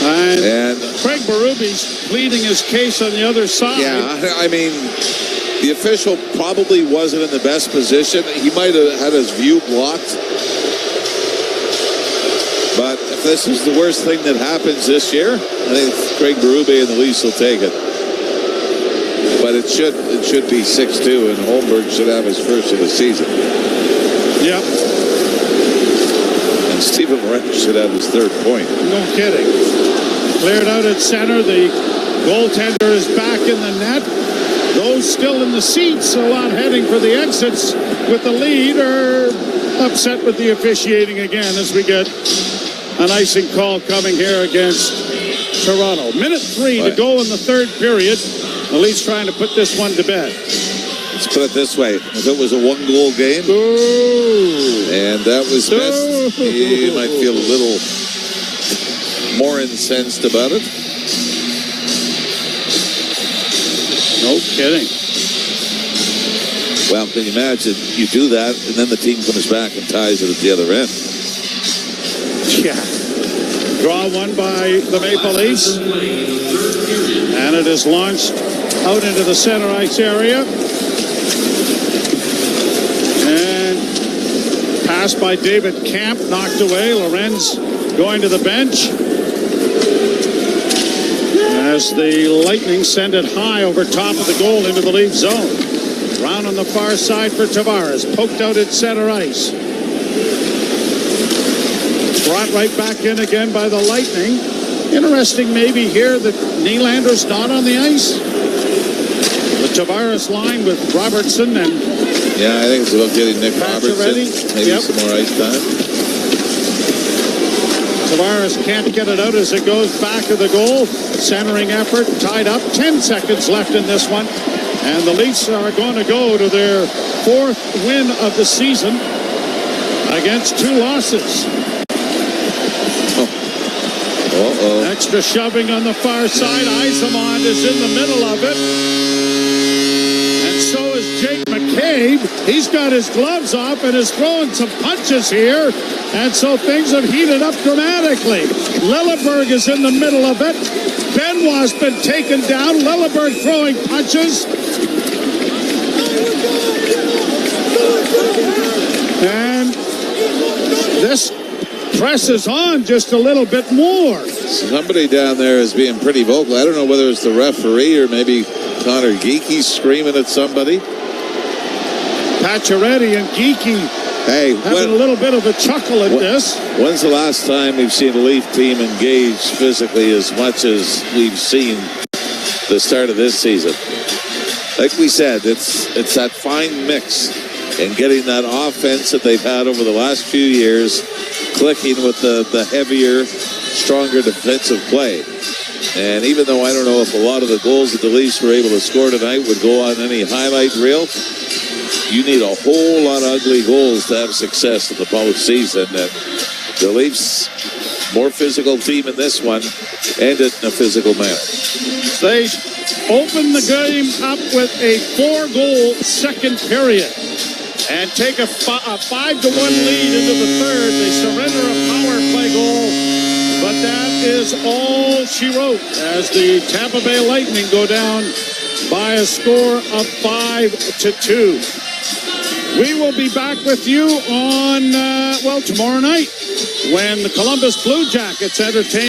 And Craig Berube's pleading his case on the other side. Yeah, I mean, the official probably wasn't in the best position. He might have had his view blocked. But if this is the worst thing that happens this year, I think Craig Berube and the Leafs will take it. But it should be 6-2, and Holmberg should have his first of the season. Yep. And Steven Lorentz should have his third point. No kidding. Cleared out at center. The goaltender is back in the net. Those still in the seats, a lot heading for the exits with the lead, are upset with the officiating again as we get an icing call coming here against Toronto. Minute 3 to go in the third period. The Leafs trying to put this one to bed. Let's put it this way. If it was a one-goal game, and that was missed, you might feel a little more incensed about it. No kidding. Well, can you imagine you do that, and then the team comes back and ties it at the other end? Yeah. Draw one by the Maple Leafs. And it is launched out into the center ice area. And passed by David Camp, knocked away. Lorenz going to the bench. As the Lightning send it high over top of the goal into the Leaf zone. Round on the far side for Tavares. Poked out at center ice. Brought right back in again by the Lightning. Interesting maybe here that Nylander's not on the ice. The Tavares line with Robertson and... Yeah, I think it's about getting Nick Robertson. Maybe some more ice time. Tavares can't get it out as it goes back of the goal. Centering effort tied up. 10 seconds left in this one. And the Leafs are going to go to their 4th win of the season against 2 losses. Extra shoving on the far side. Yzerman is in the middle of it. And so is Jake McCabe. He's got his gloves off and is throwing some punches here. And so things have heated up dramatically. Lilleberg is in the middle of it. Benoit's been taken down. Lilleberg throwing punches. And this presses on just a little bit more. Somebody down there is being pretty vocal. I don't know whether it's the referee or maybe Connor Geekie screaming at somebody. Pacioretty and Geekie having a little bit of a chuckle at this. When's the last time we've seen a Leaf team engage physically as much as we've seen the start of this season? Like we said, it's that fine mix and getting that offense that they've had over the last few years clicking with the heavier, stronger defensive play. And even though I don't know if a lot of the goals that the Leafs were able to score tonight would go on any highlight reel, you need a whole lot of ugly goals to have success in the postseason. And the Leafs, more physical team in this one, end it in a physical manner. They open the game up with a 4-goal second period and take a 5-1 lead into the third. They surrender a power play goal, but that is all she wrote as the Tampa Bay Lightning go down by a score of 5-2. We will be back with you on, tomorrow night when the Columbus Blue Jackets entertain